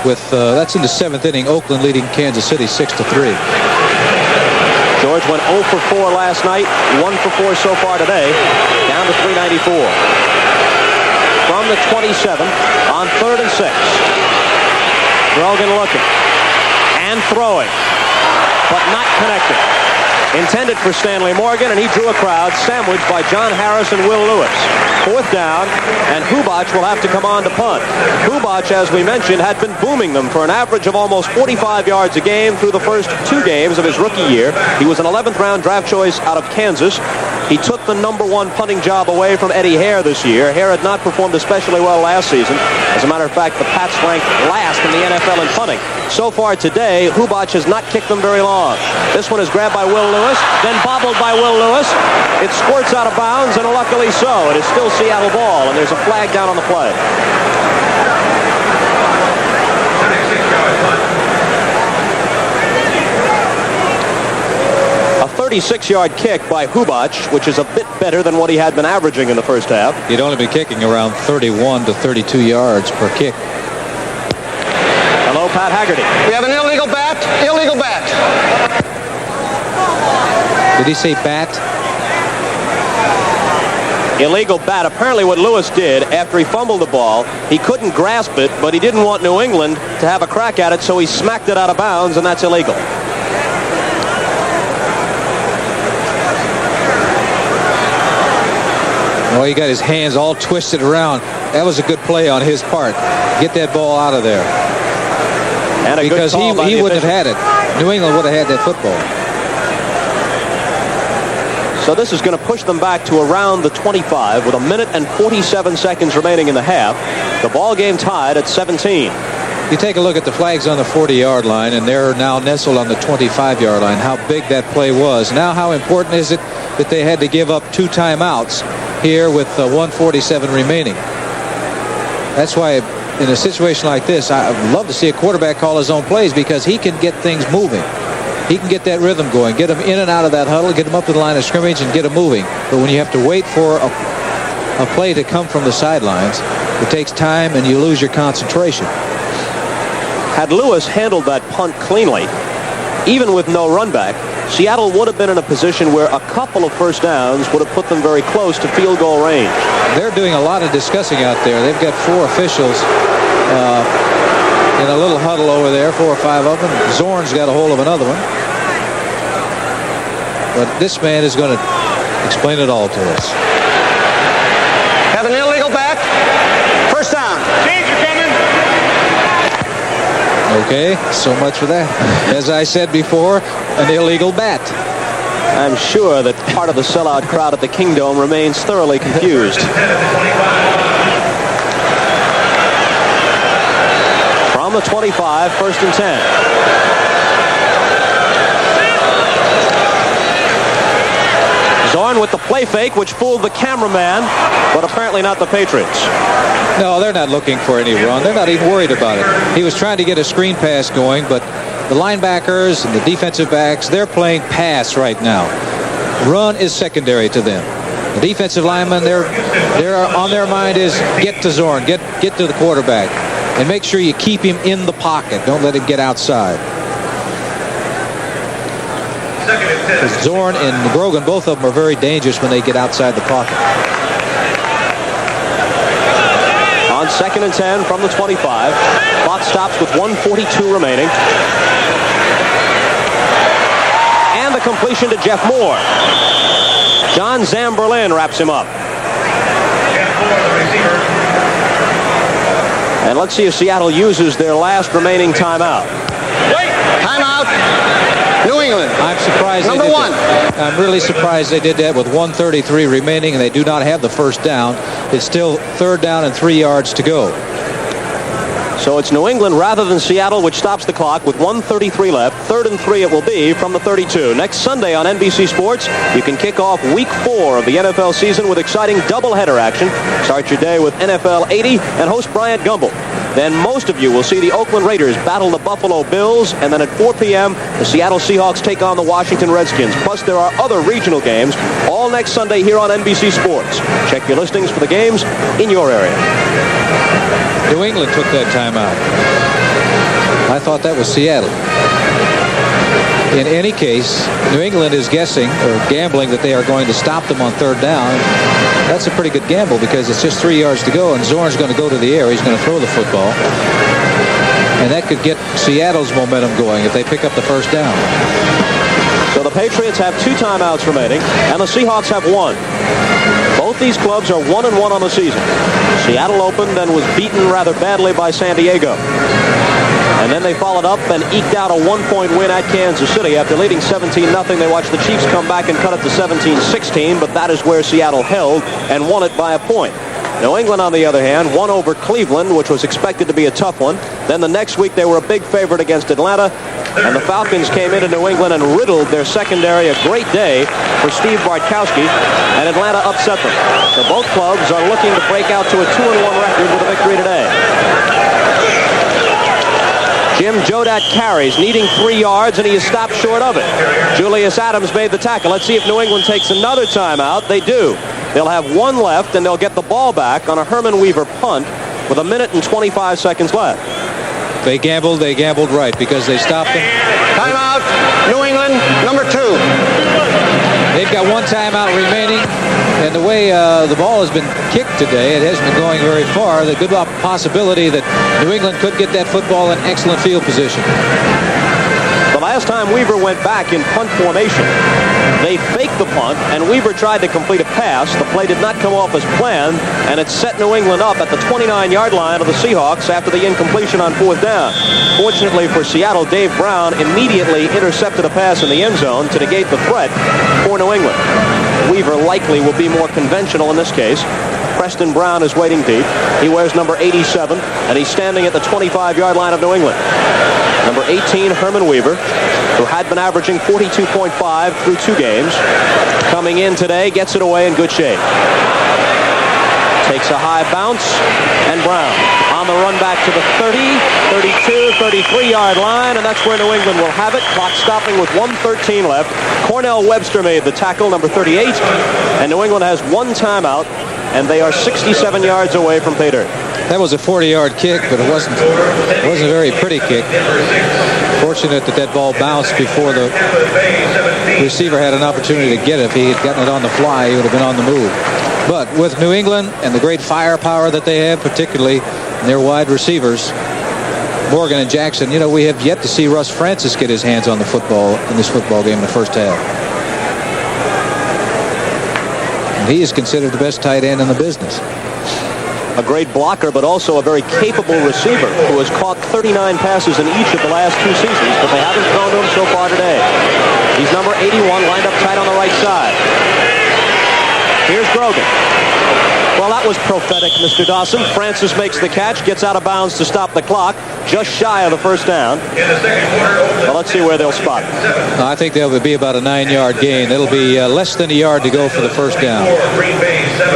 with that's in the 7th inning. Oakland leading Kansas City 6-3. George went 0 for 4 last night, 1 for 4 so far today, down to 394. From the 27 on 3rd and 6. Grogan looking and throwing, but not connected. Intended for Stanley Morgan, and he drew a crowd sandwiched by John Harris and Will Lewis. 4th down, and Hubach will have to come on to punt. Hubach, as we mentioned, had been booming them for an average of almost 45 yards a game through the first 2 games of his rookie year. He was an 11th round draft choice out of Kansas. He took the #1 punting job away from Eddie Hare this year. Hare had not performed especially well last season. As a matter of fact, the Pats ranked last in the NFL in punting. So far today, Hubach has not kicked them very long. This one is grabbed by Will Lewis, then bobbled by Will Lewis. It squirts out of bounds, and luckily so. It is still Seattle ball, and there's a flag down on the play. A 36-yard kick by Hubach, which is a bit better than what he had been averaging in the first half. He'd only been kicking around 31 to 32 yards per kick. Hello, Pat Haggerty. We have an illegal bat. Illegal bat. Did he say bat? Illegal bat. Apparently what Lewis did after he fumbled the ball, he couldn't grasp it, but he didn't want New England to have a crack at it, so he smacked it out of bounds, and that's illegal. Well, he got his hands all twisted around. That was a good play on his part. Get that ball out of there. And because he wouldn't have had it. New England would have had that football. So this is going to push them back to around the 25 with 1 minute and 47 seconds remaining in the half. The ball game tied at 17. You take a look at the flags on the 40-yard line, and they're now nestled on the 25-yard line. How big that play was. Now how important is it that they had to give up 2 timeouts here with 1:47 remaining? That's why in a situation like this, I'd love to see a quarterback call his own plays, because he can get things moving. He can get that rhythm going, get them in and out of that huddle, get them up to the line of scrimmage, and get them moving. But when you have to wait for a play to come from the sidelines, it takes time and you lose your concentration. Had Lewis handled that punt cleanly, even with no run back, Seattle would have been in a position where a couple of first downs would have put them very close to field goal range. They're doing a lot of discussing out there. They've got 4 officials in a little huddle over there, 4 or 5 of them. Zorn's got a hold of another one. But this man is going to explain it all to us. Have an illegal back. First down. Change are coming. Okay, so much for that. As I said before, an illegal bat. I'm sure that part of the sellout crowd at the Kingdome remains thoroughly confused. From the 25, 1st and 10. Zorn with the play fake, which fooled the cameraman, but apparently not the Patriots. No, they're not looking for any run. They're not even worried about it. He was trying to get a screen pass going, but the linebackers and the defensive backs, they're playing pass right now. Run is secondary to them. The defensive linemen, they're on their mind is get to Zorn, get to the quarterback, and make sure you keep him in the pocket. Don't let him get outside. Zorn and Grogan, both of them are very dangerous when they get outside the pocket. On 2nd and 10 from the 25. Clock stops with 1:42 remaining. And the completion to Jeff Moore. John Zamberlin wraps him up. And let's see if Seattle uses their last remaining timeout. Timeout. New England. I'm surprised Number they did one. that. I'm really surprised they did that with 1:33 remaining, and they do not have the first down. It's still 3rd down and 3 yards to go. So it's New England rather than Seattle, which stops the clock with 1:33 left. 3rd and 3 it will be from the 32. Next Sunday on NBC Sports, you can kick off Week 4 of the NFL season with exciting doubleheader action. Start your day with NFL 80 and host Bryant Gumbel. Then most of you will see the Oakland Raiders battle the Buffalo Bills, and then at 4 p.m., the Seattle Seahawks take on the Washington Redskins. Plus, there are other regional games all next Sunday here on NBC Sports. Check your listings for the games in your area. New England took that timeout. I thought that was Seattle. In any case, New England is guessing or gambling that they are going to stop them on 3rd down. That's a pretty good gamble because it's just 3 yards to go, and Zorn's going to go to the air. He's going to throw the football. And that could get Seattle's momentum going if they pick up the first down. So the Patriots have 2 timeouts remaining, and the Seahawks have 1. Both these clubs are 1-1 on the season. Seattle opened and was beaten rather badly by San Diego. And then they followed up and eked out a 1-point win at Kansas City. After leading 17-0, they watched the Chiefs come back and cut it to 17-16, but that is where Seattle held and won it by a point. New England, on the other hand, won over Cleveland, which was expected to be a tough one. Then the next week, they were a big favorite against Atlanta, and the Falcons came into New England and riddled their secondary. A great day for Steve Bartkowski, and Atlanta upset them. So both clubs are looking to break out to a 2-1 record with a victory today. Jim Jodat carries, needing 3 yards, and he is stopped short of it. Julius Adams made the tackle. Let's see if New England takes another timeout. They do. They'll have 1 left, and they'll get the ball back on a Herman Weaver punt with 1 minute and 25 seconds left. They gambled right because they stopped them. Timeout. New England, number 2. They've got 1 timeout remaining, and the way the ball has been kicked today, it hasn't been going very far. The good possibility that New England could get that football in excellent field position. The last time Weaver went back in punt formation, they faked the punt, and Weaver tried to complete a pass. The play did not come off as planned, and it set New England up at the 29-yard line of the Seahawks after the incompletion on 4th down. Fortunately for Seattle, Dave Brown immediately intercepted a pass in the end zone to negate the threat for New England. Weaver likely will be more conventional in this case. Preston Brown is waiting deep. He wears number 87, and he's standing at the 25-yard line of New England. Number 18, Herman Weaver, who had been averaging 42.5 through 2 games. Coming in today, gets it away in good shape. Takes a high bounce, and Brown on the run back to the 30, 32, 33-yard line, and that's where New England will have it. Clock stopping with 1:13 left. Cornell Webster made the tackle, number 38, and New England has 1 timeout, and they are 67 yards away from pay dirt. That was a 40-yard kick, but it wasn't a very pretty kick. Fortunate that ball bounced before the receiver had an opportunity to get it. If he had gotten it on the fly, he would have been on the move. But with New England and the great firepower that they have, particularly in their wide receivers, Morgan and Jackson, you know, we have yet to see Russ Francis get his hands on the football in this football game in the first half. And he is considered the best tight end in the business. a great blocker, but also a very capable receiver who has caught 39 passes in each of the last 2 seasons, but they haven't thrown to him so far today. He's number 81, lined up tight on the right side. Here's Grogan. Well, that was prophetic, Mr. Dawson. Francis makes the catch, gets out of bounds to stop the clock, just shy of the first down. Well, let's see where they'll spot it. I think they'll be about a 9-yard gain. It'll be less than a yard to go for the first down.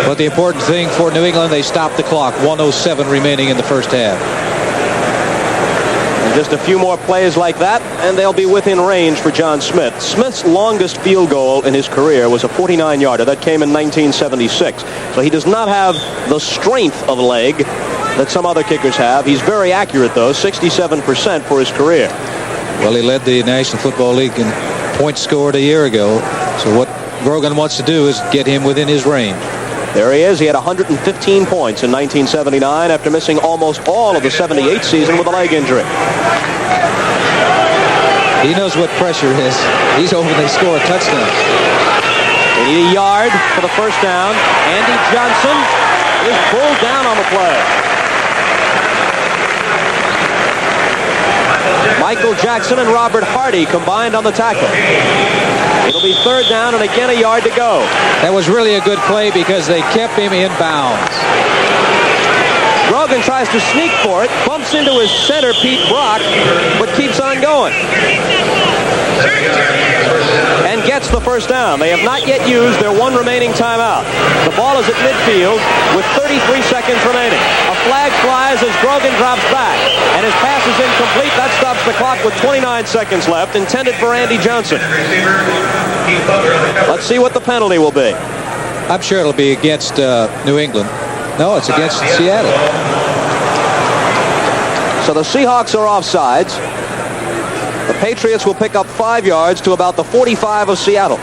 But the important thing for New England, they stopped the clock. 1:07 remaining in the first half. And just a few more plays like that, and they'll be within range for John Smith. Smith's longest field goal in his career was a 49-yarder. That came in 1976. So he does not have the strength of leg that some other kickers have. He's very accurate, though, 67% for his career. Well, he led the National Football League in points scored a year ago. So what Grogan wants to do is get him within his range. There he is. He had 115 points in 1979 after missing almost all of the 78 season with a leg injury. He knows what pressure is. He's hoping they score a touchdown. They need a yard for the first down. Andy Johnson is pulled down on the play. Michael Jackson and Robert Hardy combined on the tackle. It'll be third down and again a yard to go. That was really a good play because they kept him in bounds. Grogan tries to sneak for it, bumps into his center, Pete Brock, but keeps on going. And gets the first down. They have not yet used their one remaining timeout. The ball is at midfield with 33 seconds remaining. A flag flies as Grogan drops back, and his pass is incomplete. That stops the clock with 29 seconds left, intended for Andy Johnson. Let's see what the penalty will be. I'm sure it'll be against New England. No, it's against Seattle. So the Seahawks are offsides. The Patriots will pick up 5 yards to about the 45 of Seattle.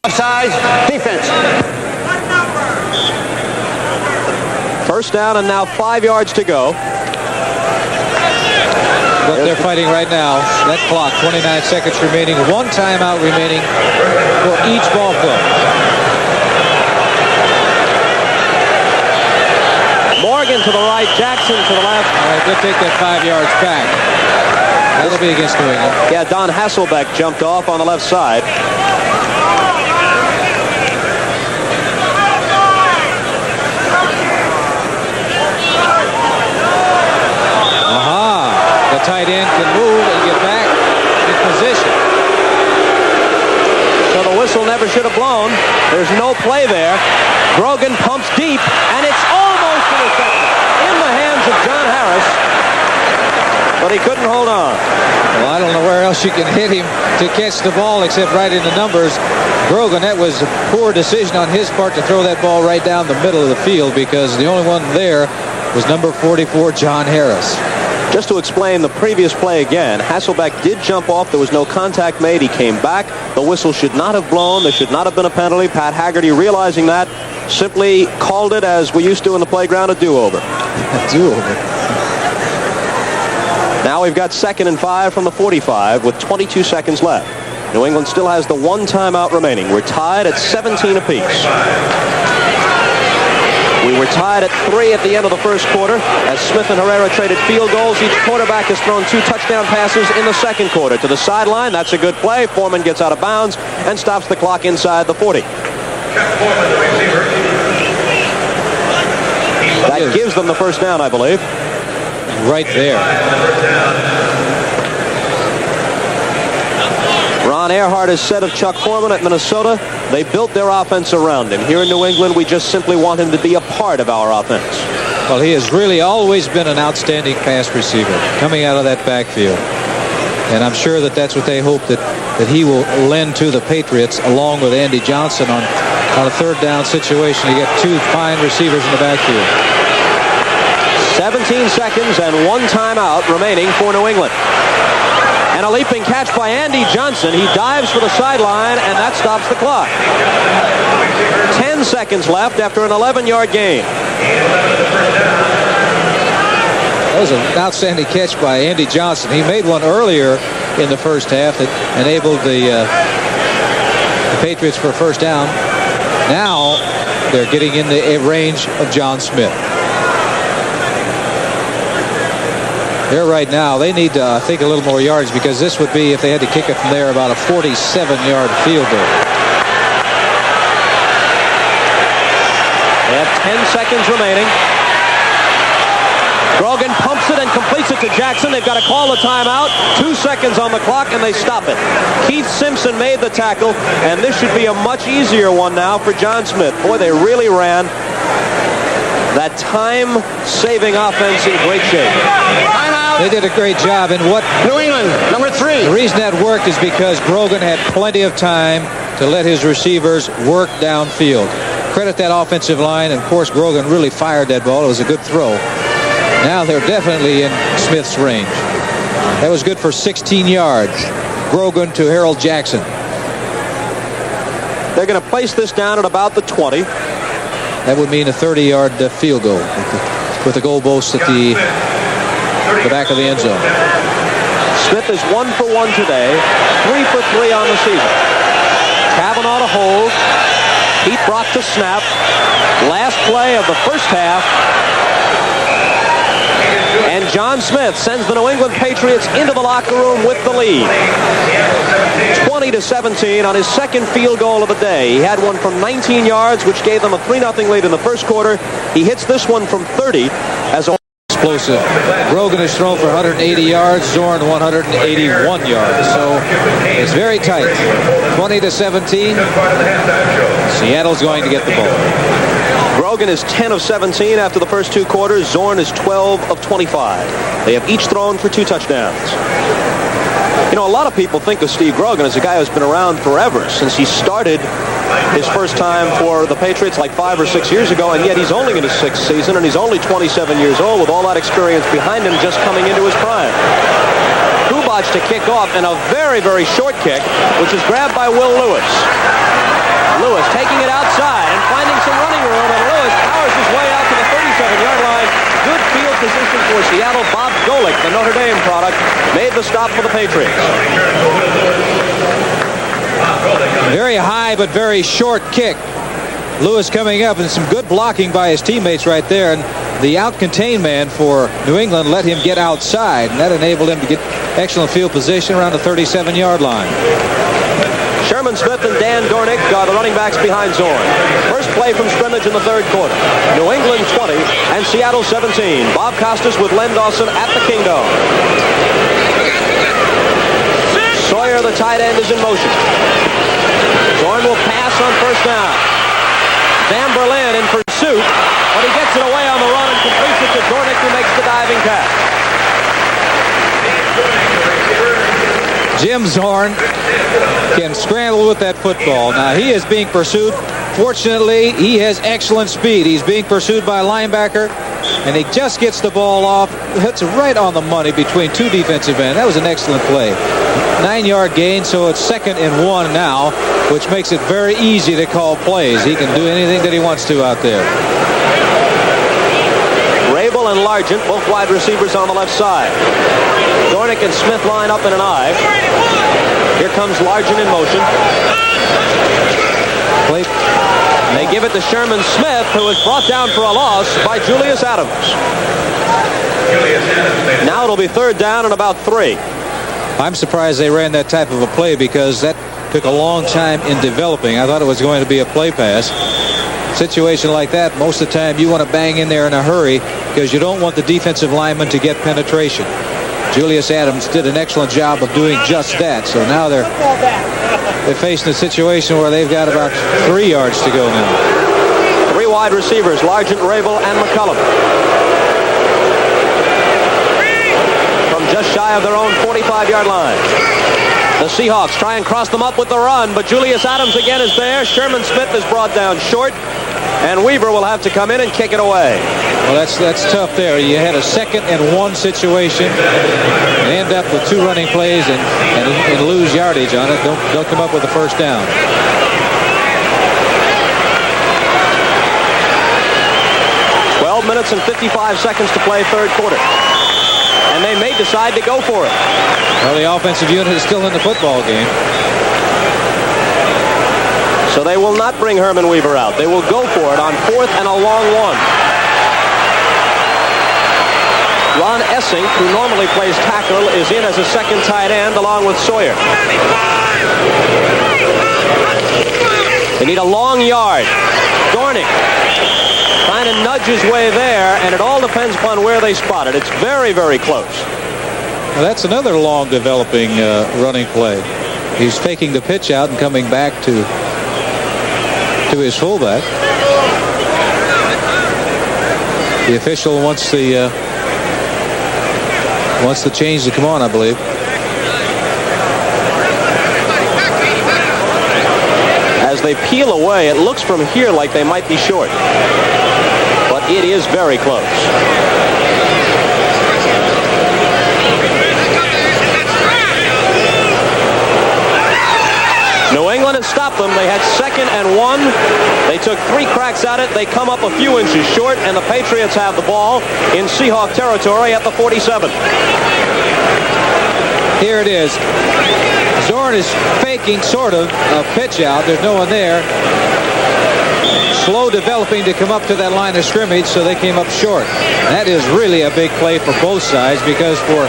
Offside, defense. First down and now 5 yards to go. What they're fighting right now, that clock, 29 seconds remaining, 1 timeout remaining for each ball club. Morgan to the right, Jackson to the left. All right, they'll take that 5 yards back. That'll be against New England. Yeah, Don Hasselbeck jumped off on the left side. The tight end can move and get back in position. So the whistle never should have blown. There's no play there. Grogan pumps deep, and it's almost intercepted in the hands of John Harris, but he couldn't hold on. Well, I don't know where else you can hit him to catch the ball except right in the numbers. Grogan, that was a poor decision on his part to throw that ball right down the middle of the field because the only one there was number 44, John Harris. Just to explain the previous play again, Hasselbeck did jump off. There was no contact made. He came back. The whistle should not have blown. There should not have been a penalty. Pat Haggerty, realizing that, simply called it, as we used to in the playground, a do-over. A do-over. Now we've got 2nd and 5 from the 45 with 22 seconds left. New England still has the 1 timeout remaining. We're tied at 17 apiece. We were tied at 3 at the end of the first quarter as Smith and Herrera traded field goals. Each quarterback has thrown 2 touchdown passes in the second quarter. To the sideline, that's a good play. Foreman gets out of bounds and stops the clock inside the 40. That gives them the first down, I believe. Right there. Ron Earhart has said of Chuck Foreman at Minnesota, they built their offense around him. Here in New England, we just simply want him to be a part of our offense. Well, he has really always been an outstanding pass receiver coming out of that backfield. And I'm sure that that's what they hope that he will lend to the Patriots along with Andy Johnson on a third down situation. You get 2 fine receivers in the backfield. 17 seconds and 1 timeout remaining for New England. And a leaping catch by Andy Johnson. He dives for the sideline, and that stops the clock. 10 seconds left after an 11-yard gain. That was an outstanding catch by Andy Johnson. He made one earlier in the first half that enabled the Patriots for a first down. Now they're getting in the range of John Smith. There right now, they need to think a little more yards, because this would be, if they had to kick it from there, about a 47-yard field goal. They have 10 seconds remaining. Grogan pumps it and completes it to Jackson. They've got to call the timeout. 2 seconds on the clock, and they stop it. Keith Simpson made the tackle, and this should be a much easier one now for John Smith. Boy, they really ran that time-saving offense in great shape. They did a great job. And what New England, number 3. the reason that worked is because Grogan had plenty of time to let his receivers work downfield. Credit that offensive line, and of course Grogan really fired that ball. It was a good throw. Now they're definitely in Smith's range. That was good for 16 yards. Grogan to Harold Jackson. They're going to place this down at about the 20. That would mean a 30-yard field goal with the goal post at the back of the end zone. Smith is 1 for 1 today, 3 for 3 on the season. Kavanaugh to hold. Pete Brock to snap. Last play of the first half. And John Smith sends the New England Patriots into the locker room with the lead. 20-17 on his second field goal of the day. He had one from 19 yards, which gave them a 3-0 lead in the first quarter. He hits this one from 30 as a explosive. Grogan has thrown for 180 yards, Zorn 181 yards. So it's very tight. 20-17. Seattle's going to get the ball. Grogan is 10 of 17 after the first 2 quarters. Zorn is 12 of 25. They have each thrown for 2 touchdowns. You know, a lot of people think of Steve Grogan as a guy who's been around forever, since he started his first time for the Patriots like 5 or 6 years ago, and yet he's only in his 6th season, and he's only 27 years old with all that experience behind him, just coming into his prime. Kubac to kick off, and a very, very short kick, which is grabbed by Will Lewis. Lewis taking it outside and finding some running room, and Lewis powers his way out to the 37-yard line. Good field position for Seattle. Bob Golick, the Notre Dame product, made the stop for the Patriots. Very high but very short kick. Lewis coming up, and some good blocking by his teammates right there. And the out-contained man for New England let him get outside, and that enabled him to get excellent field position around the 37-yard line. Sherman Smith and Dan Dornick are the running backs behind Zorn. First play from scrimmage in the third quarter. New England 20 and Seattle 17. Bob Costas with Len Dawson at the Kingdom. Sawyer, the tight end, is in motion. Zorn will pass on first down. Van Berlin in pursuit, but he gets it away on the run and completes it to Dornick, who makes the diving catch. Jim Zorn can scramble with that football. Now he is being pursued. Fortunately, he has excellent speed. He's being pursued by a linebacker, and he just gets the ball off. Hits right on the money between 2 defensive ends. That was an excellent play. 9-yard gain, so it's 2nd and 1 now, which makes it very easy to call plays. He can do anything that he wants to out there. Rabel and Largent, both wide receivers on the left side. Dornick and Smith line up in an I. Here comes Largent in motion. They give it to Sherman Smith, who is brought down for a loss by Julius Adams. Now it'll be 3rd down and about 3. I'm surprised they ran that type of a play, because that took a long time in developing. I thought it was going to be a play pass. Situation like that, most of the time you want to bang in there in a hurry, because you don't want the defensive lineman to get penetration. Julius Adams did an excellent job of doing just that. So now they're facing a situation where they've got about 3 yards to go now. 3 wide receivers, Largent, Rabel, and McCullum. From just shy of their own 45-yard line. The Seahawks try and cross them up with the run, but Julius Adams again is there. Sherman Smith is brought down short, and Weaver will have to come in and kick it away. Well, that's tough there. You had a 2nd and 1 situation and end up with 2 running plays and lose yardage on it. Don't come up with a first down. Minutes and 55 seconds to play, third quarter. And and they may decide to go for it. Well, the offensive unit is still in the football game. So they will not bring Herman Weaver out. They will go for it on 4th and a long one. Ron Essing, who normally plays tackle, is in as a second tight end along with Sawyer. They need a long yard. Dornick trying to nudge his way there, and it all depends upon where they spot it. It's very, very close. Well, that's another long developing running play. He's faking the pitch out and coming back to his fullback. The official wants the change to come on, I believe. As they peel away, it looks from here like they might be short. But it is very close. New England has stopped them. They had 2nd and 1. They took 3 cracks at it. They come up a few inches short, and the Patriots have the ball in Seahawk territory at the 47. Here it is. Zorn is faking sort of a pitch out. There's no one there. Slow developing to come up to that line of scrimmage, so they came up short. That is really a big play for both sides, because for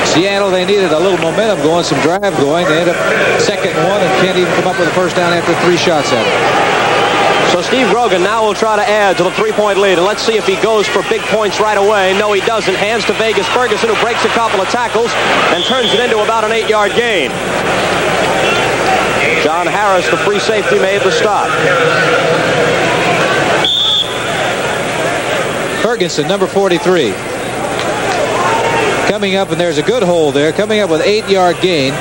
Seattle, they needed a little momentum going, some drive going. They end up 2nd and 1 and can't even come up with a first down after 3 shots at it. So Steve Grogan now will try to add to the 3-point lead, and let's see if he goes for big points right away. No, he doesn't. Hands to Vegas Ferguson, who breaks a couple of tackles and turns it into about an 8-yard gain. John Harris, the free safety, made the stop. Ferguson, number 43. Coming up, and there's a good hold there. Coming up with 8-yard gain.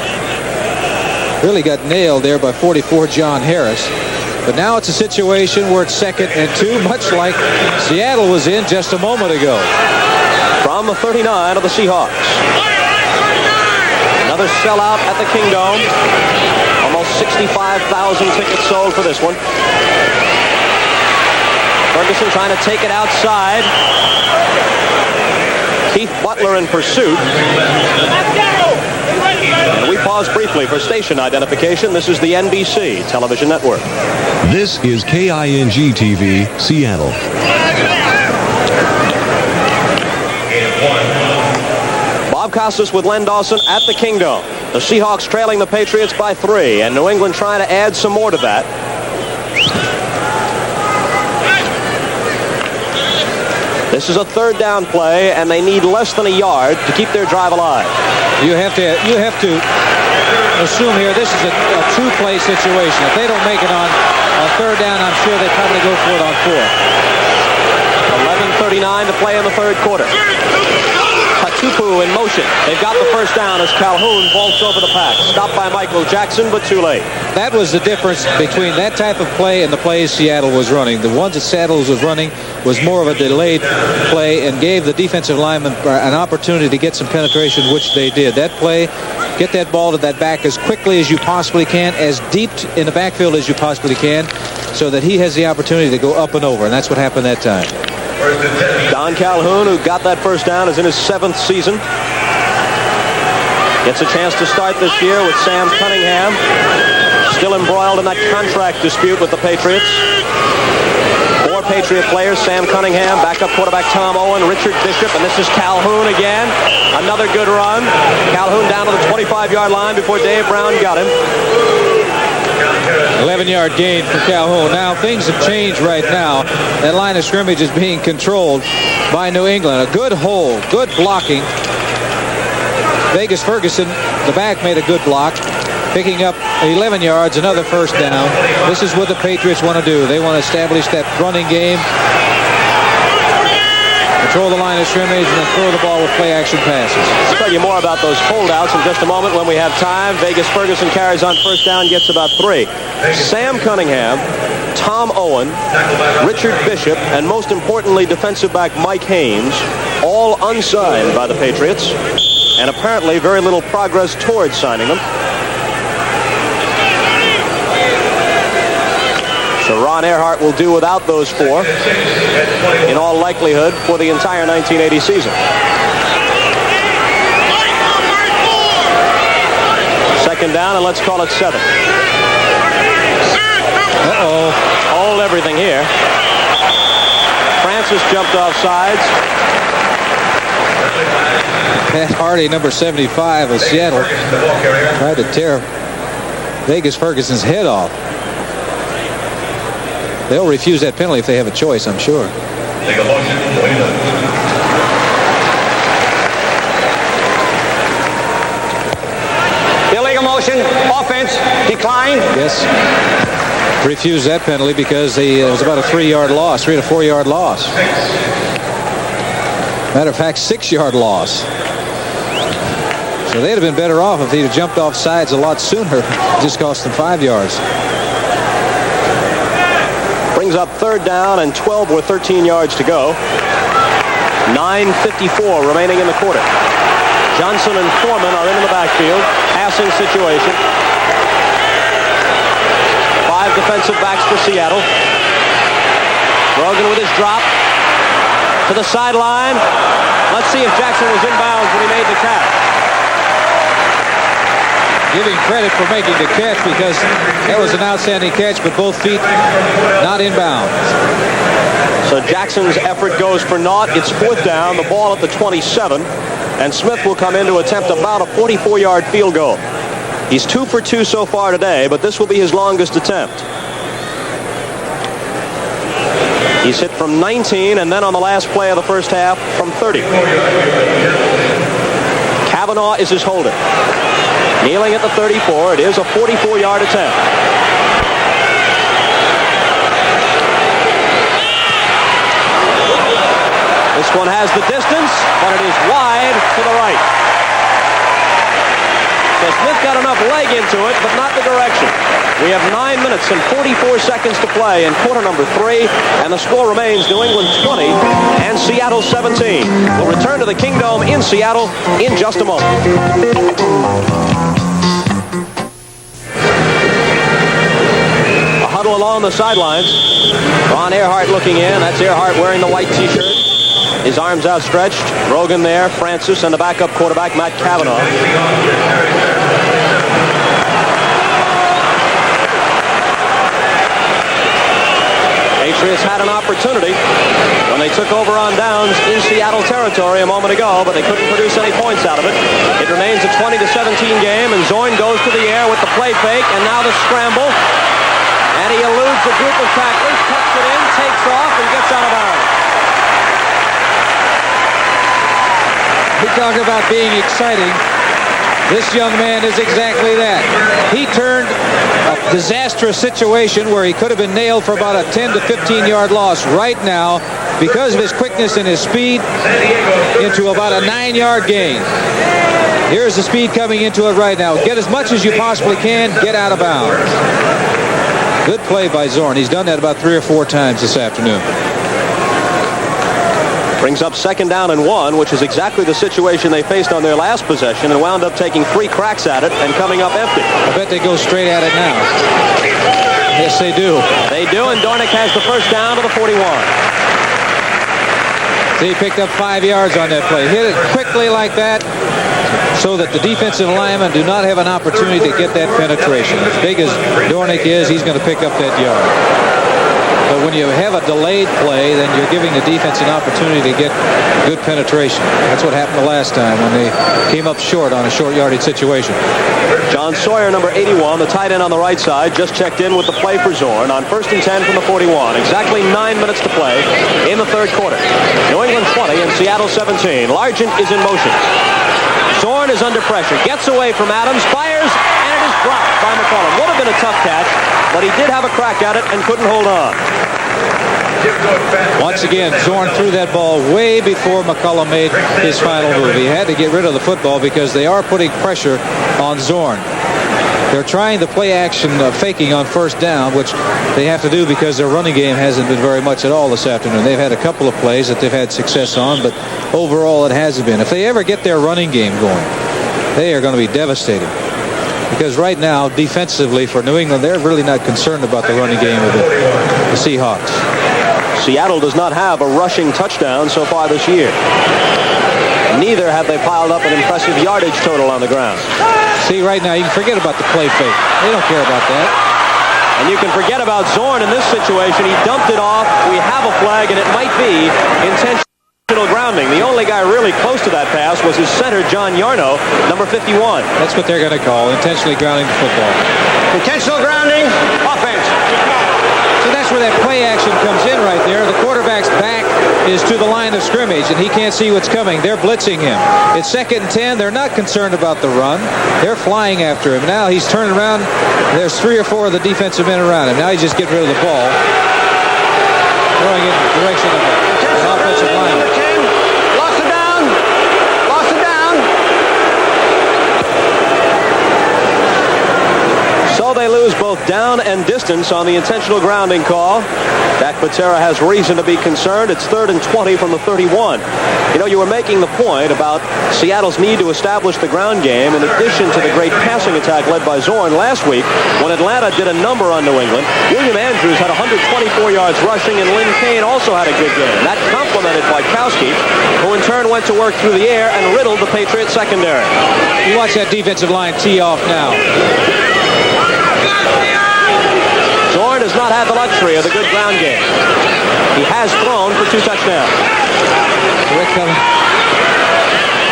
Really got nailed there by 44 John Harris. But now it's a situation where it's 2nd and 2, much like Seattle was in just a moment ago. From the 39 of the Seahawks. Another sellout at the Kingdome. Almost 65,000 tickets sold for this one. Ferguson trying to take it outside. Keith Butler in pursuit. And we pause briefly for station identification. This is the NBC television network. This is KING TV, Seattle. Bob Costas with Len Dawson at the Kingdome. The Seahawks trailing the Patriots by 3, and New England trying to add some more to that. This is a 3rd down play, and they need less than a yard to keep their drive alive. You have to assume here this is a 2-play situation. If they don't make it on 3rd down, I'm sure they probably go for it on 4th. 11:39 to play in the 3rd quarter. Tupu in motion. They've got the first down as Calhoun vaults over the pack. Stopped by Michael Jackson, but too late. That was the difference between that type of play and the plays Seattle was running. The ones that Seattle was running was more of a delayed play and gave the defensive lineman an opportunity to get some penetration, which they did. That play, get that ball to that back as quickly as you possibly can, as deep in the backfield as you possibly can, so that he has the opportunity to go up and over, and that's what happened that time. Don Calhoun, who got that first down, is in his 7th season. Gets a chance to start this year with Sam Cunningham, still embroiled in that contract dispute with the Patriots. 4 Patriot players: Sam Cunningham, backup quarterback Tom Owen, Richard Bishop, and this is Calhoun again. Another good run. Calhoun down to the 25-yard line before Dave Brown got him. 11-yard gain for Calhoun. Now, things have changed right now. That line of scrimmage is being controlled by New England. A good hold, good blocking. Vegas Ferguson, the back, made a good block. Picking up 11 yards, another first down. This is what the Patriots want to do. They want to establish that running game, control the line of scrimmage, and then throw the ball with play-action passes. I'll tell you more about those holdouts in just a moment when we have time. Vegas Ferguson carries on first down, gets about 3. Sam Cunningham, Tom Owen, Richard Bishop, and most importantly, defensive back Mike Haynes, all unsigned by the Patriots, and apparently very little progress towards signing them. So Ron Earhart will do without those 4 in all likelihood for the entire 1980 season. second down, and let's call it 7. Uh-oh. Hold everything here. Francis jumped off sides. Pat Hardy, number 75 of Seattle, tried to tear Vegas Ferguson's head off. They'll refuse that penalty if they have a choice, I'm sure. Illegal motion, offense, decline. Yes. Refused that penalty because it was about a 3-yard loss, 3 to 4 yard loss. Matter of fact, 6-yard loss. So they'd have been better off if he'd have jumped off sides a lot sooner. Just cost them 5 yards. Brings up third down and 12 with 13 yards to go. 9:54 remaining in the quarter. Johnson and Foreman are in the backfield. Passing situation. 5 defensive backs for Seattle. Rogan with his drop to the sideline. Let's see if Jackson was inbounds when he made the catch. Give him credit for making the catch because that was an outstanding catch, but both feet not inbounds. So Jackson's effort goes for naught. It's fourth down, the ball at the 27, and Smith will come in to attempt about a 44-yard field goal. He's 2 for 2 so far today, but this will be his longest attempt. He's hit from 19, and then on the last play of the first half from 30. Kavanaugh is his holder. Kneeling at the 34. It is a 44-yard attempt. This one has the distance, but it is wide to the right. So Smith got enough leg into it, but not the direction. We have 9 minutes and 44 seconds to play in quarter number 3, and the score remains New England 20 and Seattle 17. We'll return to the Kingdome in Seattle in just a moment. A huddle along the sidelines. Ron Earhart looking in. That's Earhart wearing the white T-shirt. His arms outstretched. Rogan there, Francis, and the backup quarterback, Matt Kavanaugh. Patriots had an opportunity when they took over on downs in Seattle territory a moment ago, but they couldn't produce any points out of it. It remains a 20-17 game, and Zorn goes to the air with the play fake, and now the scramble. And he eludes a group of tacklers, tucks it in, takes off, and gets out of bounds. We talk about being exciting. This young man is exactly that. He turned a disastrous situation where he could have been nailed for about a 10 to 15 yard loss right now because of his quickness and his speed into about a 9-yard gain. Here's the speed coming into it right now. Get as much as you possibly can, get out of bounds. Good play by Zorn. He's done that about 3 or 4 times this afternoon. Brings up second down and 1, which is exactly the situation they faced on their last possession and wound up taking 3 cracks at it and coming up empty. I bet they go straight at it now. Yes, they do. They do, and Dornick has the first down to the 41. So he picked up 5 yards on that play. Hit it quickly like that so that the defensive linemen do not have an opportunity to get that penetration. As big as Dornick is, he's going to pick up that yard. But when you have a delayed play, then you're giving the defense an opportunity to get good penetration. That's what happened the last time when they came up short on a short yardage situation. John Sawyer, number 81, the tight end on the right side, just checked in with the play for Zorn on 1st and 10 from the 41. Exactly 9 minutes to play in the third quarter. New England 20 and Seattle 17. Largent is in motion. Zorn is under pressure. Gets away from Adams. Fires, and it is dropped by McCollum. Would have been a tough catch, but he did have a crack at it and couldn't hold on. Once again, Zorn threw that ball way before McCollum made his final move. He had to get rid of the football because they are putting pressure on Zorn. They're trying the play action faking on first down, which they have to do because their running game hasn't been very much at all this afternoon. They've had a couple of plays that they've had success on, but overall it hasn't been. If they ever get their running game going, they are going to be devastating. Because right now, defensively for New England, they're really not concerned about the running game of the Seahawks. Seattle does not have a rushing touchdown so far this year. Neither have they piled up an impressive yardage total on the ground. See, right now, you can forget about the play fake. They don't care about that. And you can forget about Zorn in this situation. He dumped it off. We have a flag, and it might be intentional grounding. The only guy really close to that pass was his center, John Yarno, number 51. That's what they're going to call intentionally grounding the football. Intentional grounding, offense. So that's where that play action comes in right there. The quarterback's back is to the line of scrimmage, and he can't see what's coming. They're blitzing him. It's 2nd and 10. They're not concerned about the run. They're flying after him. Now he's turning around. There's 3 or 4 of the defensive men around him. Now he's just getting rid of the ball. Throwing it in the direction of an offensive line. Lost it down. Lost it down. So they lose both down and distance on the intentional grounding call. Dak Patera has reason to be concerned. It's 3rd and 20 from the 31. You know, you were making the point about Seattle's need to establish the ground game in addition to the great passing attack led by Zorn last week when Atlanta did a number on New England. William Andrews had 124 yards rushing, and Lynn Kane also had a good game. That complemented Kwiatkowski, who in turn went to work through the air and riddled the Patriots secondary. You watch that defensive line tee off now. Zorn has not had the luxury of the good ground game. He has thrown for 2 touchdowns.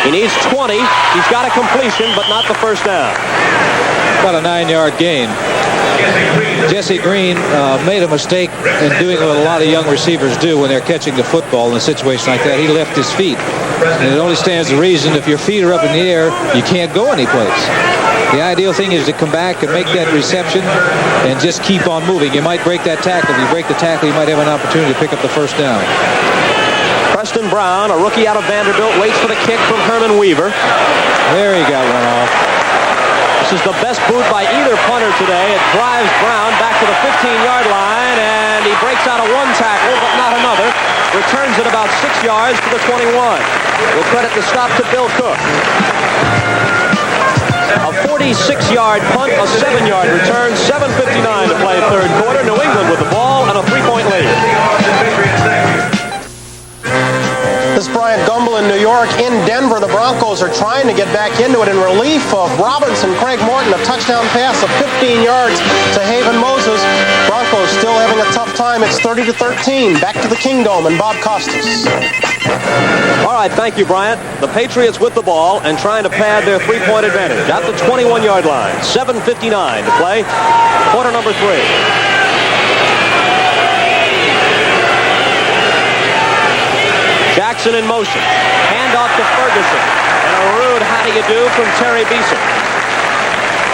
He needs 20. He's got a completion, but not the first down. About a 9-yard gain. Jesse Green made a mistake in doing what a lot of young receivers do when they're catching the football in a situation like that. He left his feet. And it only stands to reason if your feet are up in the air, you can't go anyplace. The ideal thing is to come back and make that reception and just keep on moving. You might break that tackle. If you break the tackle, you might have an opportunity to pick up the first down. Preston Brown, a rookie out of Vanderbilt, waits for the kick from Herman Weaver. There he got one off. This is the best boot by either punter today. It drives Brown back to the 15-yard line, and he breaks out of one tackle, but not another. Returns it about 6 yards to the 21. We'll credit the stop to Bill Cook. A 46-yard punt, a 7-yard return, 7:59 to play 3rd quarter. New England with the ball and a 3-point lead. This is Bryant Gumbel in New York. In Denver, the Broncos are trying to get back into it in relief of Robinson. Craig Morton, a touchdown pass of 15 yards to Haven Moses. Broncos still having a tough time. It's 30-13. Back to the Kingdome and Bob Costas. All right, thank you, Bryant. The Patriots with the ball and trying to pad their 3-point advantage at the 21-yard line. 7:59 to play. Quarter number 3. Jackson in motion. Hand off to Ferguson. And a rude how do you do from Terry Beeson.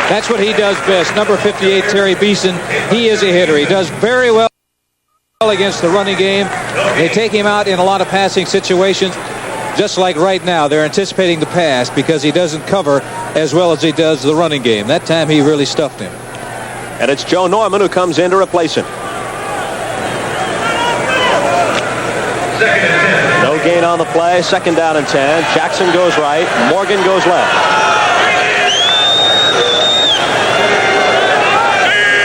That's what he does best. Number 58, Terry Beeson. He is a hitter. He does very well against the running game. They take him out in a lot of passing situations. Just like right now, they're anticipating the pass because he doesn't cover as well as he does the running game. That time he really stuffed him. And it's Joe Norman who comes in to replace him. No gain on the play. 2nd down and 10. Jackson goes right. Morgan goes left.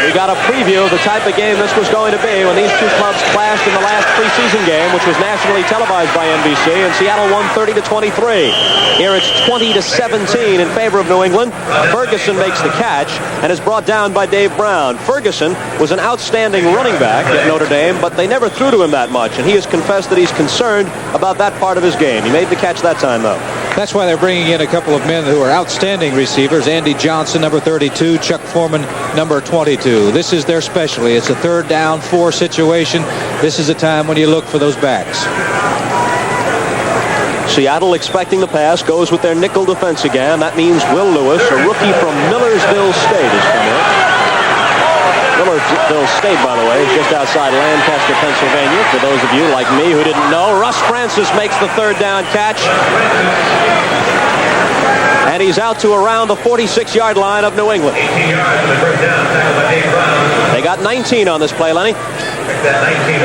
We got a preview of the type of game this was going to be when these two clubs clashed in the last preseason game, which was nationally televised by NBC, and Seattle won 30-23. Here it's 20-17 in favor of New England. Ferguson makes the catch and is brought down by Dave Brown. Ferguson was an outstanding running back at Notre Dame, but they never threw to him that much, and he has confessed that he's concerned about that part of his game. He made the catch that time, though. That's why they're bringing in a couple of men who are outstanding receivers. Andy Johnson, number 32. Chuck Foreman, number 22. This is their specialty. It's a 3rd down, 4 situation. This is a time when you look for those backs. Seattle expecting the pass, goes with their nickel defense again. That means Will Lewis, a rookie from Millersville State, has come in. Millersville State, by the way, is just outside Lancaster, Pennsylvania. For those of you like me who didn't know, Russ Francis makes the 3rd down catch. And he's out to around the 46-yard line of New England. They got 19 on this play, Lenny.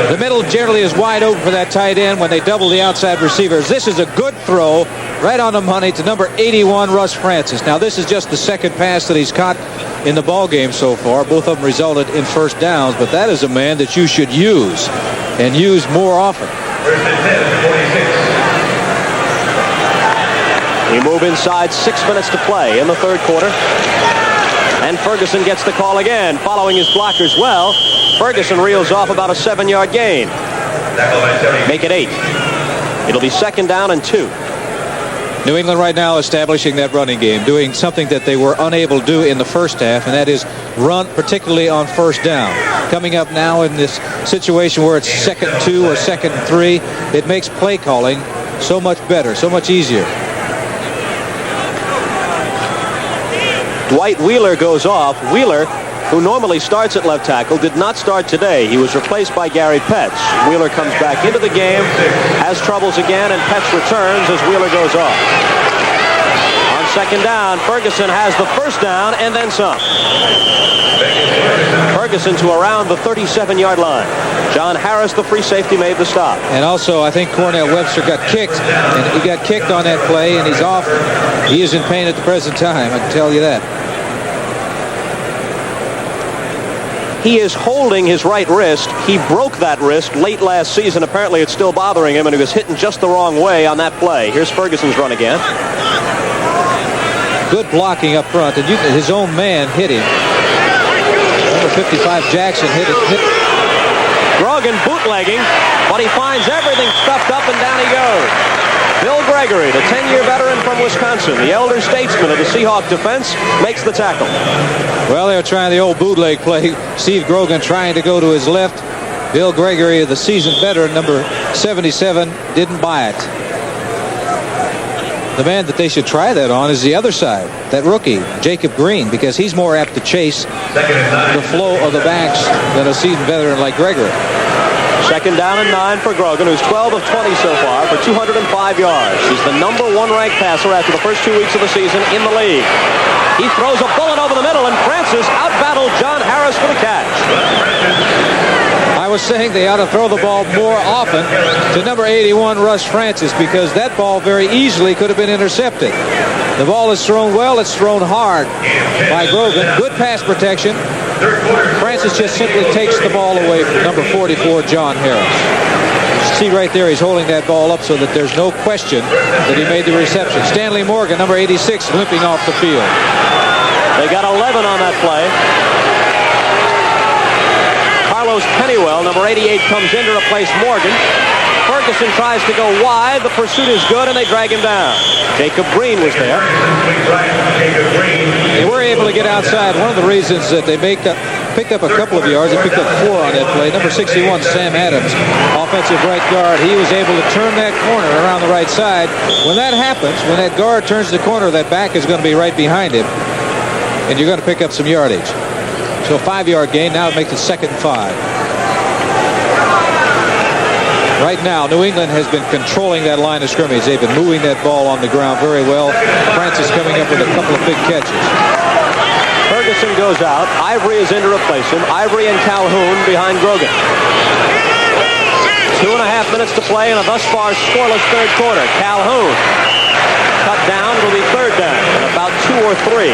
The middle generally is wide open for that tight end when they double the outside receivers. This is a good throw right on the money to number 81, Russ Francis. Now, this is just the 2nd pass that he's caught in the ball game so far. Both of them resulted in first downs, but that is a man that you should use and use more often. We move inside, 6 minutes to play in the third quarter. And Ferguson gets the call again, following his blockers well. Ferguson reels off about a 7-yard gain. Make it 8. It'll be 2nd down and 2. New England right now establishing that running game, doing something that they were unable to do in the first half, and that is run, particularly on first down. Coming up now in this situation where it's 2nd and 2 or 2nd and 3, it makes play calling so much better, so much easier. Dwight Wheeler goes off. Wheeler, who normally starts at left tackle, did not start today. He was replaced by Gary Petch. Wheeler comes back into the game, has troubles again, and Petch returns as Wheeler goes off. On 2nd down, Ferguson has the first down and then some. Ferguson to around the 37-yard line. John Harris, the free safety, made the stop. And also, I think Cornell Webster got kicked, and he got kicked on that play, and he's off. He is in pain at the present time, I can tell you that. He is holding his right wrist. He broke that wrist late last season. Apparently, it's still bothering him, and he was hitting just the wrong way on that play. Here's Ferguson's run again. Good blocking up front, and his own man hit him. Number 55, Jackson, hit it. Grogan bootlegging, but he finds everything stuffed up, and down he goes. Bill Gregory, the 10-year veteran from Wisconsin, the elder statesman of the Seahawk defense, makes the tackle. Well, they're trying the old bootleg play. Steve Grogan trying to go to his left. Bill Gregory, the seasoned veteran, number 77, didn't buy it. The man that they should try that on is the other side, that rookie, Jacob Green, because he's more apt to chase the flow of the backs than a seasoned veteran like Gregory. 2nd down and 9 for Grogan, who's 12 of 20 so far for 205 yards. He's the number 1 ranked passer after the first 2 weeks of the season in the league. He throws a bullet over the middle, and Francis out-battled John Harris for the catch. I was saying they ought to throw the ball more often to number 81, Russ Francis, because that ball very easily could have been intercepted. The ball is thrown well. It's thrown hard by Grogan. Good pass protection. Francis just simply takes the ball away from number 44, John Harris. See right there, he's holding that ball up so that there's no question that he made the reception. Stanley Morgan, number 86, limping off the field. They got 11 on that play. Carlos Pennywell, number 88, comes in to replace Morgan. Ferguson tries to go wide. The pursuit is good, and they drag him down. Jacob Green was there. They were able to get outside. One of the reasons that they picked up a couple of yards, they picked up 4 on that play. Number 61, Sam Adams, offensive right guard. He was able to turn that corner around the right side. When that happens, when that guard turns the corner, that back is going to be right behind him, and you're going to pick up some yardage. So a 5-yard gain. Now it makes it 2nd and 5. Right now, New England has been controlling that line of scrimmage. They've been moving that ball on the ground very well. Francis coming up with a couple of big catches. Ferguson goes out. Ivory is in to replace him. Ivory and Calhoun behind Grogan. 2.5 minutes to play in a thus far scoreless third quarter. Calhoun cut down. It'll be 3rd down and about 2 or 3.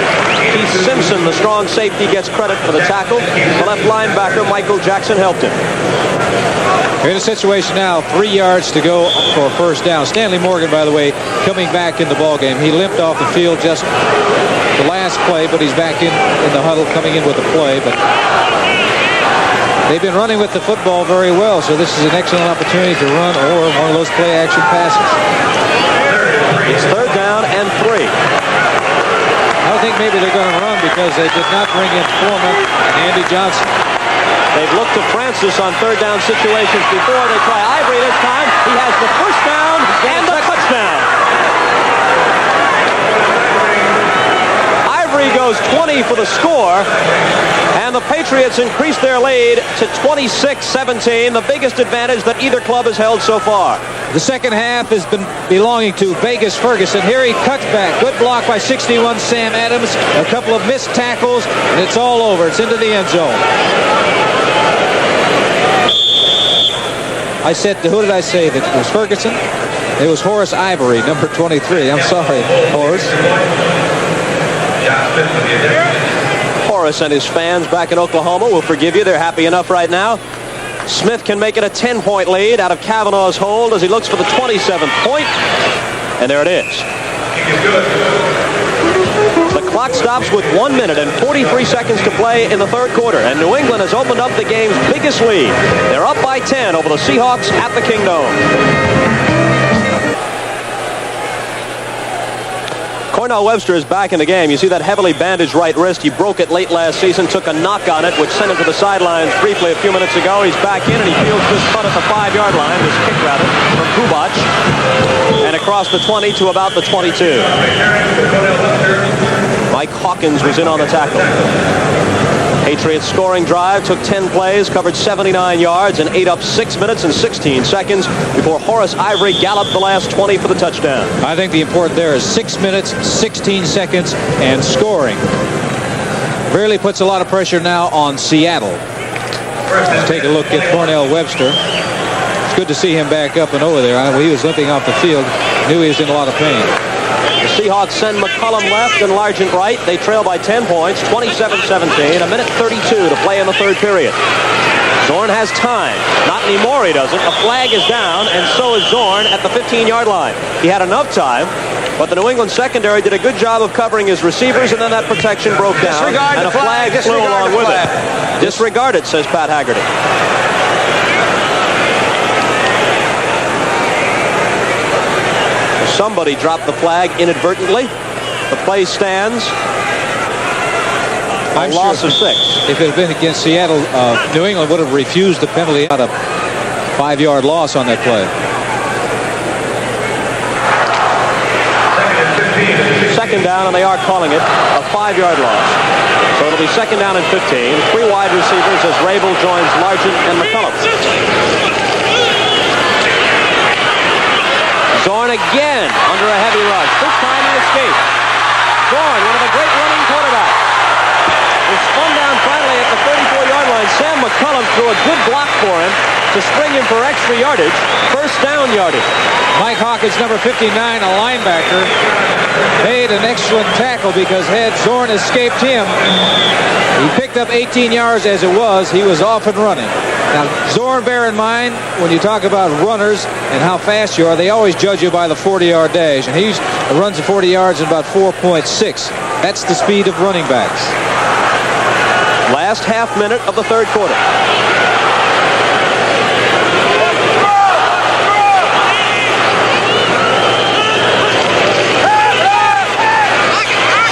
Keith Simpson, the strong safety, gets credit for the tackle. The left linebacker, Michael Jackson, helped him. We're in a situation now, 3 yards to go for a first down. Stanley Morgan, by the way, coming back in the ballgame. He limped off the field just the last play, but he's back in the huddle, coming in with the play. But they've been running with the football very well, so this is an excellent opportunity to run or one of those play-action passes. It's 3rd down and 3. I don't think maybe they're going to run because they did not bring in Foreman and Andy Johnson. They've looked to Francis on 3rd down situations before. They try Ivory this time. He has the first down and the touchdown. Ivory goes 20 for the score, and the Patriots increase their lead to 26-17, the biggest advantage that either club has held so far. The second half has been belonging to Vegas Ferguson. Here he cuts back. Good block by 61 Sam Adams. A couple of missed tackles, and it's all over. It's into the end zone. I said, who did I say that was Ferguson? It was Horace Ivory, number 23. I'm sorry, Horace. Horace and his fans back in Oklahoma will forgive you. They're happy enough right now. Smith can make it a 10-point lead out of Kavanaugh's hold as he looks for the 27th point. And there it is. Kick is good. The clock stops with 1 minute and 43 seconds to play in the third quarter, and New England has opened up the game's biggest lead. They're up by 10 over the Seahawks at the Kingdome. Cornell Webster is back in the game. You see that heavily bandaged right wrist. He broke it late last season, took a knock on it, which sent him to the sidelines briefly a few minutes ago. He's back in, and he fields this punt at the 5-yard line, this kick rather, from Kubac, and across the 20 to about the 22. Mike Hawkins was in on the tackle. Patriots scoring drive took 10 plays, covered 79 yards, and ate up 6 minutes and 16 seconds before Horace Ivory galloped the last 20 for the touchdown. I think the important there is 6 minutes, 16 seconds, and scoring. Really puts a lot of pressure now on Seattle. Let's take a look at Cornell Webster. It's good to see him back up and over there. He was limping off the field. Knew he was in a lot of pain. The Seahawks send McCullum left and Largent right. They trail by 10 points, 27-17, a minute 32 to play in the third period. Zorn has time. Not anymore, he doesn't. A flag is down, and so is Zorn at the 15-yard line. He had enough time, but the New England secondary did a good job of covering his receivers, and then that protection broke down, and a flag flew along with it. Disregard it, says Pat Haggerty. Somebody dropped the flag inadvertently. The play stands. A loss of 6. If it had been against Seattle, New England would have refused the penalty out of 5-yard loss on that play. Second down, and they are calling it a 5-yard loss. So it'll be second down and 15. 3 wide receivers as Rabel joins Largent and McCullum. Zorn again under a heavy rush. This time he escaped. Zorn, one of the great running quarterbacks, was spun down finally at the 34-yard line. Sam McCullum threw a good block for him to spring him for extra yardage. First down yardage. Mike Hawkins, number 59, a linebacker, made an excellent tackle because had Zorn escaped him, he picked up 18 yards as it was. He was off and running. Now, Zorn, bear in mind, when you talk about runners and how fast you are, they always judge you by the 40-yard dash. And he runs the 40 yards in about 4.6. That's the speed of running backs. Last half minute of the third quarter.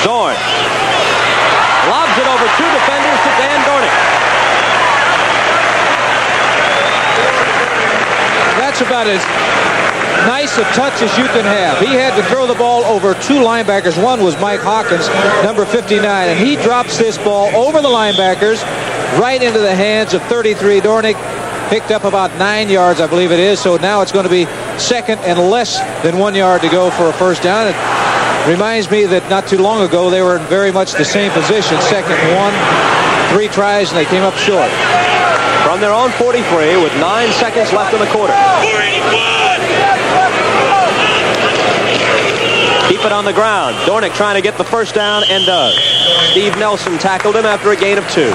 Zorn lobs it over 2 defenders to Dan Dornick. That's about as nice a touch as you can have. He had to throw the ball over 2 linebackers. One was Mike Hawkins, number 59, and he drops this ball over the linebackers right into the hands of 33. Dornick picked up about 9 yards, I believe it is, so now it's going to be second and less than 1 yard to go for a first down. It reminds me that not too long ago they were in very much the same position, second and 1, 3 tries, and they came up short. From their own 43 with 9 seconds left in the quarter. Keep it on the ground. Dornick trying to get the first down and does. Steve Nelson tackled him after a gain of 2.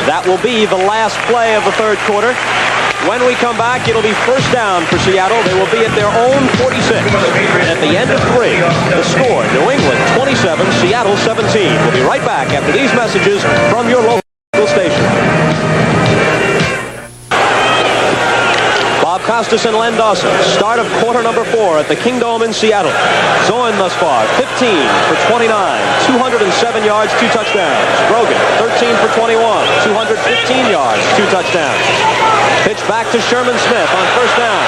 That will be the last play of the third quarter. When we come back, it'll be first down for Seattle. They will be at their own 46. And at the end of 3, the score, New England 27, Seattle 17. We'll be right back after these messages from your local station. Bob Costas and Len Dawson. Start of quarter number 4 at the Kingdome in Seattle. Zorn thus far, 15 for 29, 207 yards, 2 touchdowns. Brogan, 13 for 21, 215 yards, 2 touchdowns. Pitch back to Sherman Smith on first down.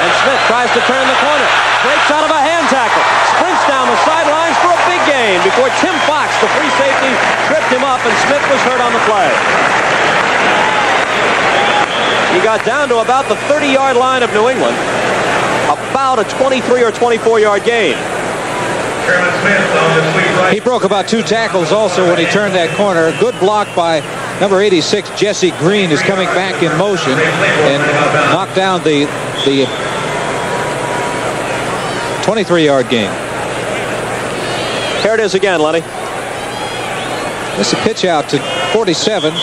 And Smith tries to turn the corner. Breaks out of a hand tackle. Sprints down the sidelines for a big gain before Tim Fox, the free safety, tripped him up and Smith was hurt on the play. He got down to about the 30-yard line of New England. About a 23 or 24-yard gain. He broke about 2 tackles also when he turned that corner. Good block by number 86, Jesse Green, is coming back in motion and knocked down the 23-yard gain. Here it is again, Lenny. This is a pitch out to 47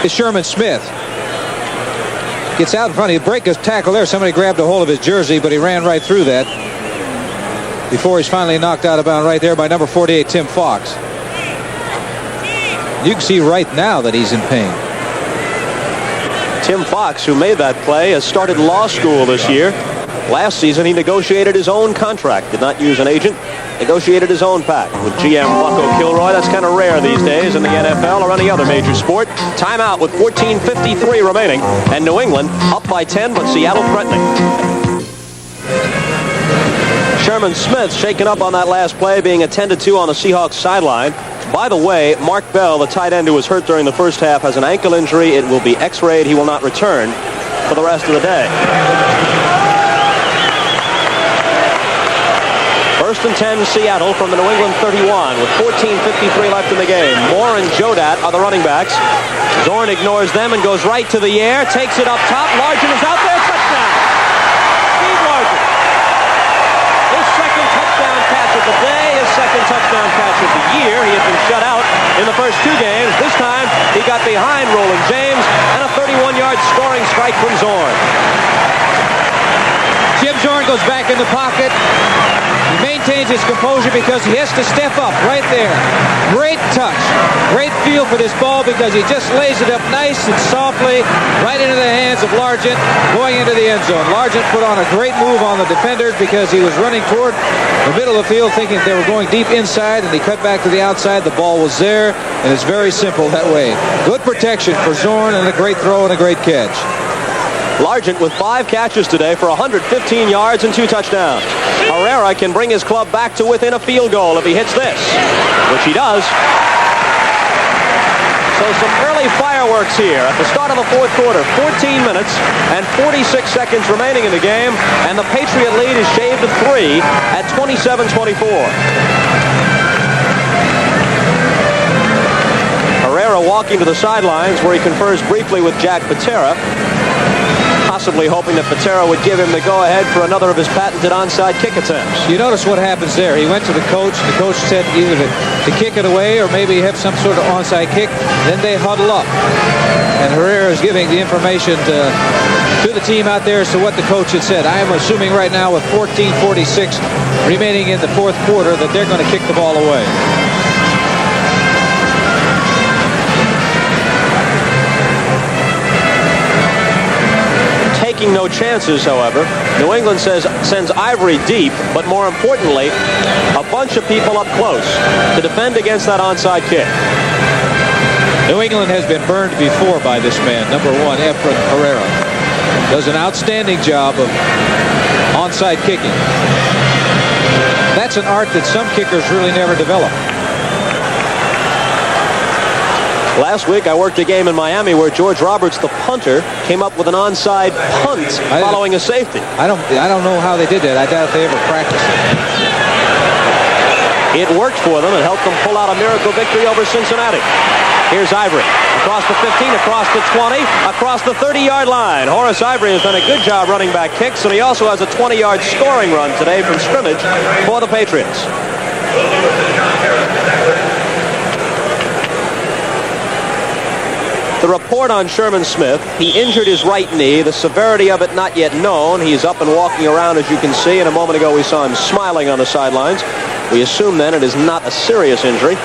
is Sherman Smith. Gets out in front. He'd break his tackle there. Somebody grabbed a hold of his jersey, but he ran right through that. before he's finally knocked out of bounds right there by number 48, Tim Fox. You can see right now that he's in pain. Tim Fox, who made that play, has started law school this year. Last season, he negotiated his own contract, did not use an agent, negotiated his own pact with GM Bucko Kilroy. That's kind of rare these days in the NFL or any other major sport. Timeout with 14:53 remaining, and New England up by 10, but Seattle threatening. Sherman Smith shaken up on that last play, being attended to on the Seahawks sideline. By the way, Mark Bell, the tight end who was hurt during the first half, has an ankle injury. It will be x-rayed. He will not return for the rest of the day. First and 10, Seattle from the New England 31 with 14:53 left in the game. Moore and Jodat are the running backs. Zorn ignores them and goes right to the air, takes it up top. Largent is out there, touchdown. Steve Largent. His second touchdown catch of the day, his second touchdown catch of the year. He had been shut out in the first two games. This time, he got behind Roland James and a 31-yard scoring strike from Zorn. Jim Zorn goes back in the pocket. He maintains his composure because he has to step up right there. Great touch. Great feel for this ball because he just lays it up nice and softly right into the hands of Largent going into the end zone. Largent put on a great move on the defenders because he was running toward the middle of the field thinking they were going deep inside, and he cut back to the outside. The ball was there, and it's very simple that way. Good protection for Zorn and a great throw and a great catch. Largent with 5 catches today for 115 yards and 2 touchdowns. Herrera can bring his club back to within a field goal if he hits this, which he does. So some early fireworks here at the start of the fourth quarter. 14 minutes and 46 seconds remaining in the game, and the Patriot lead is shaved to 3 at 27-24. Herrera walking to the sidelines where he confers briefly with Jack Patera, possibly hoping that Patera would give him the go-ahead for another of his patented onside kick attempts. You notice what happens there. He went to the coach. The coach said either to kick it away or maybe have some sort of onside kick. Then they huddle up. And Herrera is giving the information to the team out there as to what the coach had said. I am assuming right now with 14:46 remaining in the fourth quarter that they're going to kick the ball away. Taking no chances, however. New England sends Ivory deep, but more importantly, a bunch of people up close to defend against that onside kick. New England has been burned before by this man, number 1, Efren Herrera. Does an outstanding job of onside kicking. That's an art that some kickers really never develop. Last week, I worked a game in Miami where George Roberts, the punter, came up with an onside punt following a safety. I don't know how they did that. I doubt they ever practiced It it. worked for them and helped them pull out a miracle victory over Cincinnati. Here's Ivory. Across the 15, across the 20, across the 30-yard line. Horace Ivory has done a good job running back kicks, and he also has a 20-yard scoring run today from scrimmage for the Patriots. The report on Sherman Smith, he injured his right knee. The severity of it not yet known. He's up and walking around, as you can see, and a moment ago we saw him smiling on the sidelines. We assume then it is not a serious injury.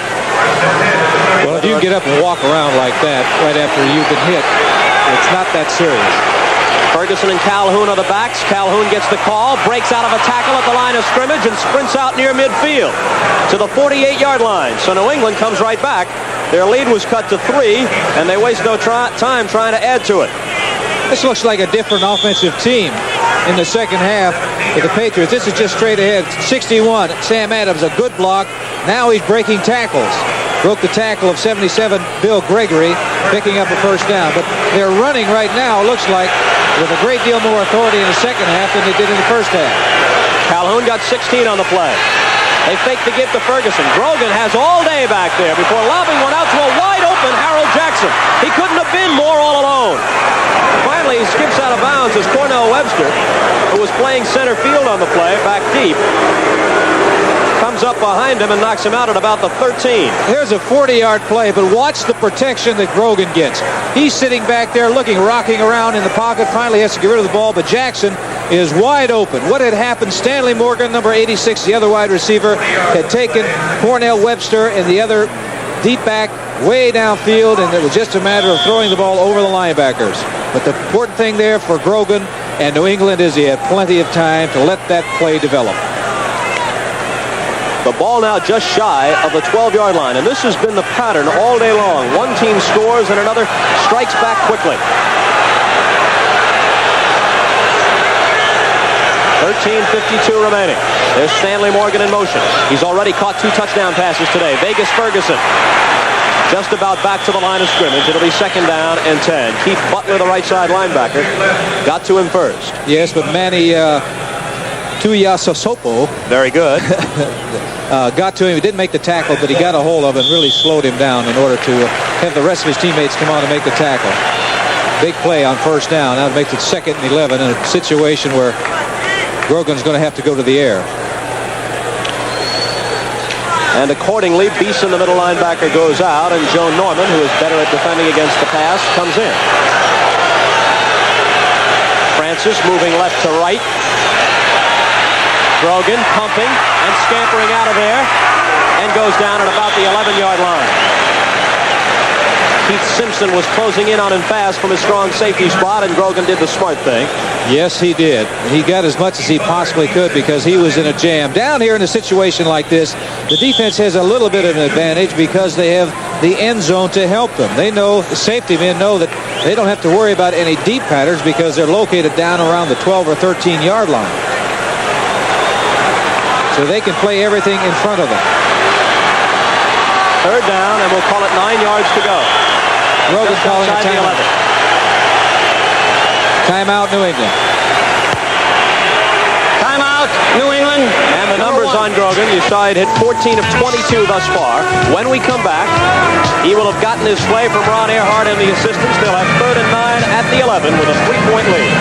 Well, if you can get up and walk around like that right after you've been hit, it's not that serious. Ferguson and Calhoun are the backs. Calhoun gets the call, breaks out of a tackle at the line of scrimmage, and sprints out near midfield to the 48-yard line. So New England comes right back. Their lead was cut to 3, and they waste no time trying to add to it. This looks like a different offensive team in the second half for the Patriots. This is just straight ahead. 61, Sam Adams, a good block. Now he's breaking tackles. Broke the tackle of 77, Bill Gregory, picking up a first down. But they're running right now, looks like, with a great deal more authority in the second half than they did in the first half. Calhoun got 16 on the play. They fake the give to Ferguson. Grogan has all day back there before lobbing one out to a wide-open Harold Jackson. He couldn't have been more all alone. Finally, he skips out of bounds as Cornell Webster, who was playing center field on the play, back deep, comes up behind him and knocks him out at about the 13. Here's a 40-yard play, but watch the protection that Grogan gets. He's sitting back there looking, rocking around in the pocket, finally has to get rid of the ball, but Jackson is wide open. What had happened, Stanley Morgan, number 86, the other wide receiver, had taken Cornell Webster and the other deep back way downfield, and it was just a matter of throwing the ball over the linebackers. But the important thing there for Grogan and New England is he had plenty of time to let that play develop. The ball now just shy of the 12-yard line, and this has been the pattern all day long. One team scores and another strikes back quickly. 13:52 remaining. There's Stanley Morgan in motion. He's already caught 2 touchdown passes today. Vegas Ferguson just about back to the line of scrimmage. It'll be 2nd down and 10. Keith Butler, the right side linebacker, got to him first. Yes, but Manny Tuiasosopo, very good, got to him. He didn't make the tackle, but he got a hold of him and really slowed him down in order to have the rest of his teammates come on and make the tackle. Big play on 1st down. That makes it 2nd and 11 in a situation where Grogan's going to have to go to the air. And accordingly, Beeson, the middle linebacker, goes out, and Joe Norman, who is better at defending against the pass, comes in. Francis moving left to right. Grogan pumping and scampering out of there and goes down at about the 11-yard line. Keith Simpson was closing in on him fast from his strong safety spot, and Grogan did the smart thing. Yes, he did. He got as much as he possibly could because he was in a jam. Down here in a situation like this, the defense has a little bit of an advantage because they have the end zone to help them. They know, the safety men know that they don't have to worry about any deep patterns because they're located down around the 12 or 13-yard line. So they can play everything in front of them. 3rd down, and we'll call it 9 yards to go. Grogan calling a timeout. Timeout, New England. Timeout, New England. And the numbers on Grogan, you saw it hit 14 of 22 thus far. When we come back, he will have gotten his play from Ron Earhart and the assistants. They'll have 3rd and 9 at the 11 with a 3-point lead.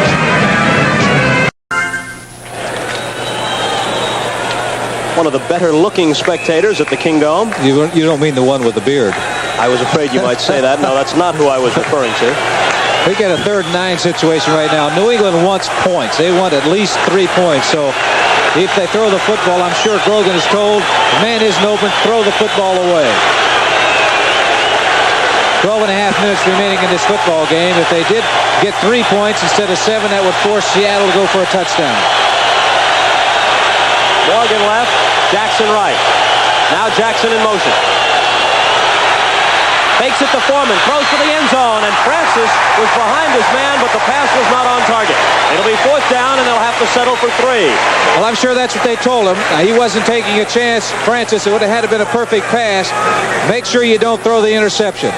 One of the better-looking spectators at the Kingdome. You don't mean the one with the beard? I was afraid you might say that. No, that's not who I was referring to. We got a 3rd and 9 situation right now. New England wants points. They want at least 3 points. So if they throw the football, I'm sure Grogan is told, the man isn't open, throw the football away. 12 and a half minutes remaining in this football game. If they did get 3 points instead of 7, that would force Seattle to go for a touchdown. Morgan left, Jackson right. Now Jackson in motion. Fakes it to Foreman, throws to the end zone, and Francis was behind his man, but the pass was not on target. It'll be 4th down, and they'll have to settle for 3. Well, I'm sure that's what they told him. He wasn't taking a chance. Francis, it would have had to been a perfect pass. Make sure you don't throw the interception.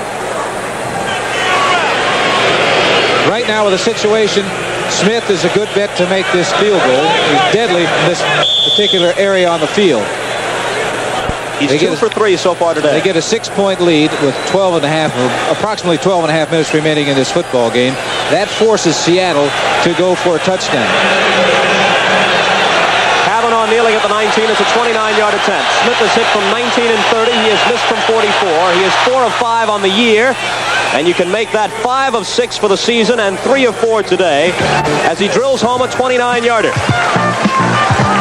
Right now with the situation, Smith is a good bet to make this field goal. He's deadly from this particular area on the field. He's 2 for 3 so far today. They get a 6-point lead with approximately 12 and a half minutes remaining in this football game. That forces Seattle to go for a touchdown. Kavanaugh kneeling at the 19. It's a 29-yard attempt. Smith has hit from 19 and 30. He has missed from 44. He is 4 of 5 on the year. And you can make that 5 of 6 for the season and 3 of 4 today as he drills home a 29-yarder.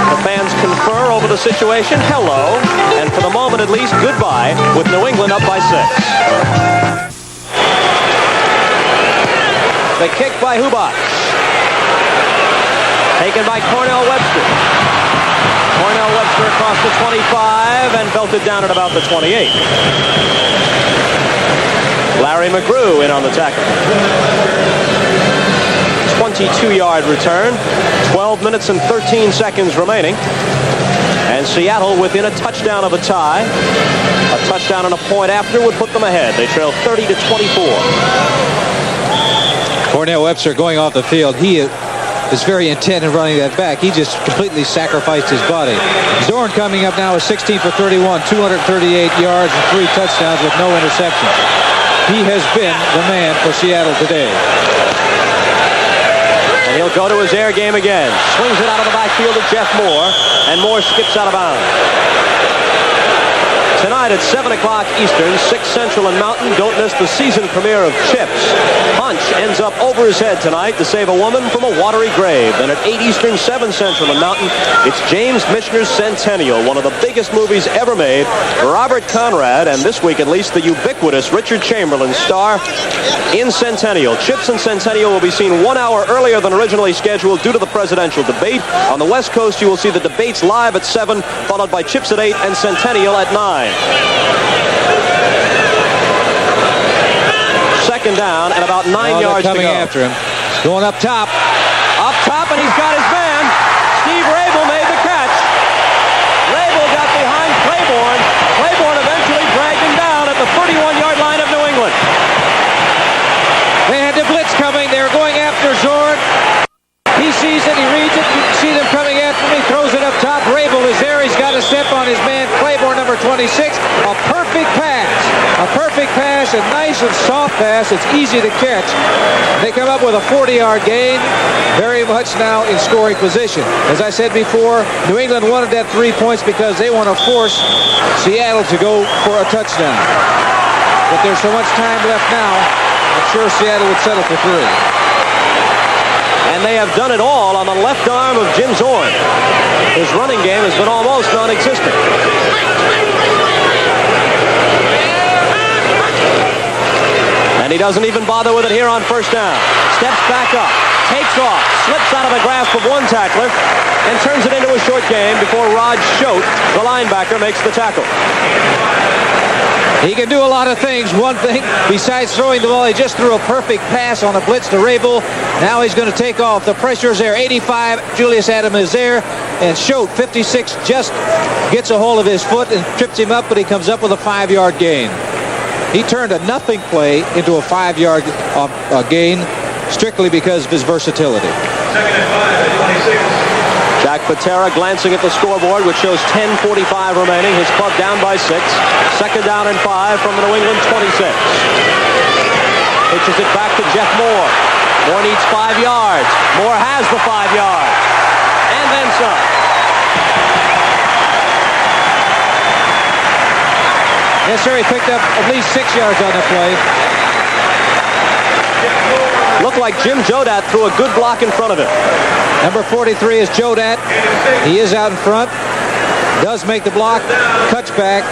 The fans confer over the situation. Hello. And for the moment at least, goodbye with New England up by 6. The kick by Hubat. Taken by Cornell Webster. Cornell Webster across the 25 and belted down at about the 28. Larry McGrew in on the tackle. 22-yard return. 12 minutes and 13 seconds remaining. And Seattle within a touchdown of a tie. A touchdown and a point after would put them ahead. They trail 30-24. Cornell Webster going off the field. He is very intent in running that back. He just completely sacrificed his body. Zorn coming up now is 16 for 31, 238 yards and 3 touchdowns with no interceptions. He has been the man for Seattle today. And he'll go to his air game again. Swings it out of the backfield to Jeff Moore, and Moore skips out of bounds. Tonight at 7 o'clock Eastern, 6 Central and Mountain, don't miss the season premiere of Chips, Punch, wrench ends up over his head tonight to save a woman from a watery grave. Then at 8 Eastern, 7 Central in Mountain, it's James Michener's Centennial, one of the biggest movies ever made. Robert Conrad, and this week at least the ubiquitous Richard Chamberlain star in Centennial. Chips and Centennial will be seen 1 hour earlier than originally scheduled due to the presidential debate. On the West Coast, you will see the debates live at 7, followed by Chips at 8 and Centennial at 9. Second down and about 9 yards to go. Coming after him. He's going up top. Up top, and he's got his man. Steve Rabel made the catch. Rabel got behind Claiborne. Claiborne eventually dragged him down at the 31-yard line of New England. They had the blitz coming. They were going after Zorn. He sees it. He reads it. You can see them coming after him. He throws it up top. Rabel is there. He's got to step on his man, Claiborne, number 26. A perfect pass. A perfect pass, a nice and soft pass. It's easy to catch. They come up with a 40-yard gain, very much now in scoring position. As I said before, New England wanted that 3 points because they want to force Seattle to go for a touchdown. But there's so much time left now, I'm sure Seattle would settle for 3. And they have done it all on the left arm of Jim Zorn. His running game has been almost non-existent. And he doesn't even bother with it here on first down. Steps back up, takes off, slips out of the grasp of one tackler, and turns it into a short gain before Rod Schote, the linebacker, makes the tackle. He can do a lot of things. One thing, besides throwing the ball, he just threw a perfect pass on a blitz to Rabel. Now he's going to take off. The pressure is there. 85, Julius Adam is there. And Schote, 56, just gets a hold of his foot and trips him up, but he comes up with a 5-yard gain. He turned a nothing play into a 5-yard gain strictly because of his versatility. Second and 5 at 26. Jack Patera glancing at the scoreboard, which shows 10:45 remaining. His club down by 6. Second down and 5 from the New England 26. Pitches it back to Jeff Moore. Moore needs 5 yards. Moore has the 5 yards. And then some. Yes, sir, he picked up at least 6 yards on the play. Looked like Jim Jodat threw a good block in front of him. Number 43 is Jodat. He is out in front. Does make the block. Cuts back.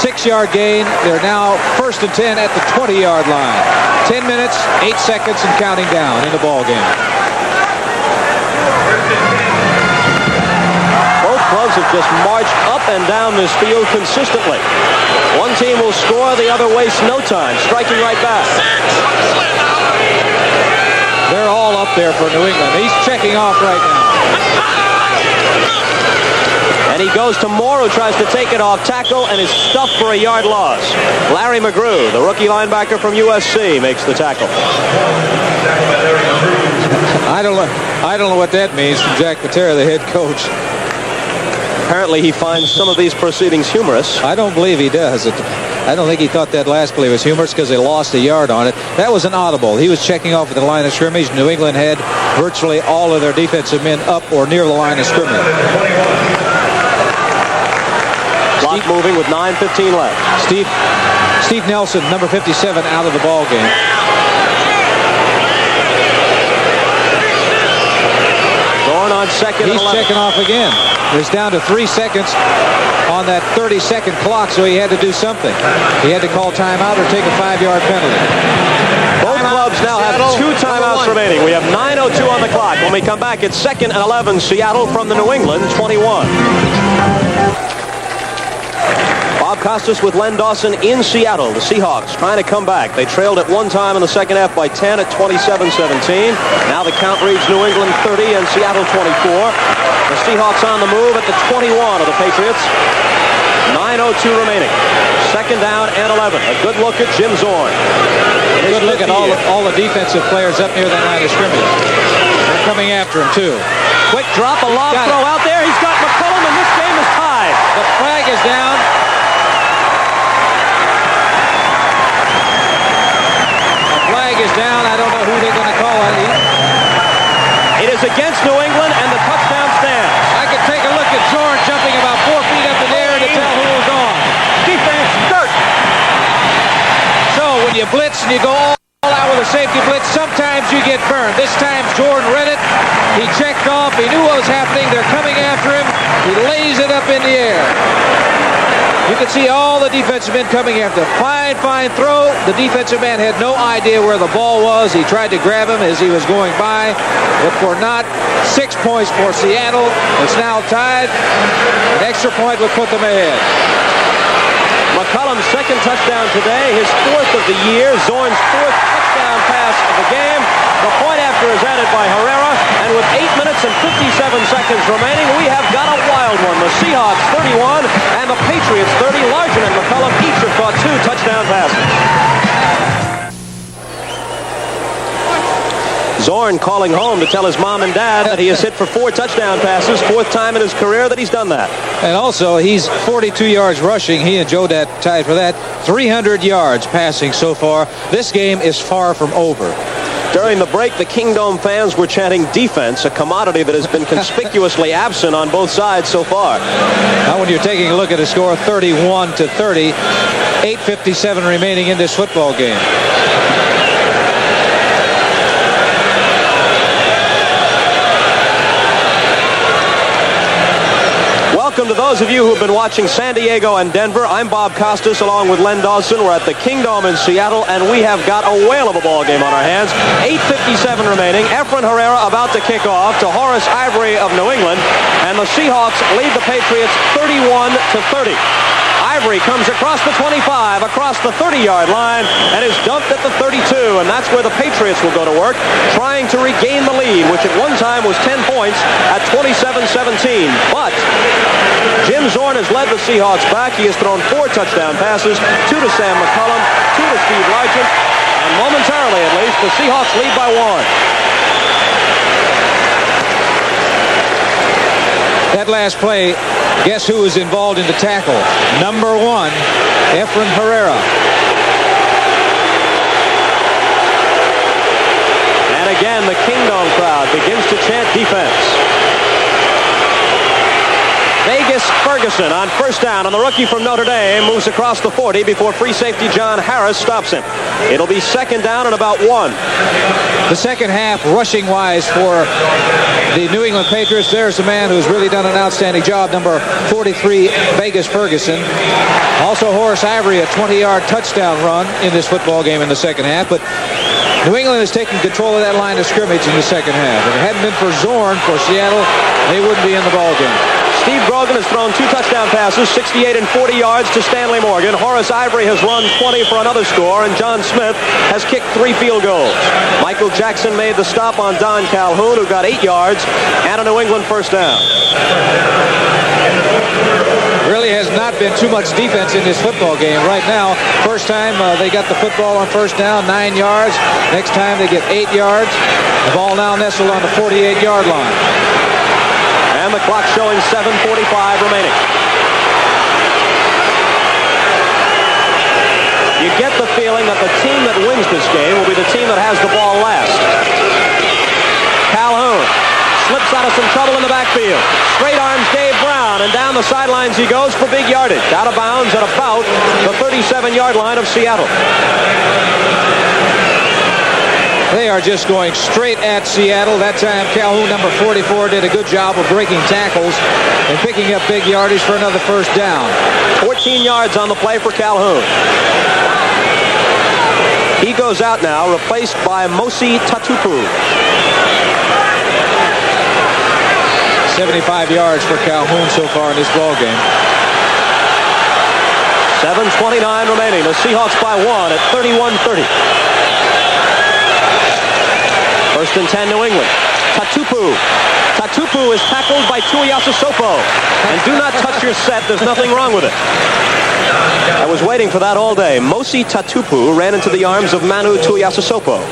6-yard gain. They're now first and 10 at the 20-yard line. 10 minutes, 8 seconds, and counting down in the ball game. Both clubs have just marched up and down this field consistently. One team will score, the other wastes no time, striking right back. They're all up there for New England. He's checking off right now. And he goes to Moore, who tries to take it off tackle and is stuffed for a yard loss. Larry McGrew, the rookie linebacker from USC, makes the tackle. I don't know what that means from Jack Patera, the head coach. Apparently he finds some of these proceedings humorous. I don't believe he does. I don't think he thought that last play was humorous because they lost a yard on it. That was an audible. He was checking off at the line of scrimmage. New England had virtually all of their defensive men up or near the line of scrimmage. Clock moving with 9:15 left. Steve Nelson, number 57, out of the ball game. Going on second. He's checking off again. It's down to 3 seconds on that 30-second clock, so he had to do something. He had to call timeout or take a 5-yard penalty. Both clubs now have 2 timeouts remaining. We have 9:02 on the clock. When we come back, it's 2nd and 11, Seattle from the New England 21. Bob Costas with Len Dawson in Seattle. The Seahawks trying to come back. They trailed at one time in the second half by 10 at 27-17. Now the count reads New England 30 and Seattle 24. The Seahawks on the move at the 21 of the Patriots. 9:02 remaining. Second down and 11. A good look at Jim Zorn. A good look at all the defensive players up near the line of scrimmage. They're coming after him, too. Quick drop, a lob throw out there. He's got McCullum, and this game is tied. The flag is down. The flag is down. I don't know who they're going to call it. It is against New England, and the touchdown stands. I could take a look at Zorn jumping about 4 feet up in the air to tell who was on. Defense, dirt. So when you blitz and you go all out with a safety blitz, some you get burned. This time Jordan read it. He checked off. He knew what was happening. They're coming after him. He lays it up in the air. You can see all the defensive men coming after. Fine throw. The defensive man had no idea where the ball was. He tried to grab him as he was going by, but for not. 6 points for Seattle. It's now tied. An extra point would put them ahead. McCollum's second touchdown today, his fourth of the year. Zorn's fourth touchdown pass of the game. The point after is added by Herrera, and with 8 minutes and 57 seconds remaining, we have got a wild one. The Seahawks 31 and the Patriots 30. Largen and McCollum each have caught 2 touchdown passes. Zorn calling home to tell his mom and dad that he has hit for 4 touchdown passes, 4th time in his career that he's done that. And also, he's 42 yards rushing. He and Joe Dat tied for that. 300 yards passing so far. This game is far from over. During the break, the Kingdome fans were chanting defense, a commodity that has been conspicuously absent on both sides so far. Now when you're taking a look at the score, 31-30, 8:57 remaining in this football game. Welcome to those of you who have been watching San Diego and Denver. I'm Bob Costas along with Len Dawson. We're at the Kingdome in Seattle, and we have got a whale of a ball game on our hands. 8:57 remaining. Efren Herrera about to kick off to Horace Ivory of New England, and the Seahawks lead the Patriots 31-30. Ivory comes across the 25, across the 30-yard line, and is dumped at the 32, and that's where the Patriots will go to work, trying to regain the lead, which at one time was 10 points at 27-17. But Jim Zorn has led the Seahawks back. He has thrown 4 touchdown passes, 2 to Sam McCollum, 2 to Steve Largen, and momentarily at least, the Seahawks lead by 1. That last play, guess who was involved in the tackle? Number 1, Efren Herrera. And again, the Kingdome crowd begins to chant defense. Vegas Ferguson on first down, and the rookie from Notre Dame moves across the 40 before free safety John Harris stops him. It'll be second down and about 1. The second half, rushing-wise for the New England Patriots, there's a man who's really done an outstanding job, number 43, Vegas Ferguson. Also, Horace Ivory, a 20-yard touchdown run in this football game in the second half, but New England is taking control of that line of scrimmage in the second half. If it hadn't been for Zorn for Seattle, they wouldn't be in the ball game. Steve Grogan has thrown 2 touchdown passes, 68 and 40 yards to Stanley Morgan. Horace Ivory has run 20 for another score, and John Smith has kicked 3 field goals. Michael Jackson made the stop on Don Calhoun, who got 8 yards and a New England first down. Really has not been too much defense in this football game. Right now, first time they got the football on first down, 9 yards. Next time they get 8 yards. The ball now nestled on the 48-yard line. And the clock showing 7:45 remaining. You get the feeling that the team that wins this game will be the team that has the ball last. Calhoun slips out of some trouble in the backfield. Straight arms Dave Brown, and down the sidelines he goes for big yardage. Out of bounds at about the 37-yard line of Seattle. They are just going straight at Seattle. That time, Calhoun, number 44, did a good job of breaking tackles and picking up big yardage for another first down. 14 yards on the play for Calhoun. He goes out now, replaced by Mosi Tatupu. 75 yards for Calhoun so far in this ball game. 7:29 remaining. The Seahawks by 1 at 31-30. First and 10, New England. Tatupu. Tatupu is tackled by Tuiasosopo. And do not touch your set. There's nothing wrong with it. I was waiting for that all day. Mosi Tatupu ran into the arms of Manu Tuiasosopo.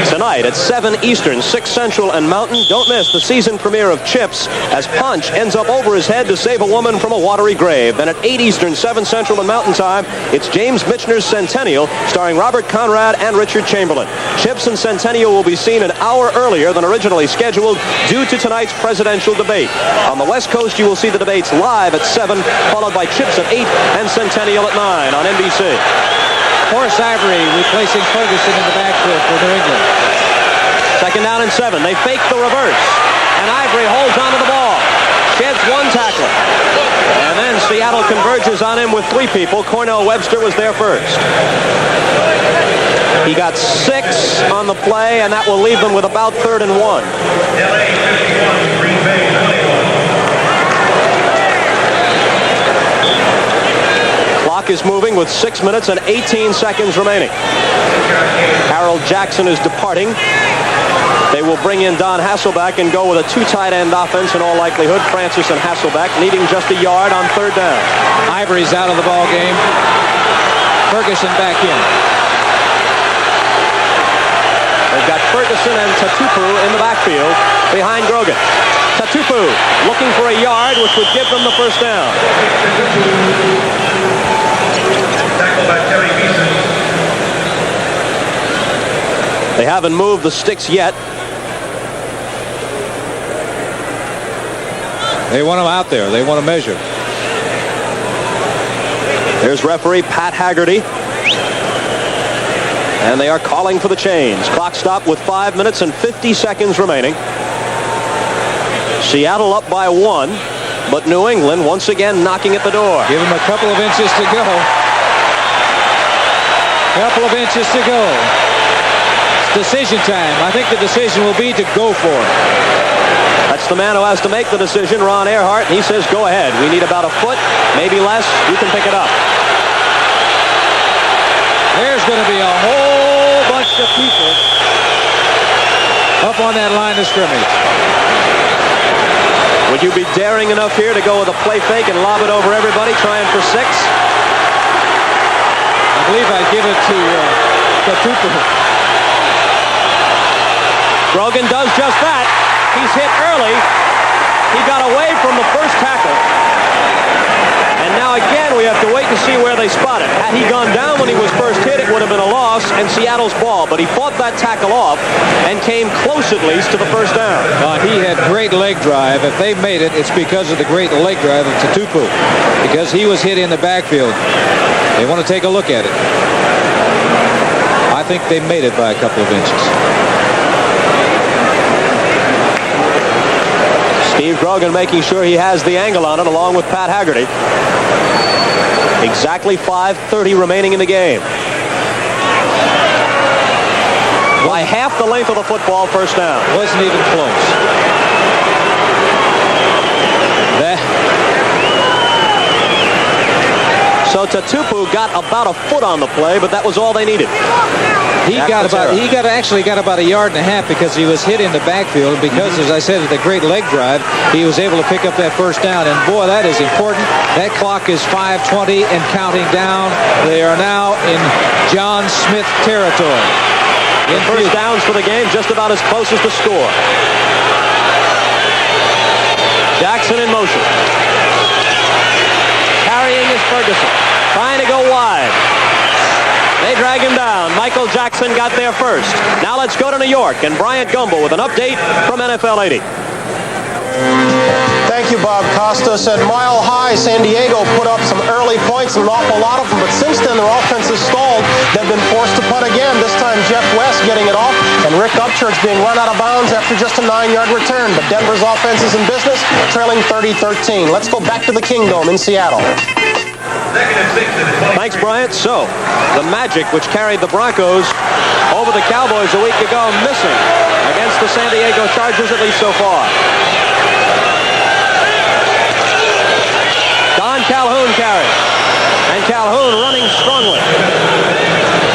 Tonight at 7 Eastern, 6 Central, and Mountain. Don't miss the season premiere of Chips as Punch ends up over his head to save a woman from a watery grave. Then at 8 Eastern, 7 Central, and Mountain Time, it's James Michener's Centennial, starring Robert Conrad and Richard Chamberlain. Chips and Centennial will be seen an hour earlier than originally scheduled due to tonight's presidential debate. On the West Coast, you will see the debates live at 7, followed by Chips at 8 and Centennial at 9 on NBC. Horace Ivory replacing Ferguson in the backfield for New England. Second down and 7. They fake the reverse. And Ivory holds onto the ball. Sheds one tackler. And then Seattle converges on him with 3 people. Cornell Webster was there first. He got 6 on the play, and that will leave them with about 3rd and 1. LA 51, Green Bay 21. Clock is moving with 6 minutes and 18 seconds remaining. Harold Jackson is departing. They will bring in Don Hasselbeck and go with a 2 tight end offense in all likelihood. Francis and Hasselbeck needing just a yard on 3rd down. Ivory's out of the ball game. Ferguson back in. They've got Ferguson and Tatupu in the backfield behind Grogan. Tatupu looking for a yard, which would give them the first down. Tackled by Terry Beeson. They haven't moved the sticks yet. They want him out there. They want to measure. Here's referee Pat Haggerty. And they are calling for the chains. Clock stop with 5 minutes and 50 seconds remaining. Seattle up by 1, but New England once again knocking at the door. Give him a couple of inches to go. Couple of inches to go. It's decision time. I think the decision will be to go for it. That's the man who has to make the decision, Ron Earhart. And he says, go ahead. We need about a foot, maybe less. You can pick it up. There's going to be a whole bunch of people up on that line of scrimmage. Would you be daring enough here to go with a play fake and lob it over everybody, trying for 6? I believe I'd give it to Tatupu. Grogan does just that. He's hit early. He got away from the first tackle. And now again, we have to wait and see where they spot it. Had he gone down when he was first hit, it would have been a loss and Seattle's ball. But he fought that tackle off and came close at least to the first down. He had great leg drive. If they made it, it's because of the great leg drive of Tatupu. Because he was hit in the backfield. They want to take a look at it. I think they made it by a couple of inches. Steve Grogan making sure he has the angle on it along with Pat Haggerty. Exactly 5:30 remaining in the game. By half the length of the football, first down. Wasn't even close. So Tatupu got about a foot on the play, but that was all they needed. He actually got about a yard and a half because he was hit in the backfield. Because, as I said, with a great leg drive, he was able to pick up that first down. And boy, that is important. That clock is 5:20 and counting down. They are now in John Smith territory. The first downs for the game, just about as close as the score. Jackson in motion. Carrying is Ferguson. Trying to go wide. They drag him down. Michael Jackson got there first. Now let's go to New York and Bryant Gumbel with an update from NFL 80. Thank you, Bob Costas. At Mile High, San Diego put up some early points, an awful lot of them, but since then their offense has stalled. They've been forced to punt again. This time Jeff West getting it off, and Rick Upchurch being run out of bounds after just a 9-yard return. But Denver's offense is in business, trailing 30-13. Let's go back to the Kingdome in Seattle. Thanks, Bryant. So, the Magic, which carried the Broncos over the Cowboys a week ago, missing against the San Diego Chargers, at least so far. Don Calhoun carries. And Calhoun running strongly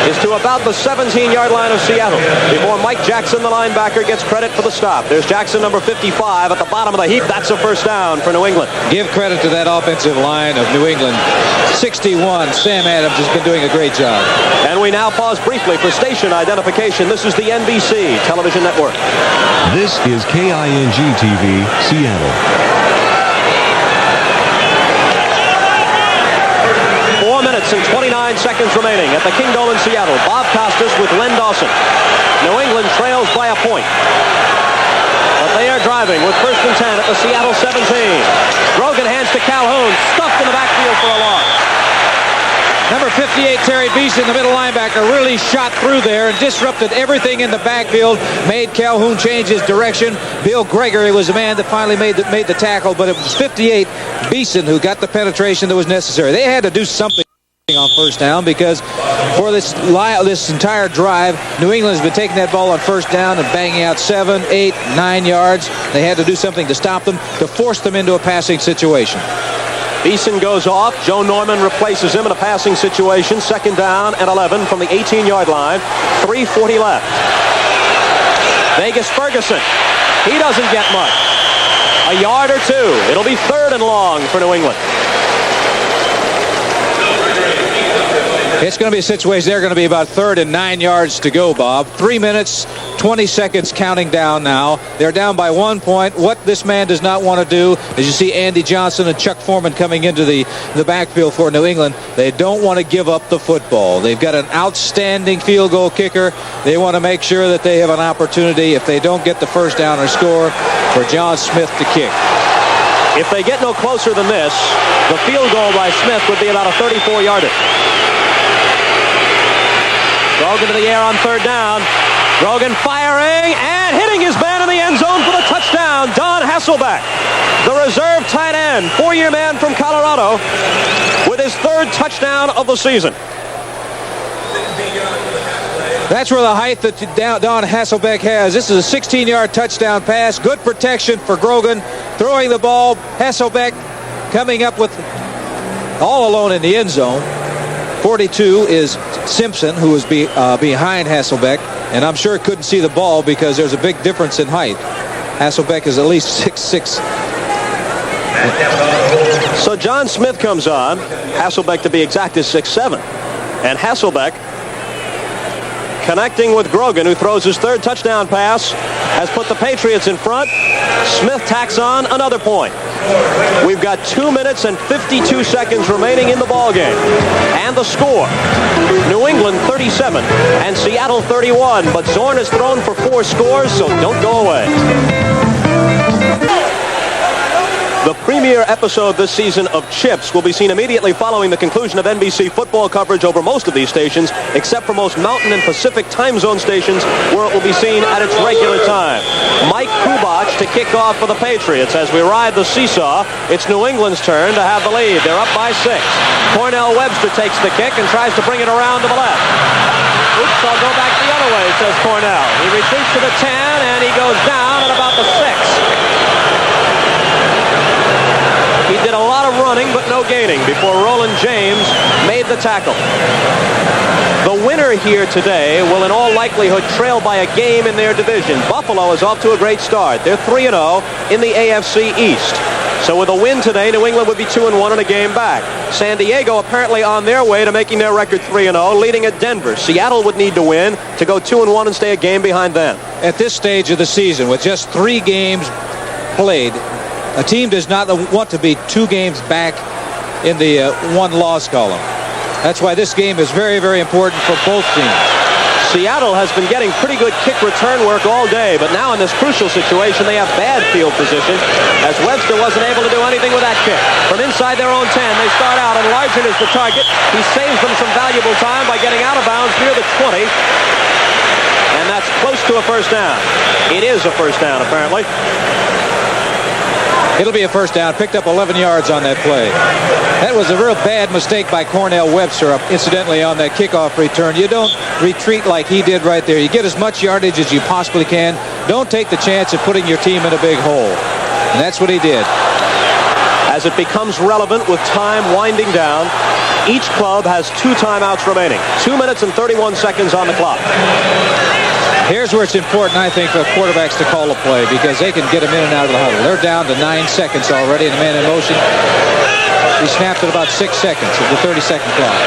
is to about the 17-yard line of Seattle before Mike Jackson, the linebacker, gets credit for the stop. There's Jackson, number 55, at the bottom of the heap. That's a first down for New England. Give credit to that offensive line of New England. 61, Sam Adams has been doing a great job. And we now pause briefly for station identification. This is the NBC television network. This is KING-TV, Seattle. 4 minutes and 29 seconds remaining at the Kingdome in Seattle. Bob Costas with Len Dawson. New England trails by a point. But they are driving with 1st and 10 at the Seattle 17. Grogan hands to Calhoun, stuffed in the backfield for a loss. Number 55 58, Terry Beeson, the middle linebacker, really shot through there and disrupted everything in the backfield, made Calhoun change his direction. Bill Gregory was the man that finally made the tackle, but it was 58, Beeson, who got the penetration that was necessary. They had to do something on first down because for this entire drive, New England's been taking that ball on first down and banging out 7, 8, 9 yards. They had to do something to stop them, to force them into a passing situation. Beeson goes off. Joe Norman replaces him in a passing situation. 2nd down and 11 from the 18-yard line. 3:40 left. Vegas Ferguson. He doesn't get much. A yard or two. It'll be 3rd and long for New England. It's going to be a situation. They're going to be about 3rd and 9 yards to go, Bob. 3 minutes, 20 seconds counting down now. They're down by 1 point. What this man does not want to do, as you see Andy Johnson and Chuck Foreman coming into the backfield for New England, they don't want to give up the football. They've got an outstanding field goal kicker. They want to make sure that they have an opportunity, if they don't get the first down or score, for John Smith to kick. If they get no closer than this, the field goal by Smith would be about a 34-yarder. Grogan to the air on 3rd down. Grogan firing and hitting his man in the end zone for the touchdown. Don Hasselbeck, the reserve tight end, 4-year man from Colorado, with his 3rd touchdown of the season. That's where the height that Don Hasselbeck has. This is a 16-yard touchdown pass. Good protection for Grogan. Throwing the ball. Hasselbeck coming up with all alone in the end zone. 42 is Simpson, who was behind Hasselbeck, and I'm sure couldn't see the ball because there's a big difference in height. Hasselbeck is at least 6'6". So John Smith comes on. Hasselbeck, to be exact, is 6'7". And Hasselbeck, connecting with Grogan, who throws his 3rd touchdown pass, has put the Patriots in front. Smith tacks on another point. We've got 2 minutes and 52 seconds remaining in the ballgame. And the score, New England 37 and Seattle 31. But Zorn has thrown for 4 scores, so don't go away. The premiere episode this season of Chips will be seen immediately following the conclusion of NBC football coverage over most of these stations, except for most Mountain and Pacific time zone stations, where it will be seen at its regular time. Mike Kubach to kick off for the Patriots. As we ride the seesaw, it's New England's turn to have the lead. They're up by 6. Cornell Webster takes the kick and tries to bring it around to the left. Oops, I'll go back the other way, says Cornell. He retreats to the 10, and he goes down at about the 6. He did a lot of running, but no gaining before Roland James made the tackle. The winner here today will in all likelihood trail by a game in their division. Buffalo is off to a great start. They're 3-0 in the AFC East. So with a win today, New England would be 2-1 and a game back. San Diego apparently on their way to making their record 3-0, leading at Denver. Seattle would need to win to go 2-1 and stay a game behind them. At this stage of the season, with just 3 games played, a team does not want to be 2 games back in the 1-loss column. That's why this game is very, very important for both teams. Seattle has been getting pretty good kick return work all day, but now in this crucial situation, they have bad field position, as Webster wasn't able to do anything with that kick. From inside their own 10, they start out, and Largent is the target. He saves them some valuable time by getting out of bounds near the 20, and that's close to a first down. It is a first down, apparently. It'll be a first down. Picked up 11 yards on that play. That was a real bad mistake by Cornell Webster, incidentally, on that kickoff return. You don't retreat like he did right there. You get as much yardage as you possibly can. Don't take the chance of putting your team in a big hole. And that's what he did. As it becomes relevant with time winding down, each club has 2 timeouts remaining. 2 minutes and 31 seconds on the clock. Here's where it's important, I think, for quarterbacks to call a play, because they can get them in and out of the huddle. They're down to 9 seconds already, and the man in motion, he snapped at about 6 seconds of the 30-second clock.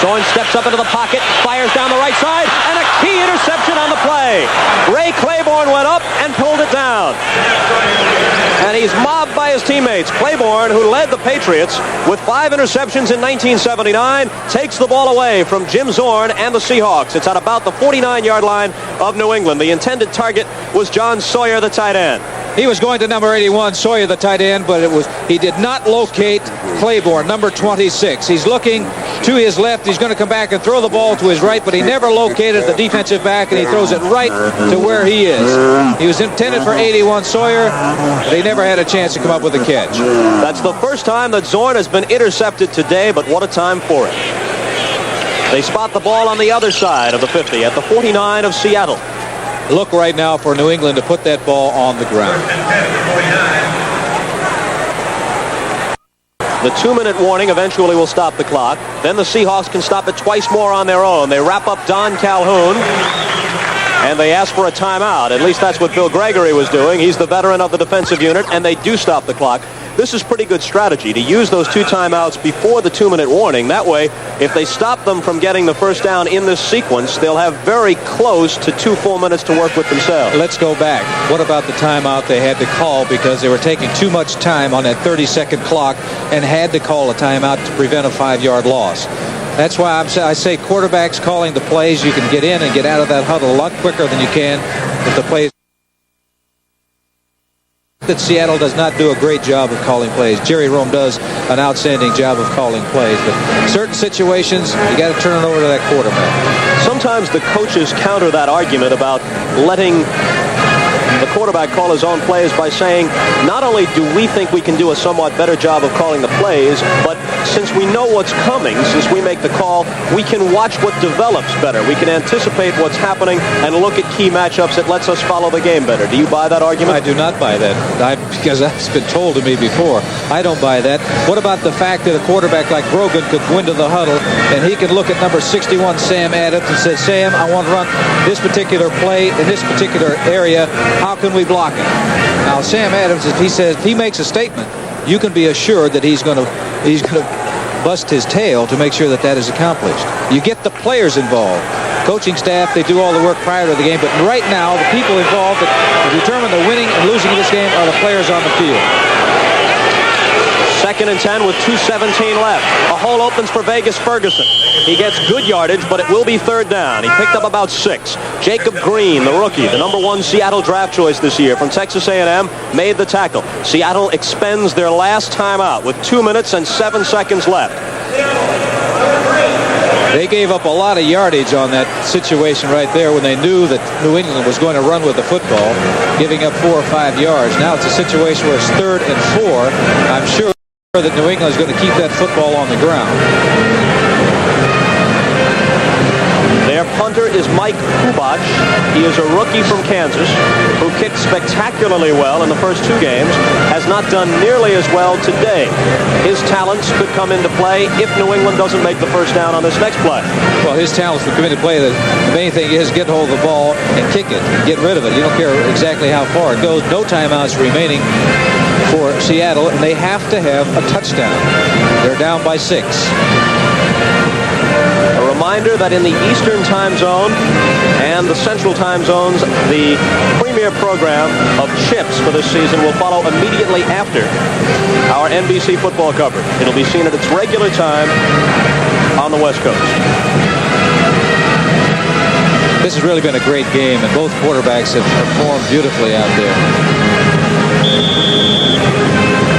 Zorn steps up into the pocket, fires down the right side, and a key interception on the play. Ray Claiborne went up and pulled it down. And he's mobbed by his teammates. Claiborne, who led the Patriots with 5 interceptions in 1979, takes the ball away from Jim Zorn and the Seahawks. It's at about the 49-yard line of New England. The intended target was John Sawyer, the tight end. He was going to number 81, Sawyer, the tight end, but he did not locate Claiborne, number 26. He's looking to his left. He's going to come back and throw the ball to his right, but he never located the defensive back, and he throws it right to where he is. He was intended for 81, Sawyer. They never had a chance to come up with a catch. That's the first time that Zorn has been intercepted today, but what a time for it. They spot the ball on the other side of the 50 at the 49 of Seattle. Look right now for New England to put that ball on the ground. The 2-minute warning eventually will stop the clock. Then the Seahawks can stop it twice more on their own. They wrap up Don Calhoun, and they ask for a timeout. At least that's what Bill Gregory was doing. He's the veteran of the defensive unit, and they do stop the clock. This is pretty good strategy to use those 2 timeouts before the 2-minute warning. That way, if they stop them from getting the first down in this sequence, they'll have very close to 2 full minutes to work with themselves. Let's go back. What about the timeout they had to call because they were taking too much time on that 30-second clock and had to call a timeout to prevent a 5-yard loss? That's why I say quarterbacks calling the plays. You can get in and get out of that huddle a lot quicker than you can if the plays. That Seattle does not do a great job of calling plays. Jerry Rome does an outstanding job of calling plays, but certain situations you got to turn it over to that quarterback. Sometimes the coaches counter that argument about letting the quarterback call his own plays by saying, not only do we think we can do a somewhat better job of calling the plays, but since we know what's coming, since we make the call, we can watch what develops better. We can anticipate what's happening and look at key matchups that lets us follow the game better. Do you buy that argument? I do not buy that, because that's been told to me before. I don't buy that. What about the fact that a quarterback like Brogan could go into the huddle and he could look at number 61, Sam Adams, and say, Sam, I want to run this particular play in this particular area. How can we block it? Now, Sam Adams, if he makes a statement, you can be assured that he's going to bust his tail to make sure that that is accomplished. You get the players involved. Coaching staff, they do all the work prior to the game, but right now, the people involved that determine the winning and losing of this game are the players on the field. 2nd and 10 with 2:17 left. A hole opens for Vegas Ferguson. He gets good yardage, but it will be 3rd down. He picked up about 6. Jacob Green, the rookie, the number 1 Seattle draft choice this year from Texas A&M, made the tackle. Seattle expends their last timeout with 2 minutes and 7 seconds left. They gave up a lot of yardage on that situation right there when they knew that New England was going to run with the football, giving up 4 or 5 yards. Now it's a situation where it's 3rd and 4. I'm sure that New England is going to keep that football on the ground. Their punter is Mike Kubach. He is a rookie from Kansas who kicked spectacularly well in the first 2 games, has not done nearly as well today. His talents could come into play if New England doesn't make the first down on this next play. Well, his talents would come into play. The main thing is get hold of the ball and kick it, get rid of it. You don't care exactly how far it goes. No timeouts remaining for Seattle, and they have to have a touchdown. They're down by 6. A reminder that in the Eastern time zone and the Central time zones, the premier program of Chips for this season will follow immediately after our NBC football coverage. It'll be seen at its regular time on the West Coast. This has really been a great game, and both quarterbacks have performed beautifully out there.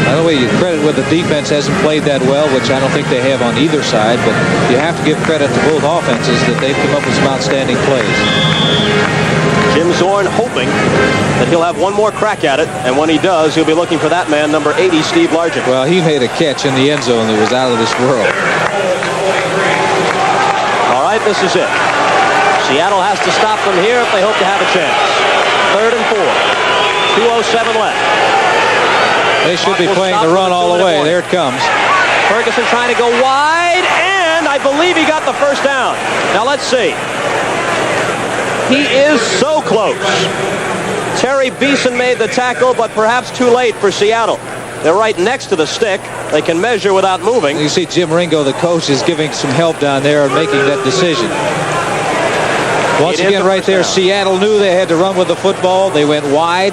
By the way, you credit where the defense hasn't played that well, which I don't think they have on either side, but you have to give credit to both offenses that they've come up with some outstanding plays. Jim Zorn hoping that he'll have one more crack at it, and when he does, he'll be looking for that man, number 80, Steve Largent. Well, he made a catch in the end zone that was out of this world. All right, this is it. Seattle has to stop them here if they hope to have a chance. 3rd and 4. 2:07 left. They should be playing the run all the way. There it comes. Ferguson trying to go wide, and I believe he got the first down. Now let's see. He is so close. Terry Beeson made the tackle, but perhaps too late for Seattle. They're right next to the stick. They can measure without moving. You see Jim Ringo, the coach, is giving some help down there and making that decision. Once again, right there, Seattle knew they had to run with the football. They went wide.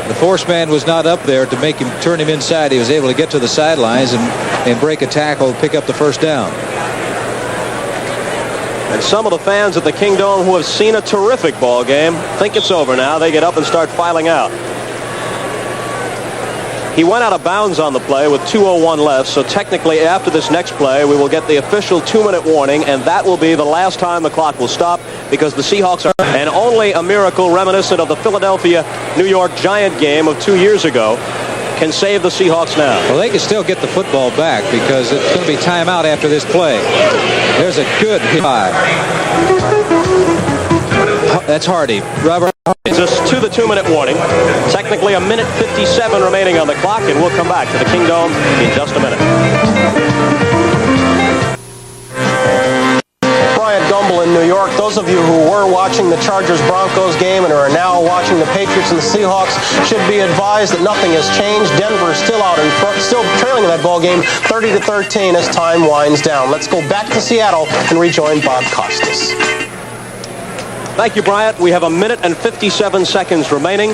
The force man was not up there to make him turn him inside. He was able to get to the sidelines and break a tackle, pick up the first down. And some of the fans at the Kingdome who have seen a terrific ball game think it's over now. They get up and start filing out. He went out of bounds on the play with 2:01 left, so technically after this next play we will get the official 2-minute warning, and that will be the last time the clock will stop, because the Seahawks are, and only a miracle reminiscent of the Philadelphia-New York Giant game of 2 years ago can save the Seahawks now. Well, they can still get the football back because it's going to be timeout after this play. There's a good hit. That's Hardy. Robert. Just to the 2-minute warning. Technically a minute 57 remaining on the clock, and we'll come back to the Kingdome in just a minute. Bryant Gumbel in New York. Those of you who were watching the Chargers-Broncos game and are now watching the Patriots and the Seahawks should be advised that nothing has changed. Denver is still out in front, still trailing in that ball game 30-13 as time winds down. Let's go back to Seattle and rejoin Bob Costas. Thank you, Bryant. We have a minute and 57 seconds remaining.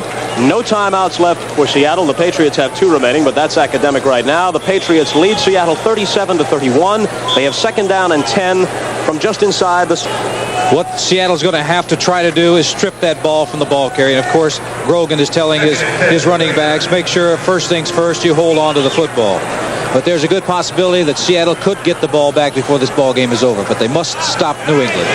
No timeouts left for Seattle. The Patriots have 2 remaining, but that's academic right now. The Patriots lead Seattle 37-31. They have 2nd down and 10 from just inside the... What Seattle's going to have to try to do is strip that ball from the ball carrier. And, of course, Grogan is telling his running backs, make sure first things first, you hold on to the football. But there's a good possibility that Seattle could get the ball back before this ball game is over. But they must stop New England.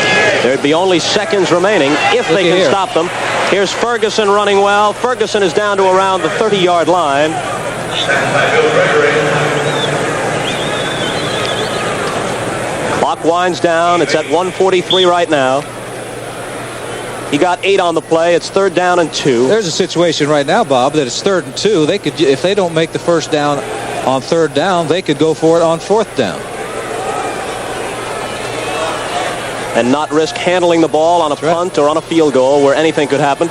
There'd be only seconds remaining if they can stop them. Here's Ferguson running well. Ferguson is down to around the 30-yard line. Clock winds down. It's at 1:43 right now. He got 8 on the play. It's 3rd down and 2. There's a situation right now, Bob, that it's 3rd and 2. They could, if they don't make the first down on 3rd down, they could go for it on 4th down. And not risk handling the ball on a punt or on a field goal where anything could happen.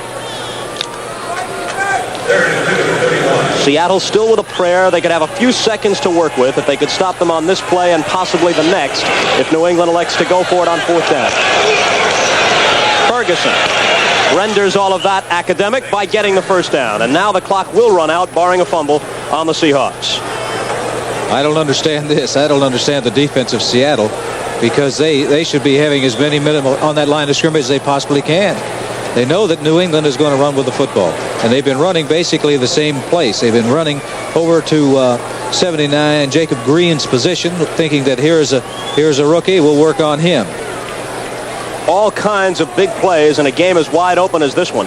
Seattle still with a prayer. They could have a few seconds to work with if they could stop them on this play and possibly the next if New England elects to go for it on 4th down. Ferguson renders all of that academic by getting the first down. And now the clock will run out, barring a fumble on the Seahawks. I don't understand this. I don't understand the defense of Seattle, because they should be having as many minutes on that line of scrimmage as they possibly can. They know that New England is going to run with the football, and they've been running basically the same place. They've been running over to 79 Jacob Green's position, thinking that here's a rookie, we'll work on him. All kinds of big plays in a game as wide open as this one,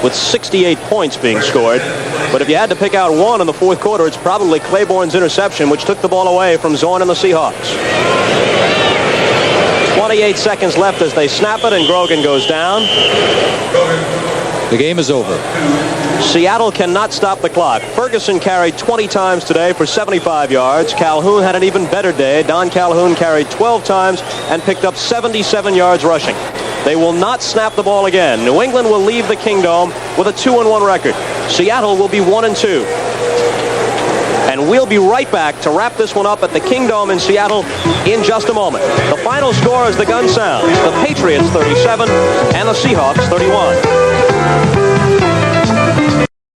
with 68 points being scored. But if you had to pick out one in the 4th quarter, it's probably Claiborne's interception, which took the ball away from Zorn and the Seahawks. 28 seconds left as they snap it, and Grogan goes down. The game is over. Seattle cannot stop the clock. Ferguson carried 20 times today for 75 yards. Calhoun had an even better day. Don Calhoun carried 12 times and picked up 77 yards rushing. They will not snap the ball again. New England will leave the Kingdome with a 2-1 record. Seattle will be 1-2. And we'll be right back to wrap this one up at the Kingdome in Seattle in just a moment. The final score as the gun sounds: the Patriots 37 and the Seahawks 31.